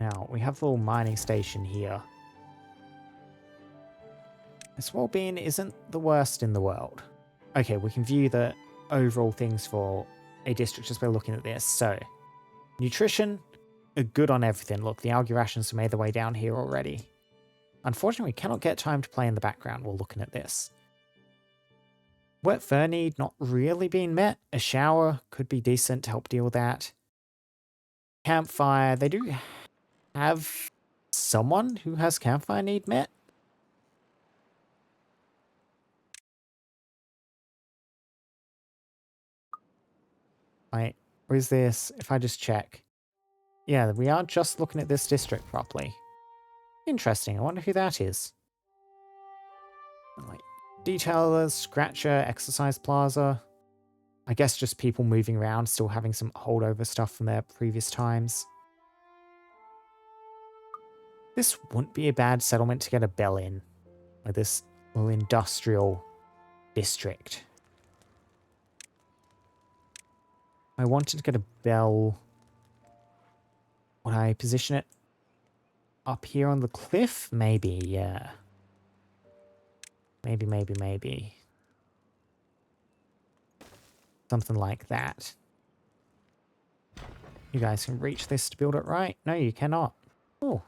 Now, we have a little mining station here. This wall bin isn't the worst in the world. Okay, we can view the overall things for a district just by looking at this. So, nutrition, good on everything. Look, the algae rations have made their way down here already. Unfortunately, we cannot get time to play in the background while looking at this. Wet fur need not really being met. A shower could be decent to help deal with that. Campfire, they do have someone who has campfire need met. Right, or is this, if I just check? Yeah, we are just looking at this district properly. Interesting, I wonder who that is. Like, detailer, scratcher, exercise plaza. I guess just people moving around, still having some holdover stuff from their previous times. This wouldn't be a bad settlement to get a bell in. Like this little industrial district. I wanted to get a bell. Would I position it up here on the cliff? Maybe, yeah. Maybe. Something like that. You guys can reach this to build it right? No, you cannot. Oh.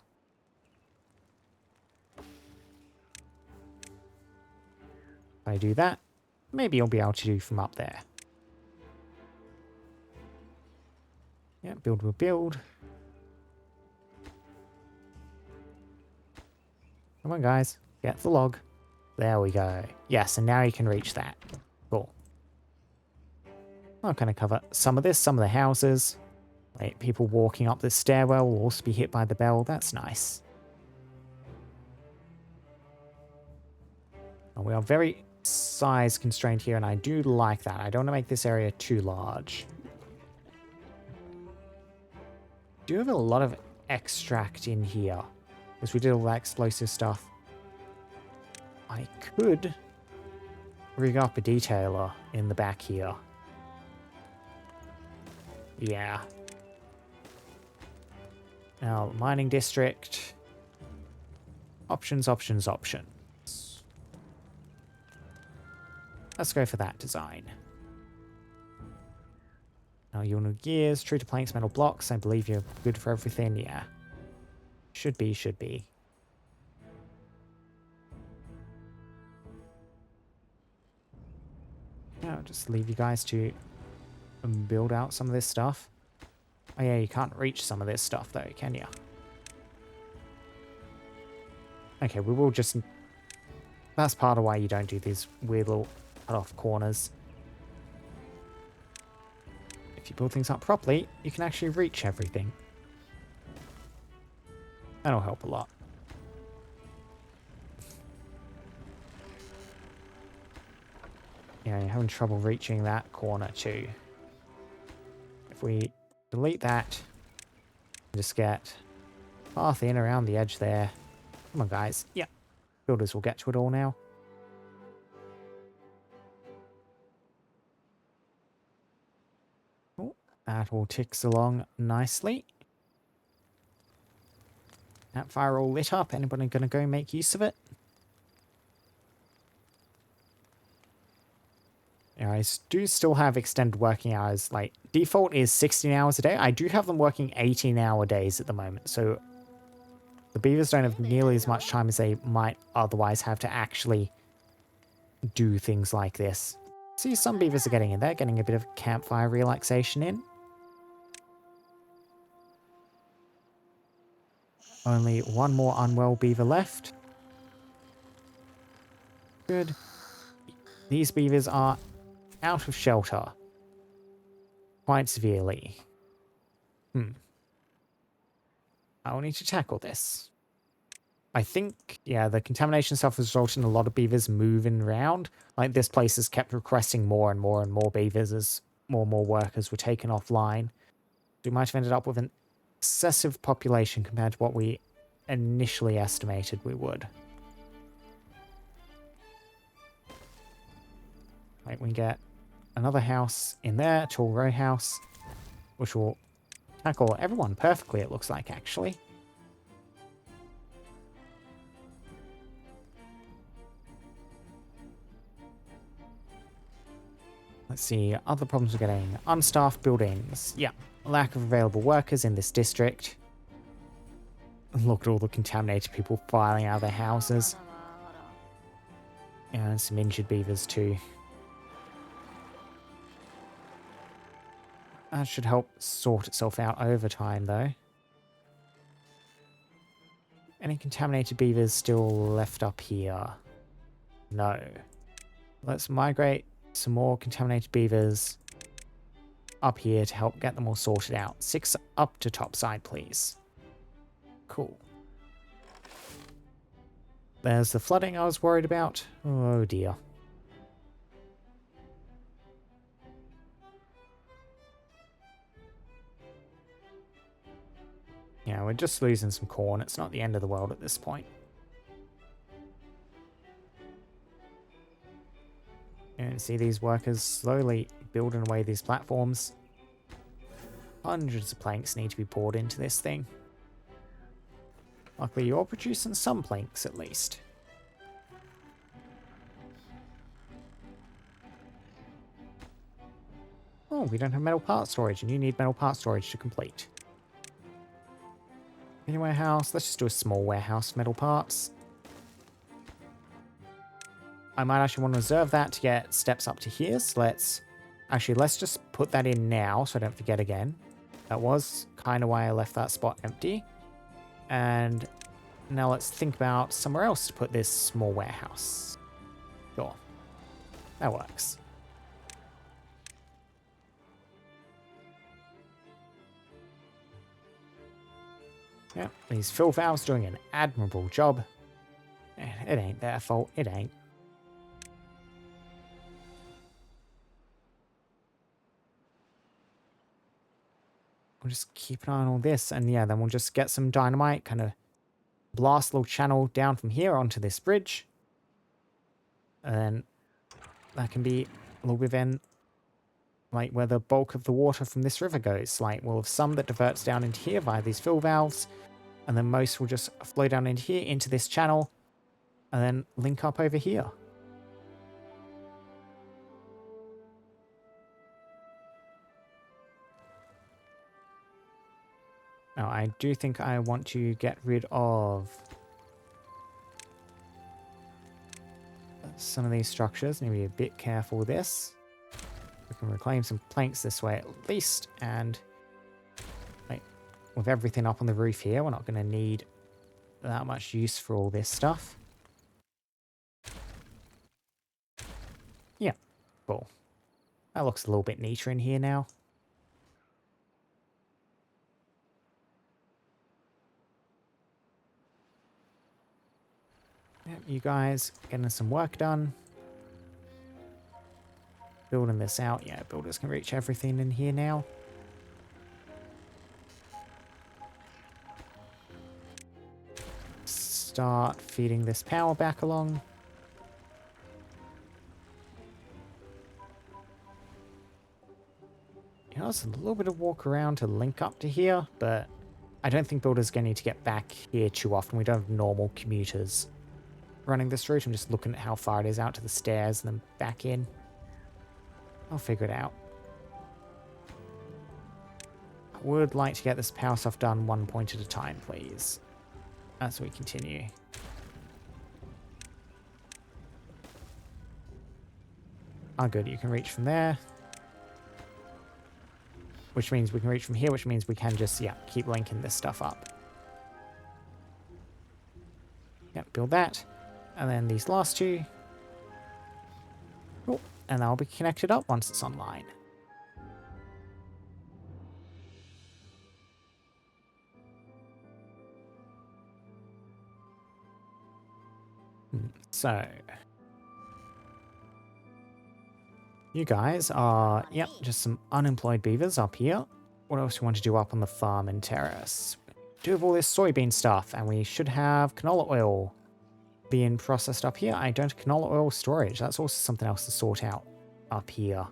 If I do that, maybe you'll be able to do from up there. Yeah, build will build. Come on, guys. Get the log. There we go. Yes, and now you can reach that. Cool. I'll kind of cover some of this, some of the houses. Like, people walking up this stairwell will also be hit by the bell. That's nice. And we are very size constrained here, and I do like that. I don't want to make this area too large. Do have a lot of extract in here, because we did all that explosive stuff. I could rig up a detailer in the back here. Yeah. Now, mining district. Options. Let's go for that design. Now, you'll need gears, true to planks, metal blocks. I believe you're good for everything. Yeah. Should be. Yeah, I'll just leave you guys to build out some of this stuff. Oh yeah, you can't reach some of this stuff though, can you? Okay, we will just... That's part of why you don't do these weird little cut-off corners. If you build things up properly, you can actually reach everything. That'll help a lot. Yeah, you're having trouble reaching that corner too. If we delete that, just get path in around the edge there. Come on, guys. Yeah, builders will get to it all now. Oh, that all ticks along nicely. That fire all lit up. Anybody going to go make use of it? I do still have extended working hours. Like, default is 16 hours a day. I do have them working 18-hour days at the moment. So the beavers don't have nearly as much time as they might otherwise have to actually do things like this. See, some beavers are getting in there, getting a bit of campfire relaxation in. Only one more unwell beaver left. Good. These beavers are out of shelter. Quite severely. I will need to tackle this. I think, yeah, the contamination stuff has resulted in a lot of beavers moving around. Like, this place has kept requesting more and more beavers as more and more workers were taken offline. We might have ended up with an excessive population compared to what we initially estimated we would. Like we can get another house in there, tall row house, which will tackle everyone perfectly, it looks like, actually. Let's see, other problems we're getting. Unstaffed buildings. Yeah, lack of available workers in this district. Look at all the contaminated people filing out of their houses. Yeah, and some injured beavers too. That should help sort itself out over time, though. Any contaminated beavers still left up here? No. Let's migrate some more contaminated beavers up here to help get them all sorted out. 6 up to top side, please. Cool. There's the flooding I was worried about. Oh dear. Yeah, we're just losing some corn. It's not the end of the world at this point. And see these workers slowly building away these platforms. Hundreds of planks need to be poured into this thing. Luckily, you're producing some planks at least. Oh, we don't have metal part storage, and you need metal part storage to complete. Any warehouse? Let's just do a small warehouse, metal parts. I might actually want to reserve that to get steps up to here, so let's just put that in now so I don't forget again. That was kind of why I left that spot empty. And now let's think about somewhere else to put this small warehouse. Sure. That works. Yeah, these fill valves doing an admirable job. It ain't their fault, it ain't. We'll just keep an eye on all this, and yeah, then we'll just get some dynamite, kind of blast a little channel down from here onto this bridge. And then that can be a little bit then, like, where the bulk of the water from this river goes. Like, we'll have some that diverts down into here via these fill valves, and then most will just flow down into here, into this channel, and then link up over here. Now, I do think I want to get rid of some of these structures. Need to be a bit careful with this. We can reclaim some planks this way at least, and like, with everything up on the roof here, we're not going to need that much use for all this stuff. Yeah, cool. That looks a little bit neater in here now. Yep, you guys getting some work done. Building this out. Yeah, builders can reach everything in here now. Start feeding this power back along. You know, it's a little bit of walk around to link up to here, but I don't think builders are going to need to get back here too often. We don't have normal commuters running this route. I'm just looking at how far it is out to the stairs and then back in. I'll figure it out. I would like to get this power stuff done one point at a time, please, as we continue. Oh, good. You can reach from there. Which means we can reach from here, which means we can just, yeah, keep linking this stuff up. Yep, build that. And then these last two. Cool. And they'll be connected up once it's online. So, you guys are, yep, just some unemployed beavers up here. What else do we want to do up on the farm and terrace? Do have all this soybean stuff, and we should have canola oil being processed up here. I don't have canola oil storage. That's also something else to sort out. up here.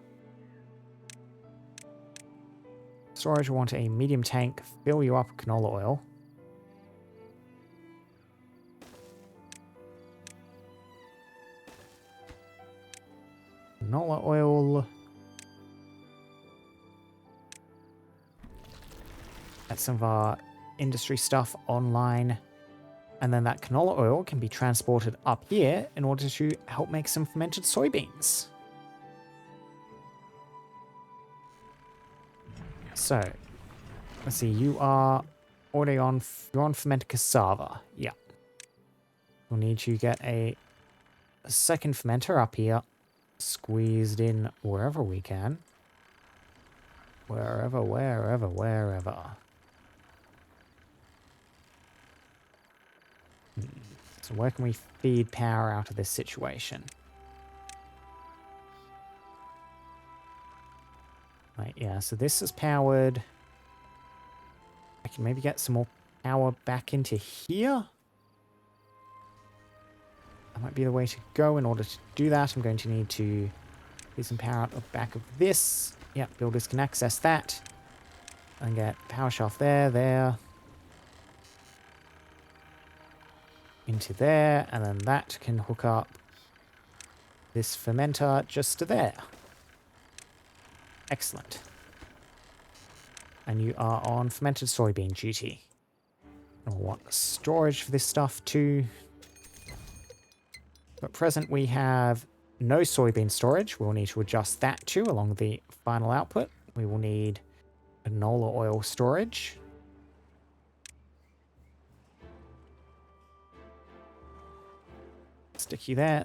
Storage, we want a medium tank, fill you up with canola oil. Canola oil. Get some of our industry stuff online. And then that canola oil can be transported up here in order to help make some fermented soybeans. So, let's see, you are already on, you're on fermented cassava. Yeah. We'll need to get a second fermenter up here, squeezed in wherever we can. Wherever. So where can we feed power out of this situation? Right, yeah, so this is powered. I can maybe get some more power back into here. That might be the way to go. In order to do that, I'm going to need to get some power out the back of this. Yeah, builders can access that. And get power shaft there. Into there, and then that can hook up this fermenter just to there. Excellent. And you are on fermented soybean duty. And we'll want storage for this stuff too. At present we have no soybean storage. We'll need to adjust that too along the final output. We will need canola oil storage. Stick you there.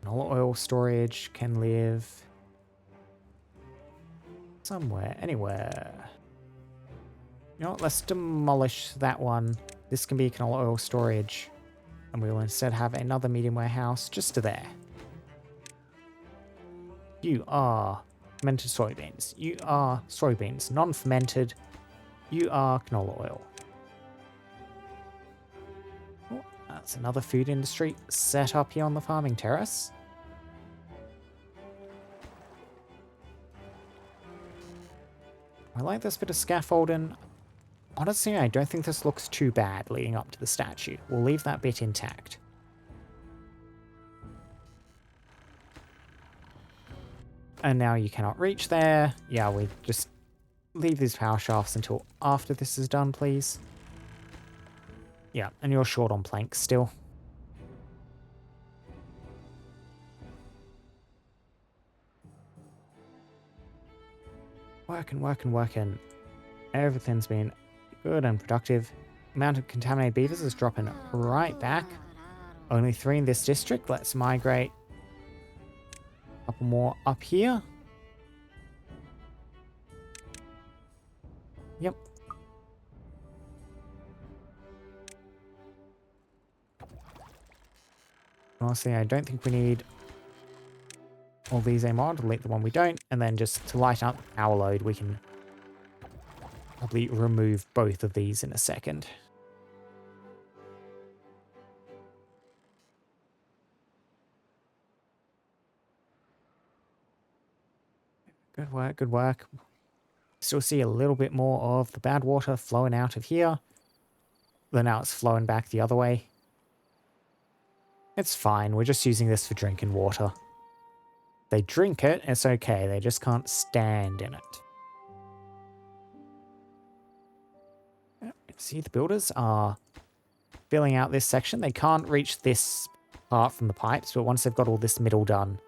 Canola oil storage can live somewhere, anywhere. You know what, let's demolish that one. This can be canola oil storage. And we will instead have another medium warehouse just to there. You are fermented soybeans. You are soybeans, non-fermented. You are canola oil. Oh, that's another food industry set up here on the farming terrace. I like this bit of scaffolding. Honestly, I don't think this looks too bad leading up to the statue. We'll leave that bit intact. And now you cannot reach there. Yeah, we just leave these power shafts until after this is done, please. Yeah, and you're short on planks still. Working. Everything's been good and productive. Amount of contaminated beavers is dropping right back. Only 3 in this district. Let's migrate a couple more up here. Yep. Honestly, I don't think we need all these anymore. Delete the one we don't. And then just to lighten up our load, we can probably remove both of these in a second. Good work. Still see a little bit more of the Badwater flowing out of here. But now it's flowing back the other way. It's fine. We're just using this for drinking water. They drink it, it's okay. They just can't stand in it. See, the builders are filling out this section. They can't reach this part from the pipes, but once they've got all this middle done,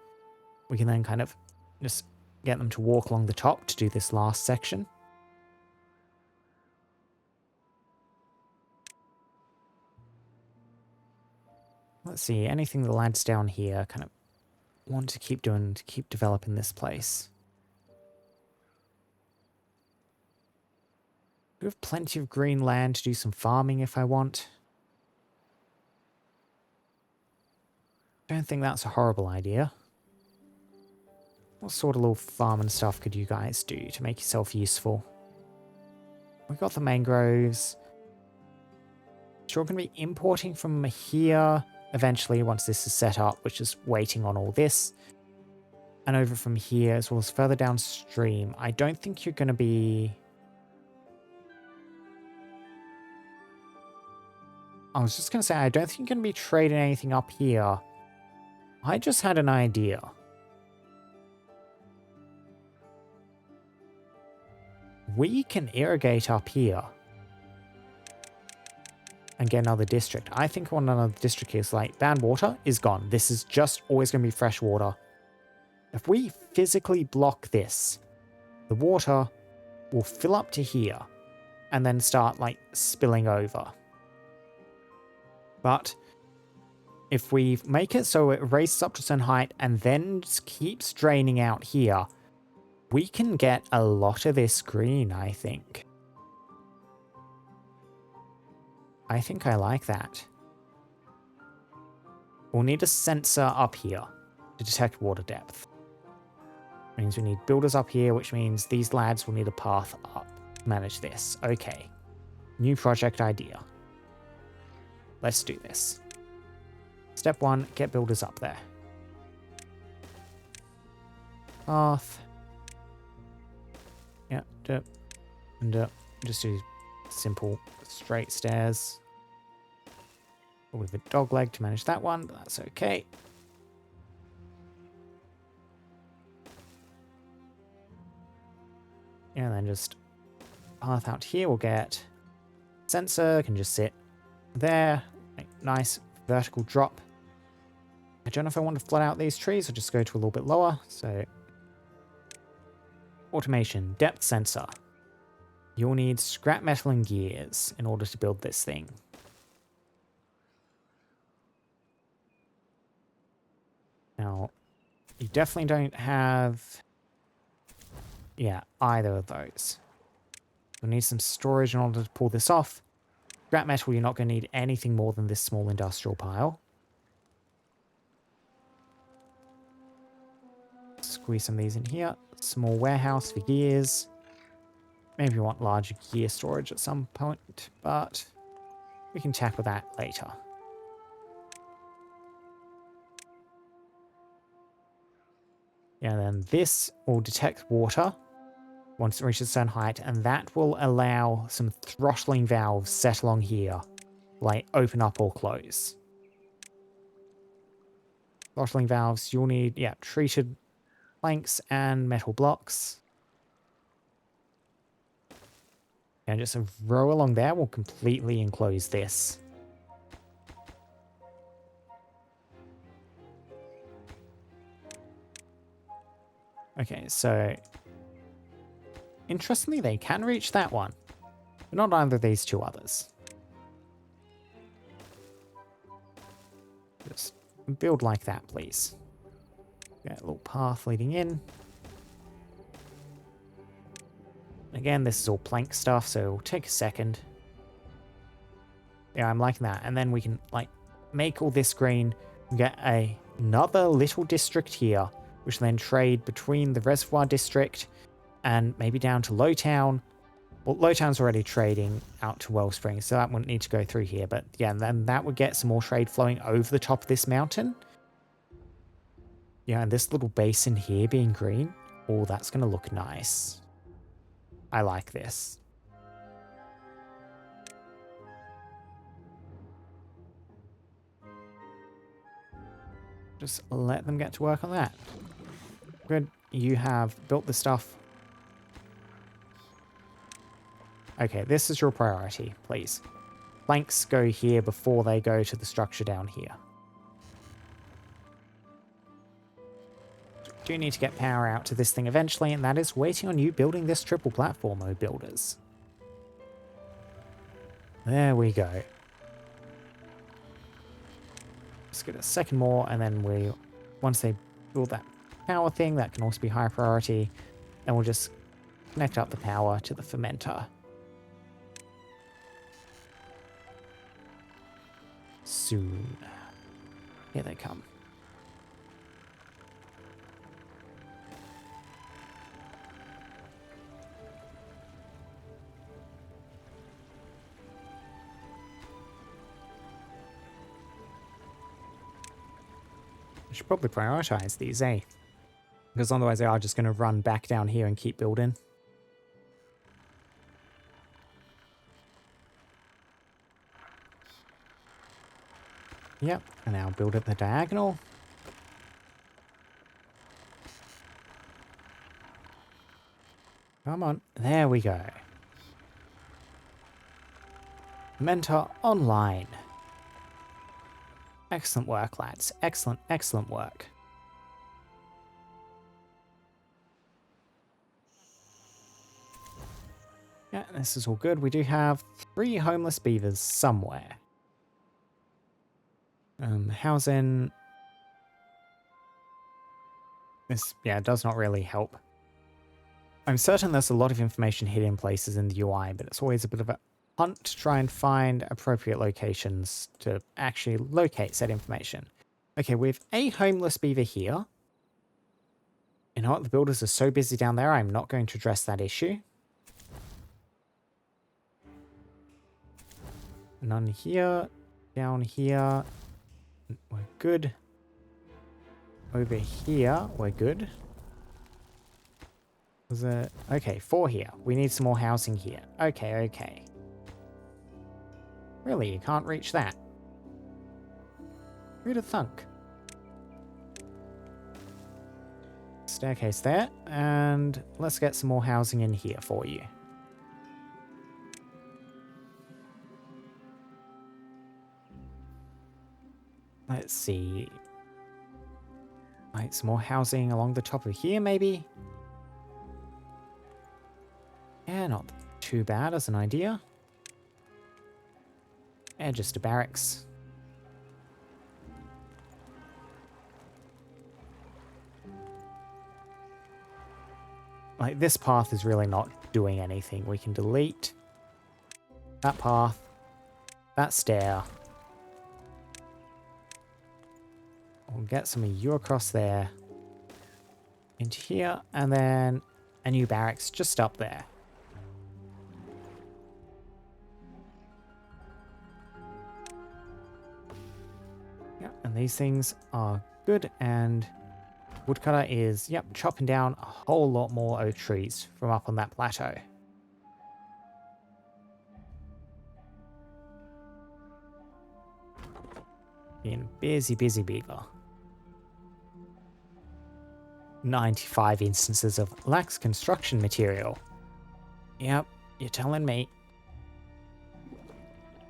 we can then kind of just get them to walk along the top to do this last section. Let's see, anything the lads down here kind of want to keep doing to keep developing this place. We have plenty of green land to do some farming if I want. Don't think that's a horrible idea. What sort of little farm and stuff could you guys do to make yourself useful? We've got the mangroves. Sure, going to be importing from here. eventually once this is set up, which is waiting on all this. And over from here, as well as further downstream, I don't think you're going to be... I was just going to say, I don't think you're going to be trading anything up here. I just had an idea. We can irrigate up here and get another district. I think I want another district here. So like Badwater is gone. This is just always going to be fresh water. If we physically block this, the water will fill up to here and then start like spilling over. But if we make it so it raises up to a certain height and then just keeps draining out here, we can get a lot of this green, I think. I think I like that. We'll need a sensor up here to detect water depth. Means we need builders up here, which means these lads will need a path up to manage this. Okay. New project idea. Let's do this. Step 1, get builders up there. Path. Yeah, and just do simple straight stairs. With a dog leg to manage that one, but that's okay. And then just path out here, we'll get sensor, can just sit there. Nice vertical drop. I don't know if I want to flood out these trees or just go to a little bit lower. So automation, depth sensor. You'll need scrap metal and gears in order to build this thing. Now, you definitely don't have, yeah, either of those. You'll need some storage in order to pull this off. Scrap metal, you're not going to need anything more than this small industrial pile. Squeeze some of these in here. Small warehouse for gears. Maybe you want larger gear storage at some point, but we can tackle that later. Yeah, then this will detect water once it reaches a certain height, and that will allow some throttling valves set along here, like open up or close. Throttling valves, you'll need, yeah, treated planks and metal blocks. And just a row along there will completely enclose this. Okay, so interestingly, they can reach that one, but not either of these two others. Just build like that, please. Get a little path leading in. Again, this is all plank stuff, so it'll take a second. Yeah, I'm liking that. And then we can, like, make all this green, get another little district here, which then trade between the Reservoir District and maybe down to Lowtown. Well, Lowtown's already trading out to Wellspring, so that wouldn't need to go through here. But yeah, and then that would get some more trade flowing over the top of this mountain. Yeah, and this little basin here being green. Oh, that's going to look nice. I like this. Just let them get to work on that. Good. You have built the stuff. Okay, this is your priority, please. Planks go here before they go to the structure down here. Do need to get power out to this thing eventually, and that is waiting on you building this triple platform, oh builders. There we go. Let's get a second more, and then once they build that power thing, that can also be high priority, and we'll just connect up the power to the fermenter. Soon. Here they come. should probably prioritize these, eh? Because otherwise they are just going to run back down here and keep building. Yep, and now build at the diagonal. Come on, there we go. Mentor online. Excellent work, lads. Excellent, excellent work. Yeah, this is all good. We do have 3 homeless beavers somewhere. Housing. This, yeah, does not really help. I'm certain there's a lot of information hidden in places in the UI, but it's always a bit of a hunt to try and find appropriate locations to actually locate said information. Okay, we have a homeless beaver here. You know what? The builders are so busy down there, I'm not going to address that issue. None here. Down here. We're good. Over here, we're good. Was it? Okay, 4 here. We need some more housing here. Okay, okay. Really, you can't reach that? Who'd have thunk? Staircase there, and let's get some more housing in here for you. Let's see. Like some more housing along the top of here, maybe? Yeah, not too bad as an idea. Yeah, just a barracks. Like, this path is really not doing anything. We can delete that path, that stair. We'll get some of you across there, into here, and then a new barracks just up there. Yeah, and these things are good, and woodcutter is, yep, chopping down a whole lot more oak trees from up on that plateau. Being busy, busy beaver. 95 instances of lax construction material. Yep, you're telling me.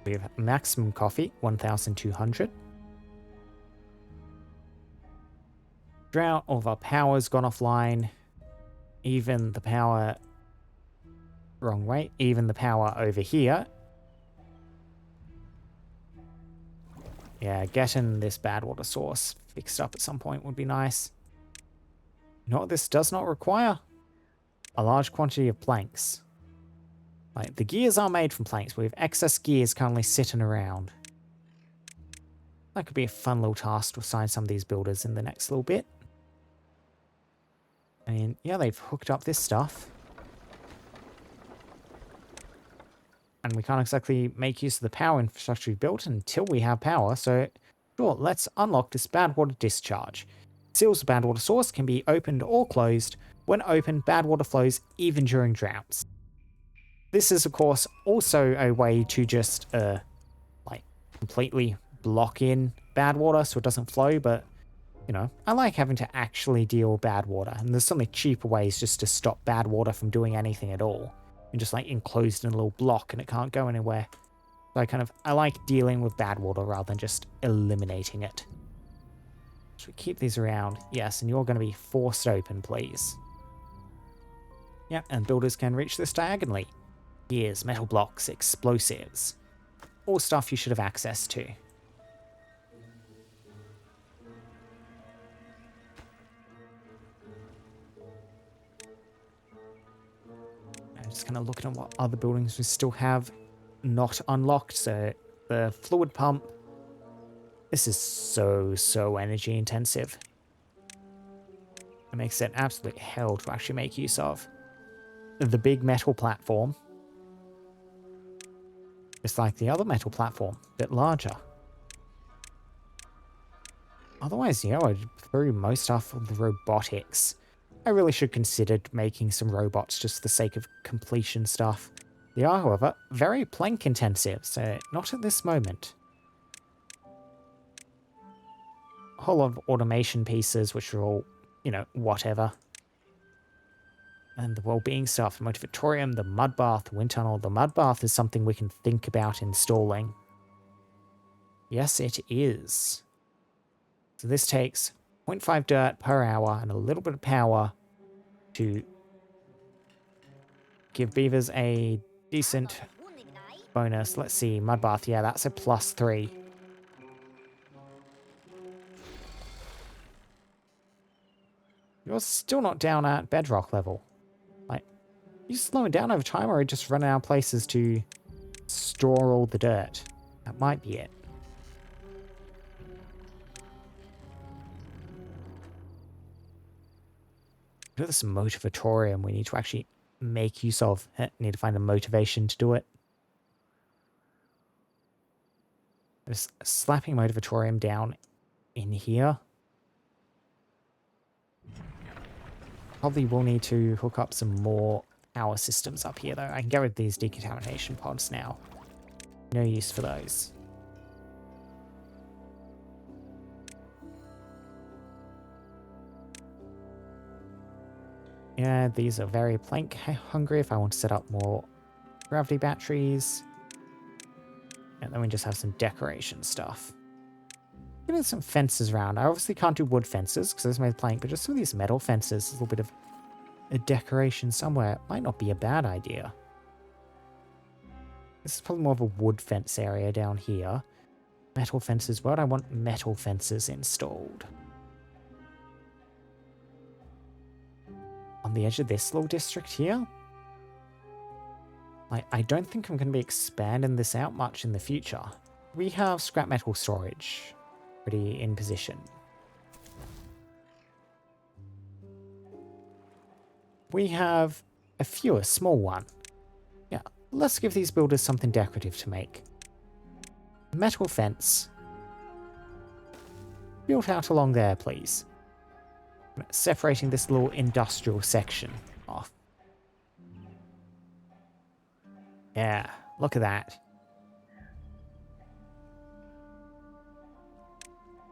We have maximum coffee, 1,200. Drought, all of our power's gone offline. Even the power... Wrong way. Even the power over here. Yeah, getting this Badwater source fixed up at some point would be nice. You know what this does not require? A large quantity of planks. Like, the gears are made from planks. We have excess gears currently sitting around. That could be a fun little task to assign some of these builders in the next little bit. I mean, yeah, they've hooked up this stuff. And we can't exactly make use of the power infrastructure we've built until we have power, so sure, let's unlock this Badwater discharge. Seals of Badwater source can be opened or closed. When open, bad water flows even during droughts. This is, of course, also a way to just, like, completely block in bad water so it doesn't flow, but, you know, I like having to actually deal with bad water, and there's so many cheaper ways just to stop bad water from doing anything at all. And just, like, enclosed in a little block and it can't go anywhere. So I like dealing with bad water rather than just eliminating it. Should we keep these around? Yes, and you're going to be forced open, please. Yep, and builders can reach this diagonally. Gears, metal blocks, explosives. All stuff you should have access to. I'm just kind of looking at what other buildings we still have not unlocked. So the fluid pump. This is so energy intensive. It makes it absolute hell to actually make use of. The big metal platform. It's like the other metal platform, a bit larger. Otherwise, yeah, I threw most stuff on the robotics. I really should consider making some robots just for the sake of completion stuff. They are, however, very plank intensive, so not at this moment. A whole lot of automation pieces, which are all, you know, whatever. And the well-being stuff, the motivatorium, the mud bath, the wind tunnel. The mud bath is something we can think about installing. Yes, it is. So this takes 0.5 dirt per hour and a little bit of power to give beavers a decent bonus. Let's see, mud bath, yeah, that's a +3. You're still not down at bedrock level. Like, you slowing down over time, or just running out of places to store all the dirt? That might be it. This motivatorium we need to actually make use of. Need to find a motivation to do it. Just slapping motivatorium down in here. Probably will need to hook up some more power systems up here, though. I can get rid of these decontamination pods now. No use for those. Yeah, these are very plank hungry if I want to set up more gravity batteries. And then we just have some decoration stuff. Getting some fences around. I obviously can't do wood fences because there's made plank, but just some of these metal fences, a little bit of a decoration somewhere might not be a bad idea. This is probably more of a wood fence area down here. Metal fences. Where would I want metal fences installed? On the edge of this little district here? I don't think I'm going to be expanding this out much in the future. We have scrap metal storage already in position. We have a small one. Yeah, let's give these builders something decorative to make. Metal fence. Built out along there, please. Separating this little industrial section off. Yeah, look at that.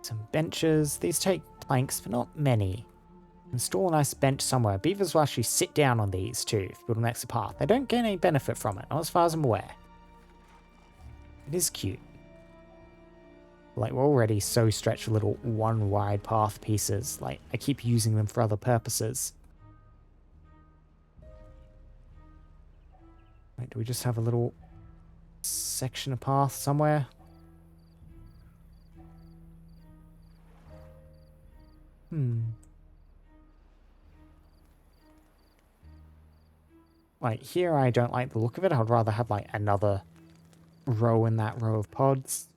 Some benches. These take planks, but not many. Install a nice bench somewhere. Beavers will actually sit down on these too if you build an extra path. They don't gain any benefit from it, not as far as I'm aware. It is cute. Like, we're already so stretched with little one wide path pieces. Like, I keep using them for other purposes. Wait, do we just have a little section of path somewhere? Like, here I don't like the look of it. I'd rather have, like, another row in that row of pods.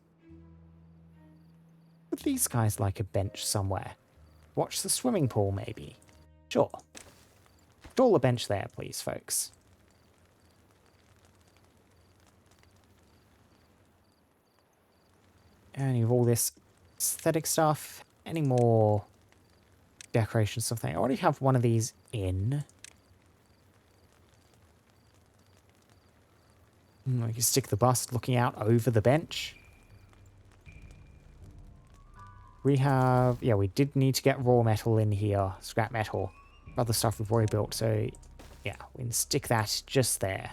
But these guys like a bench somewhere. Watch the swimming pool, maybe. Sure. Install a bench there, please, folks. And you have all this aesthetic stuff. Any more decoration stuff? I already have one of these in. We can stick the bust looking out over the bench. We have... yeah, we did need to get raw metal in here. Scrap metal. Other stuff we've already built, so... yeah, we can stick that just there.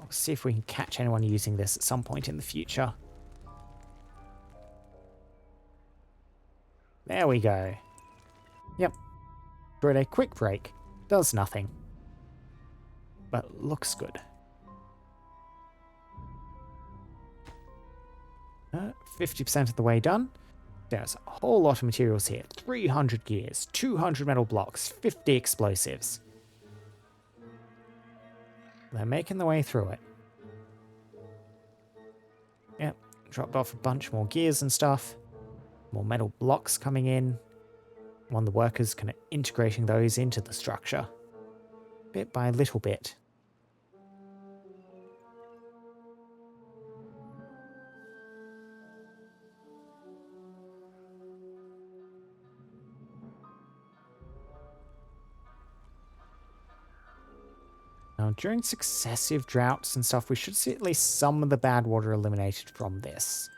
I'll see if we can catch anyone using this at some point in the future. There we go. Yep. For a quick break. Does nothing. But looks good. 50% of the way done. There's a whole lot of materials here. 300 gears, 200 metal blocks, 50 explosives. They're making their way through it. Yep, dropped off a bunch more gears and stuff. More metal blocks coming in. One of the workers kind of integrating those into the structure. Bit by little bit. Now, during successive droughts and stuff, we should see at least some of the bad water eliminated from this.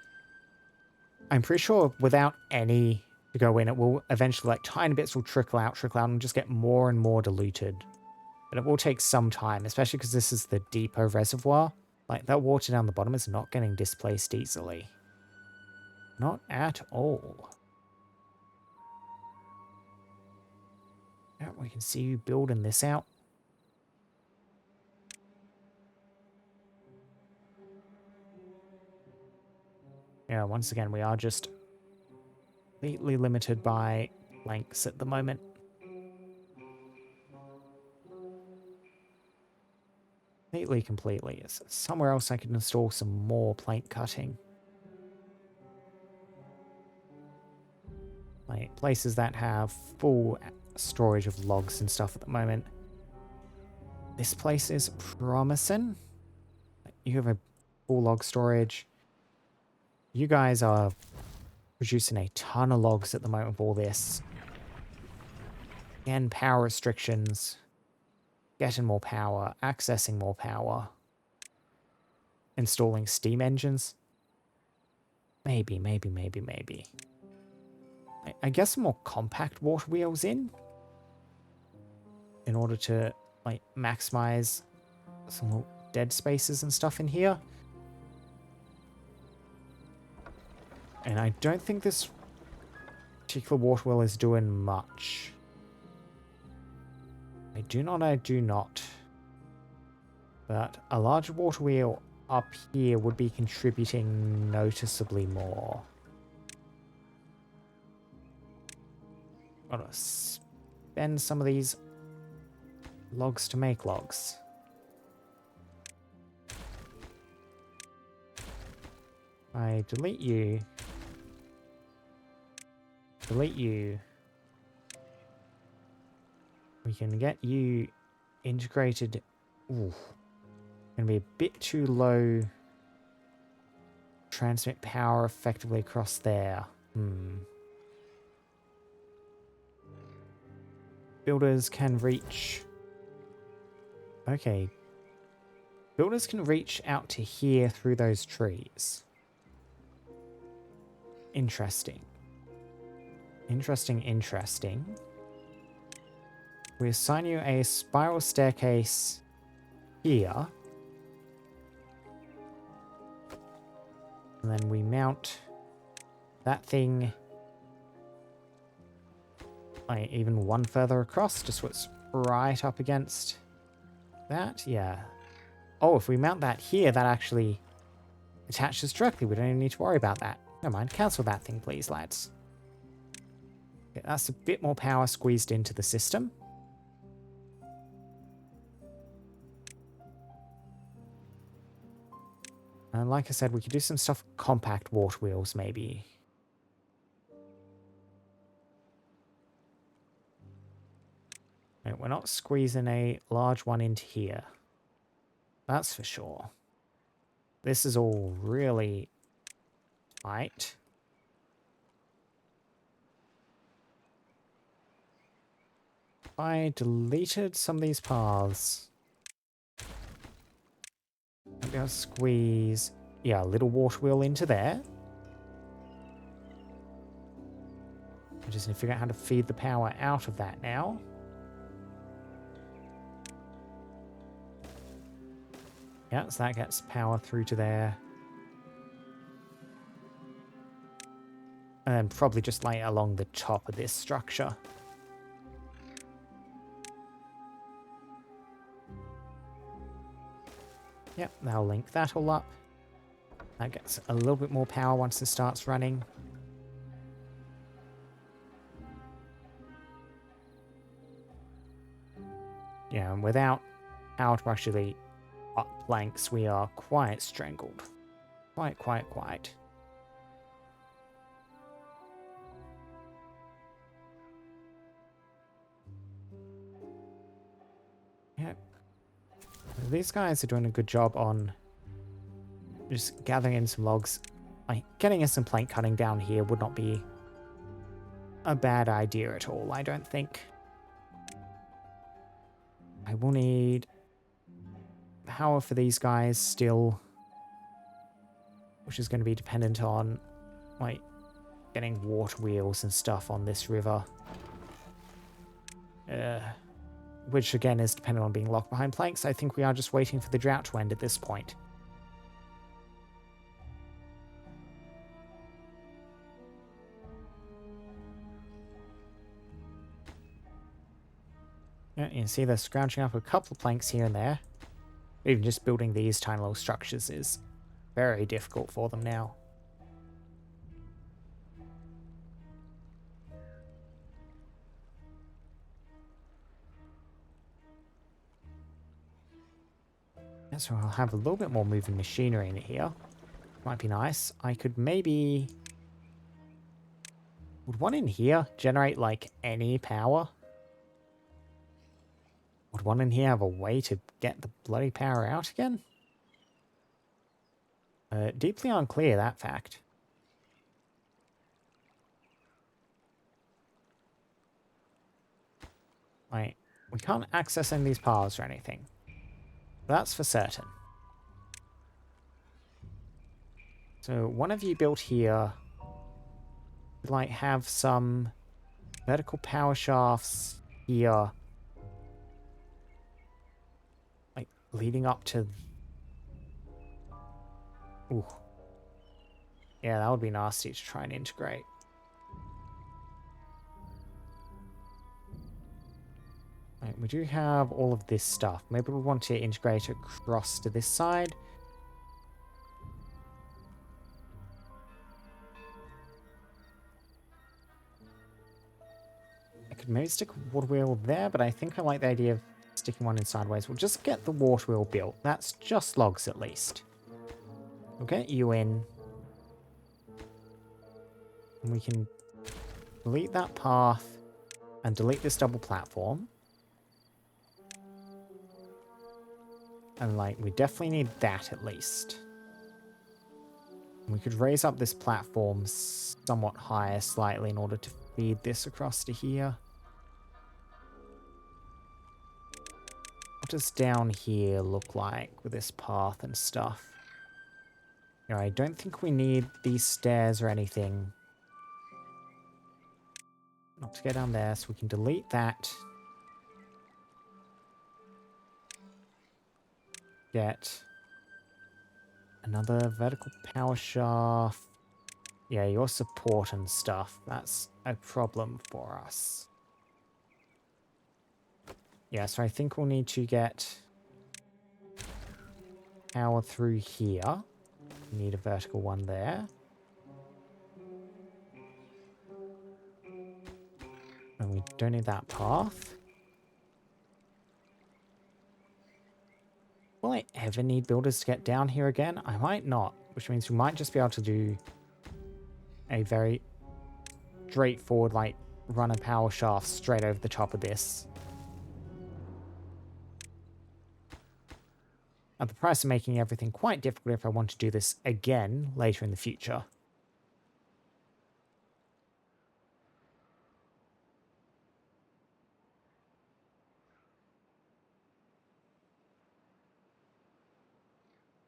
I'm pretty sure without any to go in, it will eventually, like, tiny bits will trickle out, and just get more and more diluted. But it will take some time, especially because this is the depot reservoir. Like, that water down the bottom is not getting displaced easily. Not at all. Yeah, we can see you building this out. Yeah, once again, we are just completely limited by planks at the moment. Completely. Somewhere else I can install some more plank cutting. Like places that have full storage of logs and stuff at the moment. This place is promising. You have a full log storage. You guys are producing a ton of logs at the moment with all this. Again, power restrictions. Getting more power. Accessing more power. Installing steam engines. Maybe. I guess some more compact water wheels in order to like maximize some dead spaces and stuff in here. And I don't think this particular water wheel is doing much. I do not. But a large water wheel up here would be contributing noticeably more. Gotta spend some of these logs to make logs. I delete you. We can get you integrated. Ooh. Gonna be a bit too low. Transmit power effectively across there. Builders can reach. Okay. Builders can reach out to here through those trees. Interesting. We assign you a spiral staircase here. And then we mount that thing like even one further across, just what's right up against that. Yeah. Oh, if we mount that here, that actually attaches directly. We don't even need to worry about that. Never mind. Cancel that thing, please, lads. Okay, that's a bit more power squeezed into the system. And like I said, we could do some stuff with compact water wheels, maybe. No, we're not squeezing a large one into here. That's for sure. This is all really tight. I deleted some of these paths. Maybe I'll squeeze, yeah, a little water wheel into there. I just need to figure out how to feed the power out of that now. Yeah, so that gets power through to there. And then probably just lay it along the top of this structure. Yep, that'll link that all up. That gets a little bit more power once it starts running. Yeah, and without power to actually up planks, we are quite strangled. Quite. Yep. These guys are doing a good job on just gathering in some logs. Like, getting in some plank cutting down here would not be a bad idea at all, I don't think. I will need power for these guys still, which is going to be dependent on, like, getting water wheels and stuff on this river. Which again is dependent on being locked behind planks. I think we are just waiting for the drought to end at this point. Yeah, you can see they're scrounging up a couple of planks here and there. Even just building these tiny little structures is very difficult for them now. Yeah, so I'll have a little bit more moving machinery in here. Might be nice. I could maybe... Would one in here generate, like, any power? Would one in here have a way to get the bloody power out again? Deeply unclear, that fact. Right, we can't access any of these paths or anything. That's for certain. So one of you built here, like, have some vertical power shafts here, like, leading up to... Ooh. Yeah, that would be nasty to try and integrate. Right, we do have all of this stuff. Maybe we want to integrate across to this side. I could maybe stick a water wheel there, but I think I like the idea of sticking one in sideways. We'll just get the water wheel built. That's just logs at least. We'll get you in. And we can delete that path and delete this double platform. And, like, we definitely need that at least. We could raise up this platform somewhat higher slightly in order to feed this across to here. What does down here look like with this path and stuff? You know, I don't think we need these stairs or anything. Not to get down there, so we can delete that. Get another vertical power shaft. Yeah, your support and stuff. That's a problem for us. Yeah, so I think we'll need to get power through here. We need a vertical one there. And we don't need that path. Will I ever need builders to get down here again? I might not, which means we might just be able to do a very straightforward, like, run a power shaft straight over the top of this. At the price of making everything quite difficult if I want to do this again later in the future.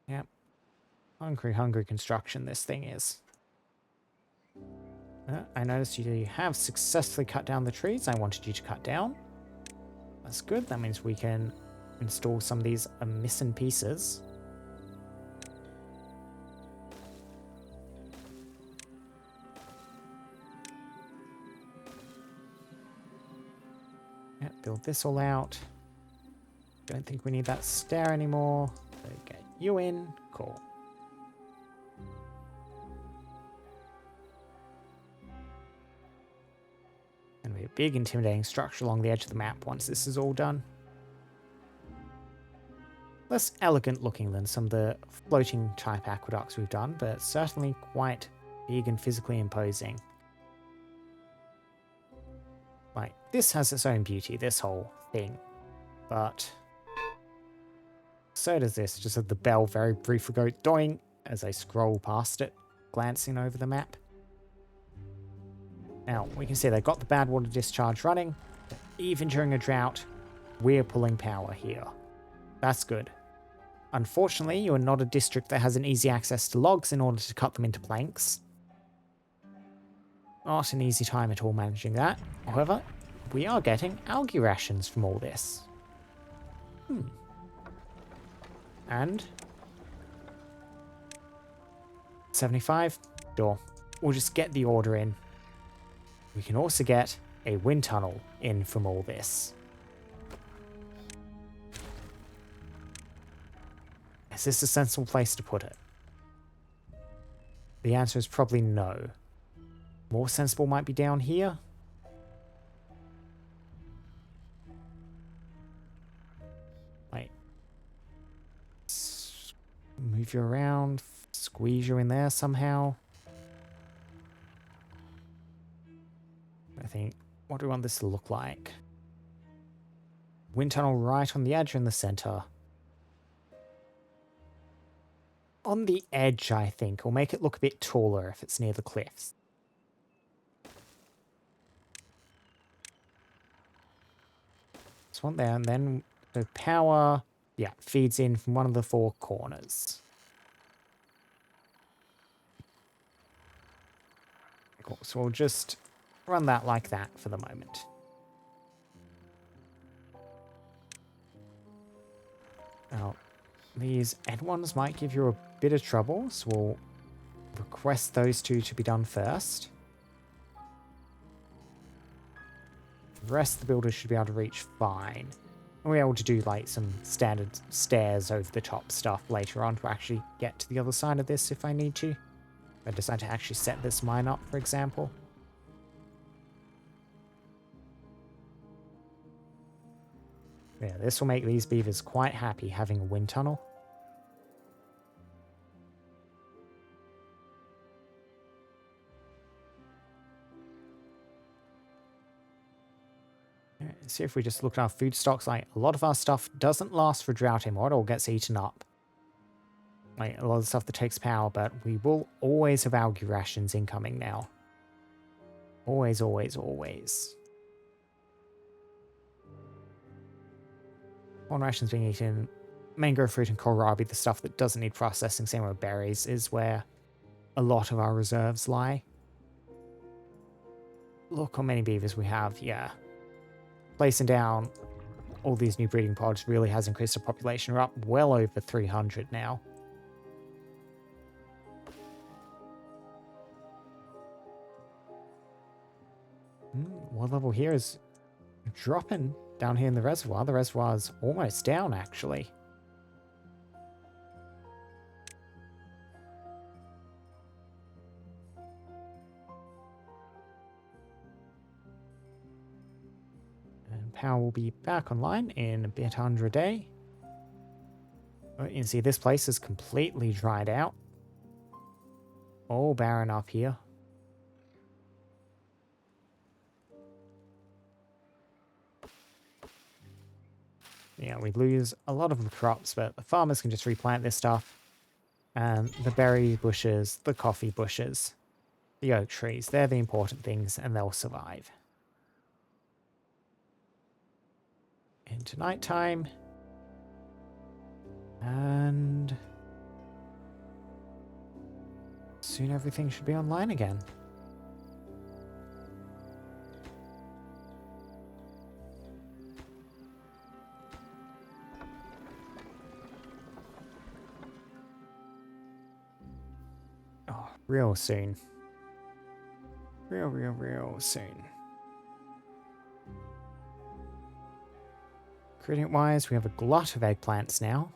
Yep. Hungry construction this thing is. I noticed you have successfully cut down the trees I wanted you to cut down. That's good. That means we can install some of these missing pieces. Yeah, build this all out. Don't think we need that stair anymore. So get you in. Cool. Gonna be a big intimidating structure along the edge of the map once this is all done. Less elegant looking than some of the floating type aqueducts we've done, but certainly quite big and physically imposing. Like, this has its own beauty, this whole thing, but so does this. Just had the bell very briefly go doing as I scroll past it, glancing over the map. Now, we can see they've got the Badwater discharge running. Even during a drought, we're pulling power here. That's good. Unfortunately, you are not a district that has an easy access to logs in order to cut them into planks. Not an easy time at all managing that. However, we are getting algae rations from all this. And 75? Sure. We'll just get the order in. We can also get a wind tunnel in from all this. Is this a sensible place to put it? The answer is probably no. More sensible might be down here. Wait. Move you around. Squeeze you in there somehow. I think, what do we want this to look like? Wind tunnel right on the edge or in the center? On the edge, I think. Or make it look a bit taller if it's near the cliffs. This one there, and then the power, yeah, feeds in from one of the four corners. Cool, so we'll just run that like that for the moment. Now, these end ones might give you a bit of trouble, so we'll request those two to be done first. The rest of the builders should be able to reach fine. And we're able to do like some standard stairs over the top stuff later on to actually get to the other side of this if I need to. If I decide to actually set this mine up, for example. Yeah, this will make these beavers quite happy having a wind tunnel. See if we just look at our food stocks, like a lot of our stuff doesn't last for drought anymore, it all gets eaten up. Like a lot of stuff that takes power, but we will always have algae rations incoming now. Always, always, always. Corn rations being eaten. Mango fruit and kohlrabi, the stuff that doesn't need processing, same with berries, is where a lot of our reserves lie. Look how many beavers we have, yeah. Placing down all these new breeding pods really has increased the population. We're up well over 300 now. Water level here is dropping down here in the reservoir. The reservoir is almost down, actually. And power will be back online in a bit under a day. You can see this place is completely dried out. All barren up here. Yeah, we lose a lot of the crops, but the farmers can just replant this stuff. And the berry bushes, the coffee bushes, the oak trees, they're the important things, and they'll survive. Into nighttime. And soon everything should be online again. Oh, real soon. Real soon. Ingredient-wise, we have a glut of eggplants now.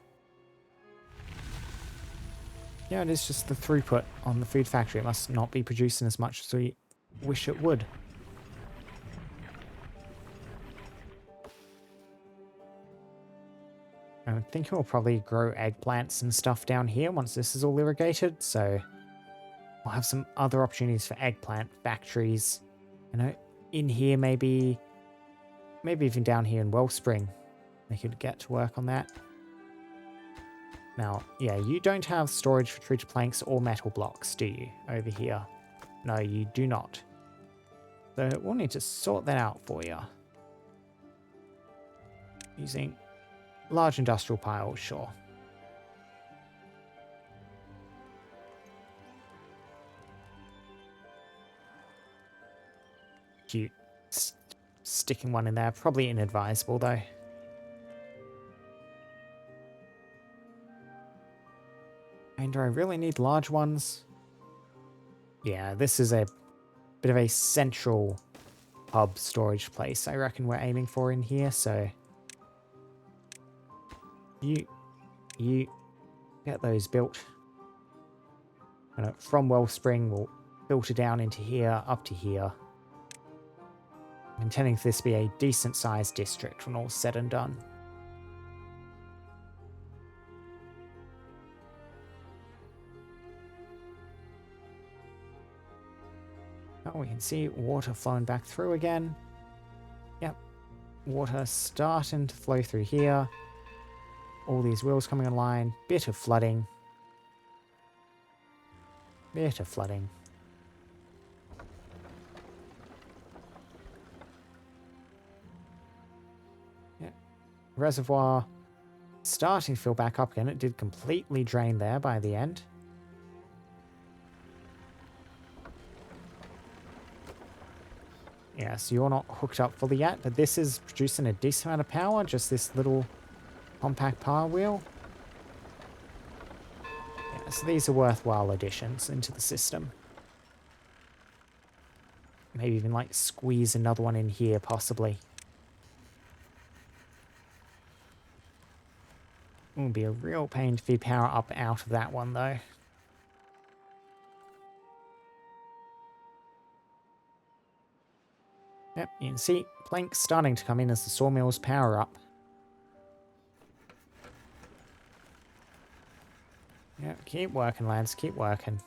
Yeah, it is just the throughput on the food factory. It must not be producing as much as we wish it would. I think we'll probably grow eggplants and stuff down here once this is all irrigated, so we'll have some other opportunities for eggplant factories. You know, in here maybe even down here in Wellspring. They could get to work on that. Now, yeah, you don't have storage for treated planks or metal blocks, do you, over here? No, you do not. So we'll need to sort that out for you. Using large industrial piles, sure. cute sticking one in there. Probably inadvisable though. And do I really need large ones? Yeah, this is a bit of a central hub storage place I reckon we're aiming for in here, so you get those built. And from Wellspring we'll filter down into here, up to here. I'm intending for this to be a decent sized district when all's said and done. Oh, we can see water flowing back through again. Yep, water starting to flow through here. All these wheels coming online. Bit of flooding. Bit of flooding. Yep. Reservoir starting to fill back up again. It did completely drain there by the end. Yeah, so you're not hooked up fully yet, but this is producing a decent amount of power, just this little compact power wheel. Yeah, so these are worthwhile additions into the system. Maybe even like squeeze another one in here, possibly. It would be a real pain to feed power up out of that one, though. Yep, you can see planks starting to come in as the sawmills power up. Yep, keep working, lads, keep working.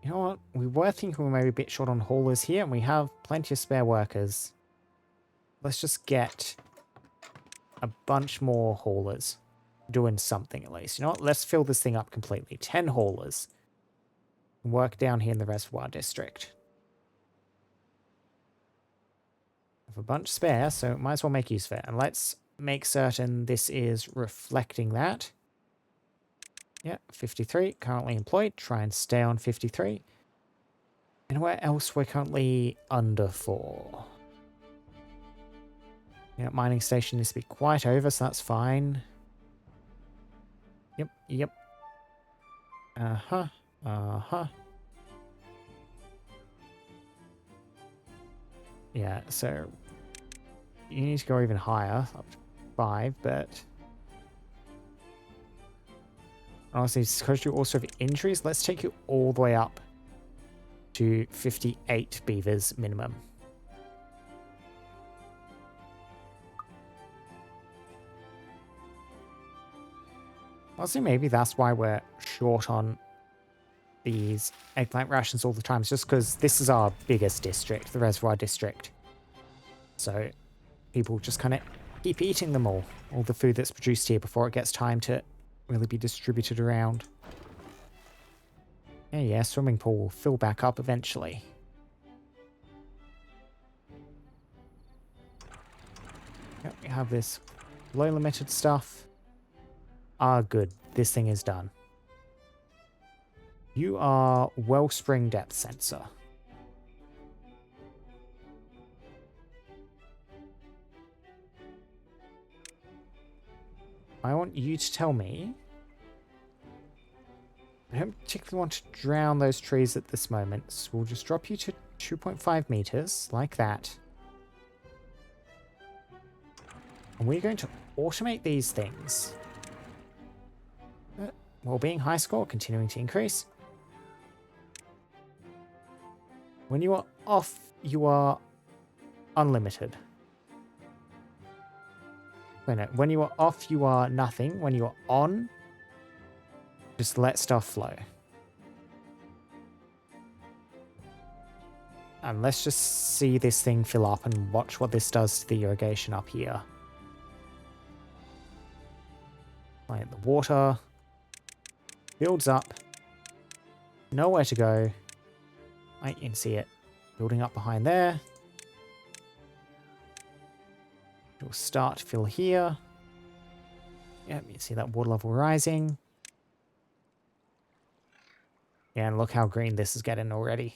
You know what? We were thinking we may be a bit short on haulers here, and we have plenty of spare workers. Let's just get a bunch more haulers. Doing something at least. You know what? Let's fill this thing up completely. 10 haulers. Work down here in the reservoir district. Have a bunch spare, so might as well make use of it. And let's make certain this is reflecting that. Yeah, 53, currently employed. Try and stay on 53. And where else we're currently under for? Yeah, mining station needs to be quite over, so that's fine. Yep. Uh-huh. Yeah, so you need to go even higher, up to 5, but honestly, because you also have injuries, let's take you all the way up to 58 beavers minimum. Honestly, maybe that's why we're short on these eggplant rations all the time. It's just because this is our biggest district, the reservoir district. So people just kind of keep eating them all the food that's produced here before it gets time to really be distributed around. Yeah, swimming pool will fill back up eventually. Yep, we have this low limited stuff. Ah, good. This thing is done. You are Wellspring Depth Sensor. I want you to tell me... I don't particularly want to drown those trees at this moment, so we'll just drop you to 2.5 meters, like that. And we're going to automate these things. Well-being high score, continuing to increase. When you are off, you are unlimited. Wait, no. When you are off, you are nothing. When you are on, just let stuff flow. And let's just see this thing fill up and watch what this does to the irrigation up here. Like the water builds up. Nowhere to go. You can see it building up behind there. It'll start to fill here. Yep, you can see that water level rising. Yeah, and look how green this is getting already.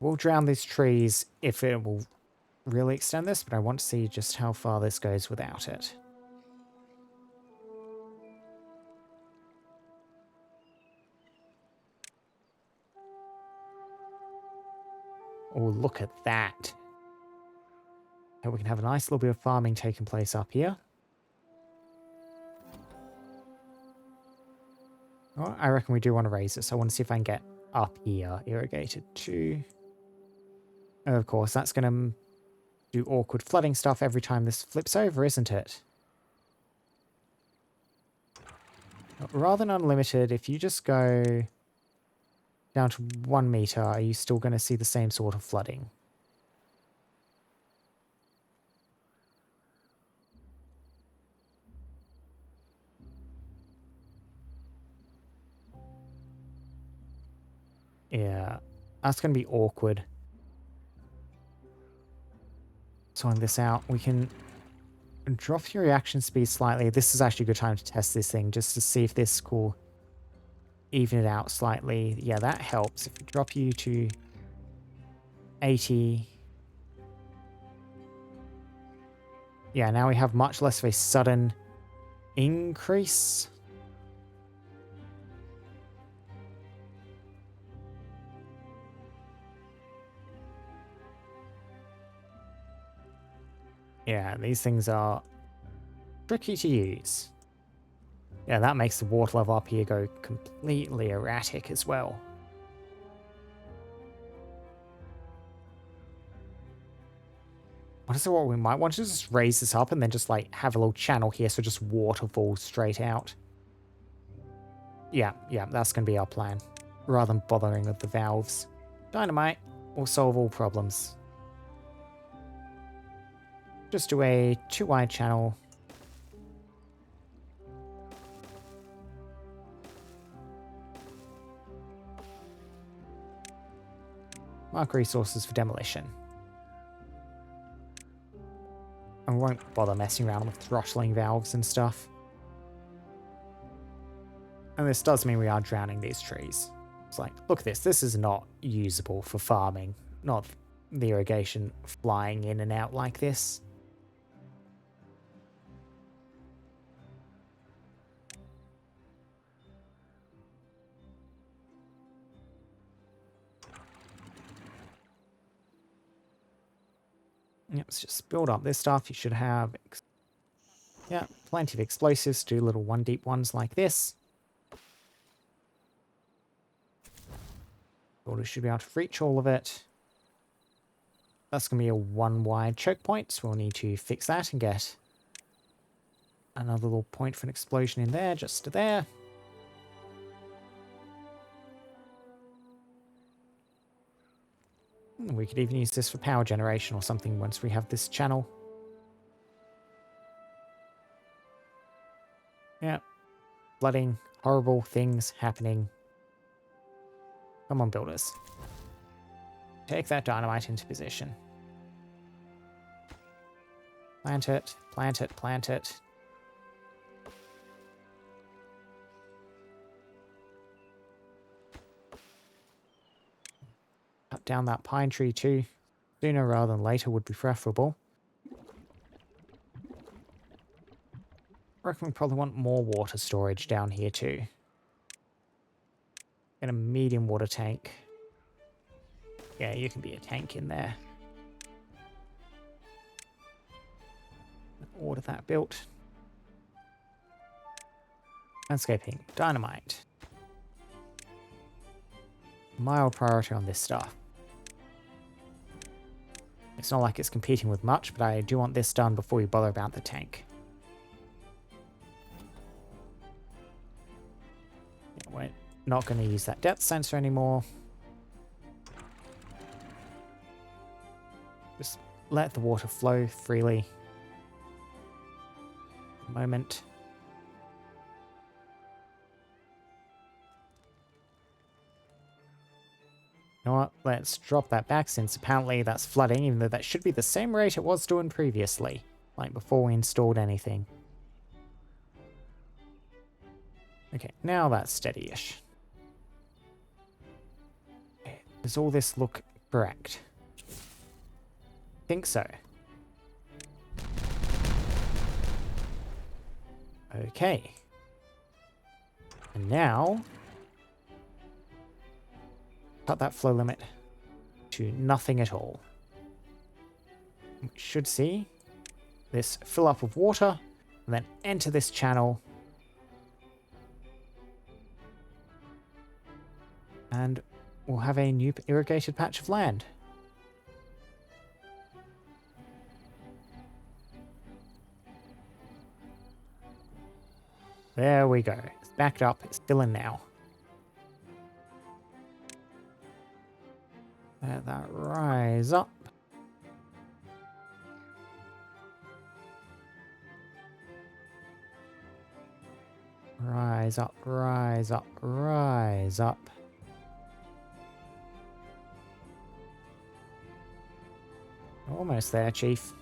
We'll drown these trees if it will really extend this, but I want to see just how far this goes without it. Oh, look at that. Okay, we can have a nice little bit of farming taking place up here. Oh, I reckon we do want to raise this. I want to see if I can get up here irrigated too. Of course, that's going to do awkward flooding stuff every time this flips over, isn't it? Rather than unlimited, if you just go down to 1 meter, are you still going to see the same sort of flooding? Yeah, that's going to be awkward. Sorting this out, we can drop your reaction speed slightly. This is actually a good time to test this thing, just to see if this will even it out slightly. Yeah, that helps. If we drop you to 80... Yeah, now we have much less of a sudden increase. Yeah, these things are tricky to use. Yeah, that makes the water level up here go completely erratic as well. What is it, what we might want to just raise this up and then just like have a little channel here so just water falls straight out. Yeah, that's going to be our plan. Rather than bothering with the valves. Dynamite will solve all problems. Just do a 2-wide channel. Mark resources for demolition. And we won't bother messing around with throttling valves and stuff. And this does mean we are drowning these trees. It's like, look at this. This is not usable for farming. Not the irrigation flying in and out like this. Yep, let's just build up this stuff. You should have, yeah, plenty of explosives to do little one deep ones like this. We should be able to reach all of it. That's going to be a 1-wide choke point, so we'll need to fix that and get another little point for an explosion in there, just to there. We could even use this for power generation or something once we have this channel. Yeah. Flooding, horrible things happening. Come on, builders. Take that dynamite into position. Plant it, plant it, plant it. Cut down that pine tree too. Sooner rather than later would be preferable. I reckon we probably want more water storage down here too. Get a medium water tank. Yeah, you can be a tank in there. Order that built. Landscaping. Dynamite. Mild priority on this stuff. It's not like it's competing with much, but I do want this done before we bother about the tank. Yeah, we're not going to use that depth sensor anymore. Just let the water flow freely. Moment. You know what? Let's drop that back since apparently that's flooding, even though that should be the same rate it was doing previously, like before we installed anything. Okay, now that's steady-ish. Does all this look correct? Think so. Okay. And now, cut that flow limit to nothing at all. We should see this fill up with water and then enter this channel. And we'll have a new irrigated patch of land. There we go. It's backed up. It's filling now. Let that rise up. Rise up, rise up, rise up. Almost there, Chief.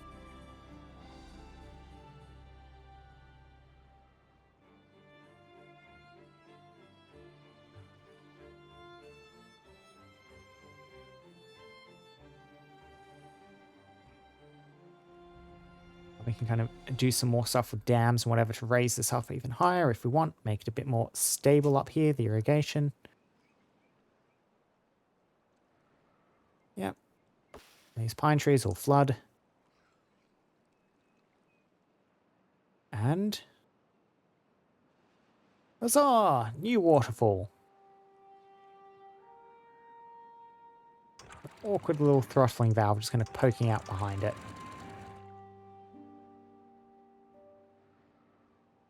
We can kind of do some more stuff with dams and whatever to raise this up even higher if we want. Make it a bit more stable up here, the irrigation. Yep. These pine trees will flood. And... huzzah! New waterfall. Awkward little throttling valve just kind of poking out behind it.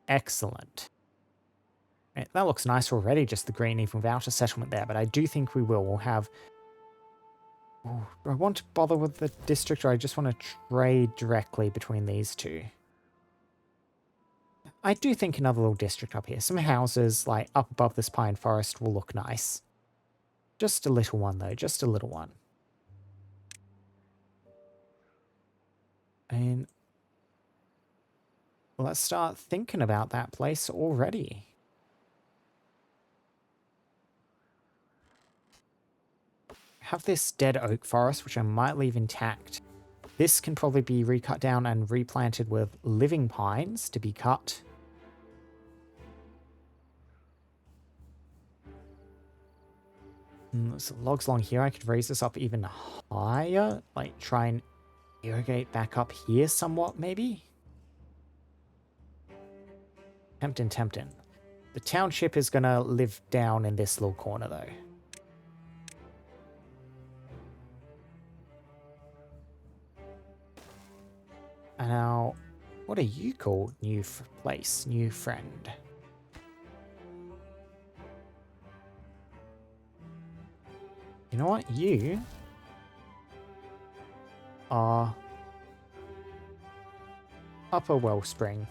Excellent. Right, that looks nice already, just the green even without a settlement there, but I do think we will. We'll have... oh, do I want to bother with the district, or I just want to trade directly between these two? I do think another little district up here. Some houses, like, up above this pine forest will look nice. Just a little one, though. Just a little one. And... let's start thinking about that place already. Have this dead oak forest, which I might leave intact. This can probably be recut down and replanted with living pines to be cut. So logs along here, I could raise this up even higher. Like, try and irrigate back up here somewhat, maybe? Tempting, tempting. The township is going to live down in this little corner, though. And now, what are you called, new place, new friend? You know what? You are Upper Wellspring.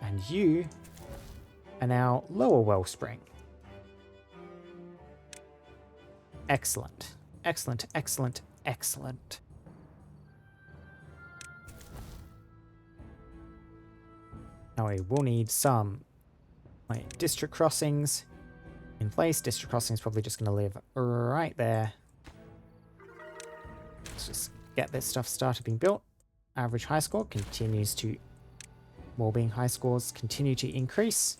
And you are now Lower Wellspring. Excellent. Excellent, excellent, excellent. Now we will need some district crossings in place. District crossings probably just going to live right there. Let's just get this stuff started being built. Average high score continues to... well-being high scores continue to increase.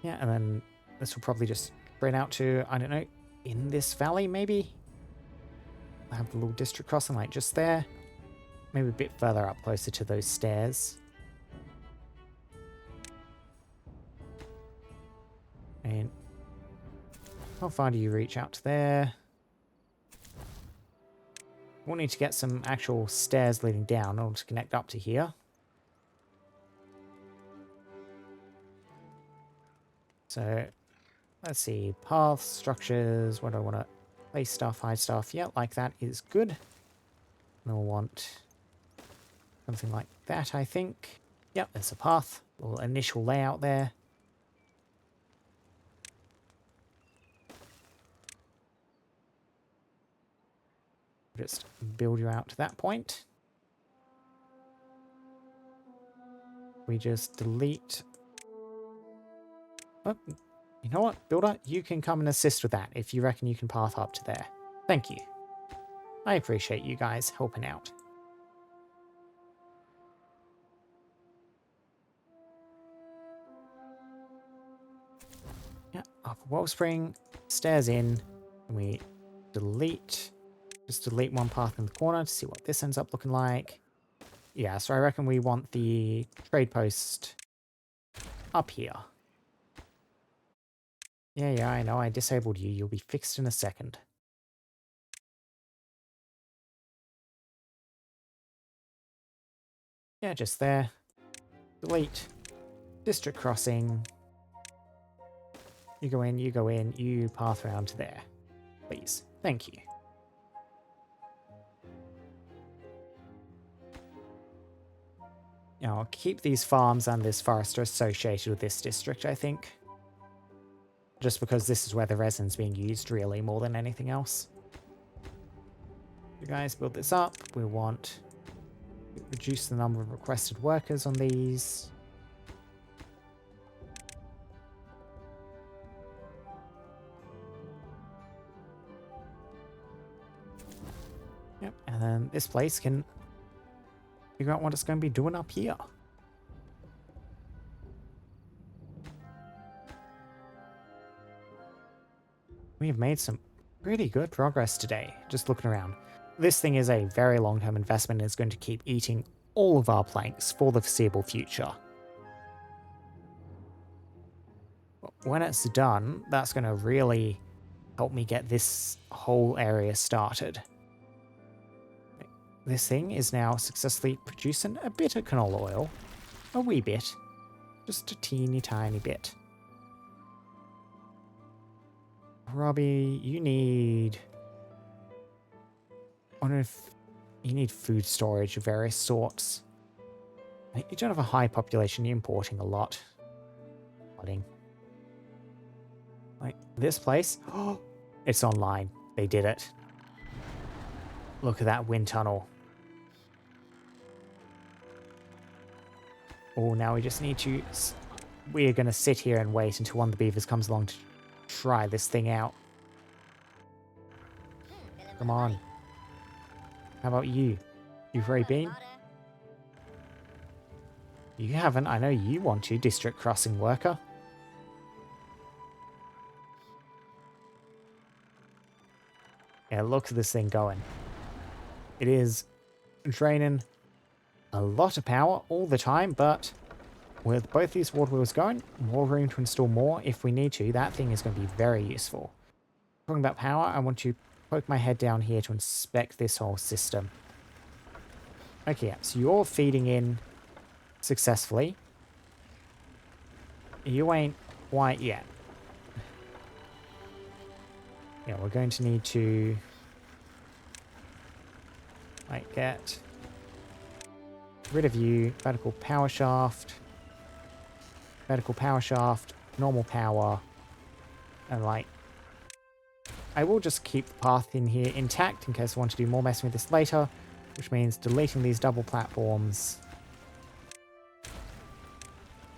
Yeah, and then this will probably just spread out to, I don't know, in this valley maybe? I have the little district crossing like just there. Maybe a bit further up, closer to those stairs. And how far do you reach out to there? We'll need to get some actual stairs leading down in order to connect up to here. So, let's see. Paths, structures, what do I want to... place stuff, hide stuff. Yeah, like that is good. And we'll want something like that, I think. Yep, there's a path. Little initial layout there. Just build you out to that point. We just delete Oh, you know what, Builder? You can come and assist with that if you reckon you can path up to there. Thank you. I appreciate you guys helping out. Yeah, up Wellspring, stairs in, and we delete, just delete one path in the corner to see what this ends up looking like. Yeah, so I reckon we want the trade post up here. Yeah, I know, I disabled you. You'll be fixed in a second. Yeah, just there. Delete. District crossing. You go in, you path around to there. Please. Thank you. Now, I'll keep these farms and this forester associated with this district, I think. Just because this is where the resin's being used, really, more than anything else. You guys build this up. We want to reduce the number of requested workers on these. Yep, and then this place can figure out what it's going to be doing up here. We have made some pretty good progress today, just looking around. This thing is a very long-term investment and is going to keep eating all of our planks for the foreseeable future. When it's done, that's going to really help me get this whole area started. This thing is now successfully producing a bit of canola oil. A wee bit. Just a teeny tiny bit. Robbie, you need... I wonder if you need food storage of various sorts. You don't have a high population, you're importing a lot. Flooding. Like, this place? Oh, it's online. They did it. Look at that wind tunnel. Oh, now we just need to... We're going to sit here and wait until one of the beavers comes along to try this thing out. Come on. How about you? You've already been? You haven't. I know you want to, district crossing worker. Yeah, look at this thing going. It is draining a lot of power all the time, but with both these water wheels going, more room to install more if we need to. That thing is going to be very useful. Talking about power, I want to poke my head down here to inspect this whole system. Okay, yeah, so you're feeding in successfully. You ain't quite yet. Yeah, we're going to need to like get rid of you. Vertical power shaft, normal power, and like I will just keep the path in here intact in case I want to do more messing with this later, which means deleting these double platforms.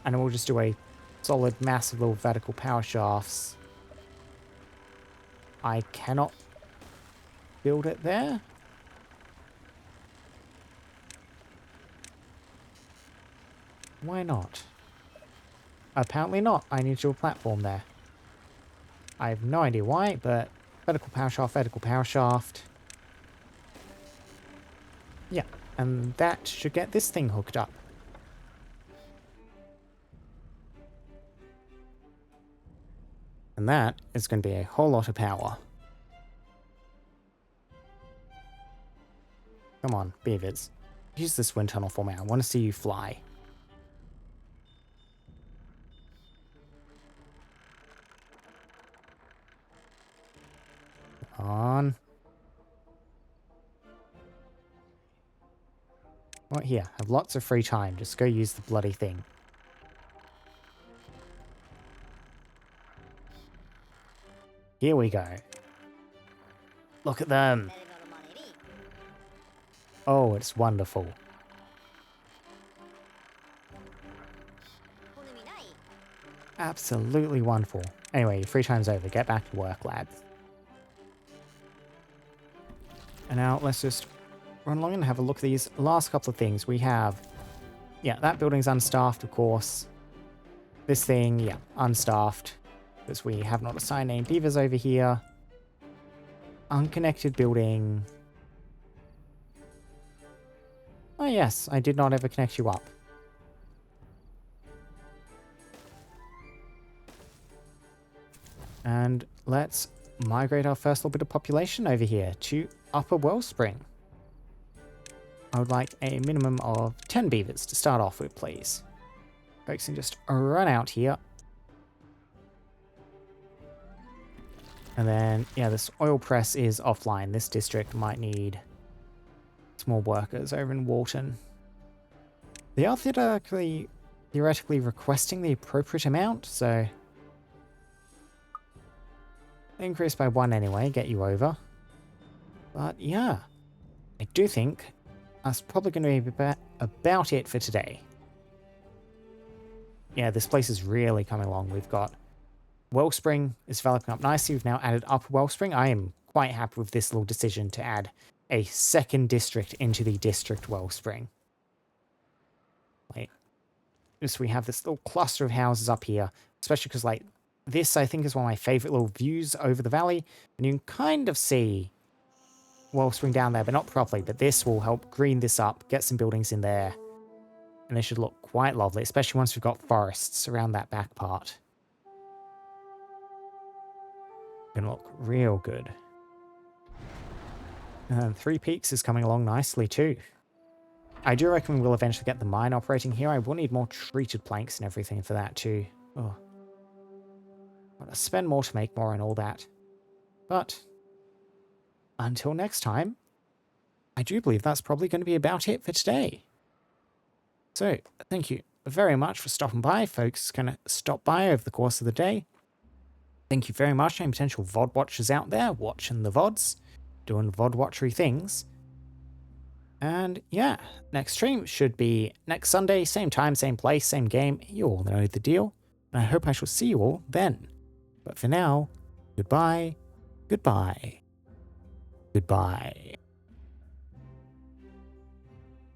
And we'll just do a solid, massive little vertical power shafts. I cannot build it there. Why not? Apparently not. I need to do a platform there. I have no idea why, but vertical power shaft, vertical power shaft. Yeah, and that should get this thing hooked up. And that is going to be a whole lot of power. Come on, beavers. Use this wind tunnel for me. I want to see you fly. On. Right here. Have lots of free time. Just go use the bloody thing. Here we go. Look at them. Oh, it's wonderful. absolutely wonderful. Anyway, your free time's over. Get back to work, lads. And now let's just run along and have a look at these last couple of things. We have, yeah, that building's unstaffed, of course. This thing, yeah, unstaffed, because we have not assigned any beavers over here. Unconnected building. Oh yes, I did not ever connect you up. And let's migrate our first little bit of population over here to Upper Wellspring. I would like a minimum of 10 beavers to start off with, please. Folks can just run out here. And then, yeah, this oil press is offline. This district might need some more workers over in Walton. They are theoretically requesting the appropriate amount, so increase by 1 anyway, get you over. But yeah, I do think that's probably going to be about it for today. Yeah, this place is really coming along. We've got Wellspring is developing up nicely. We've now added Upper Wellspring. I am quite happy with this little decision to add a second district into the district Wellspring. Like, just we have this little cluster of houses up here, especially because like this I think is one of my favorite little views over the valley, and you can kind of see Wellspring down there, but not properly. But this will help green this up, get some buildings in there, and they should look quite lovely, especially once we've got forests around that back part. Gonna look real good. And Three Peaks is coming along nicely too. I do reckon we will eventually get the mine operating here. I will need more treated planks and everything for that too. Oh. Gotta spend more to make more and all that. But until next time, I do believe that's probably going to be about it for today. So, thank you very much for stopping by. Folks can stop by over the course of the day. Thank you very much to any potential VOD watchers out there watching the VODs, doing VOD watchery things. And yeah, next stream should be next Sunday, same time, same place, same game. You all know the deal. And I hope I shall see you all then. But for now, goodbye, goodbye, goodbye.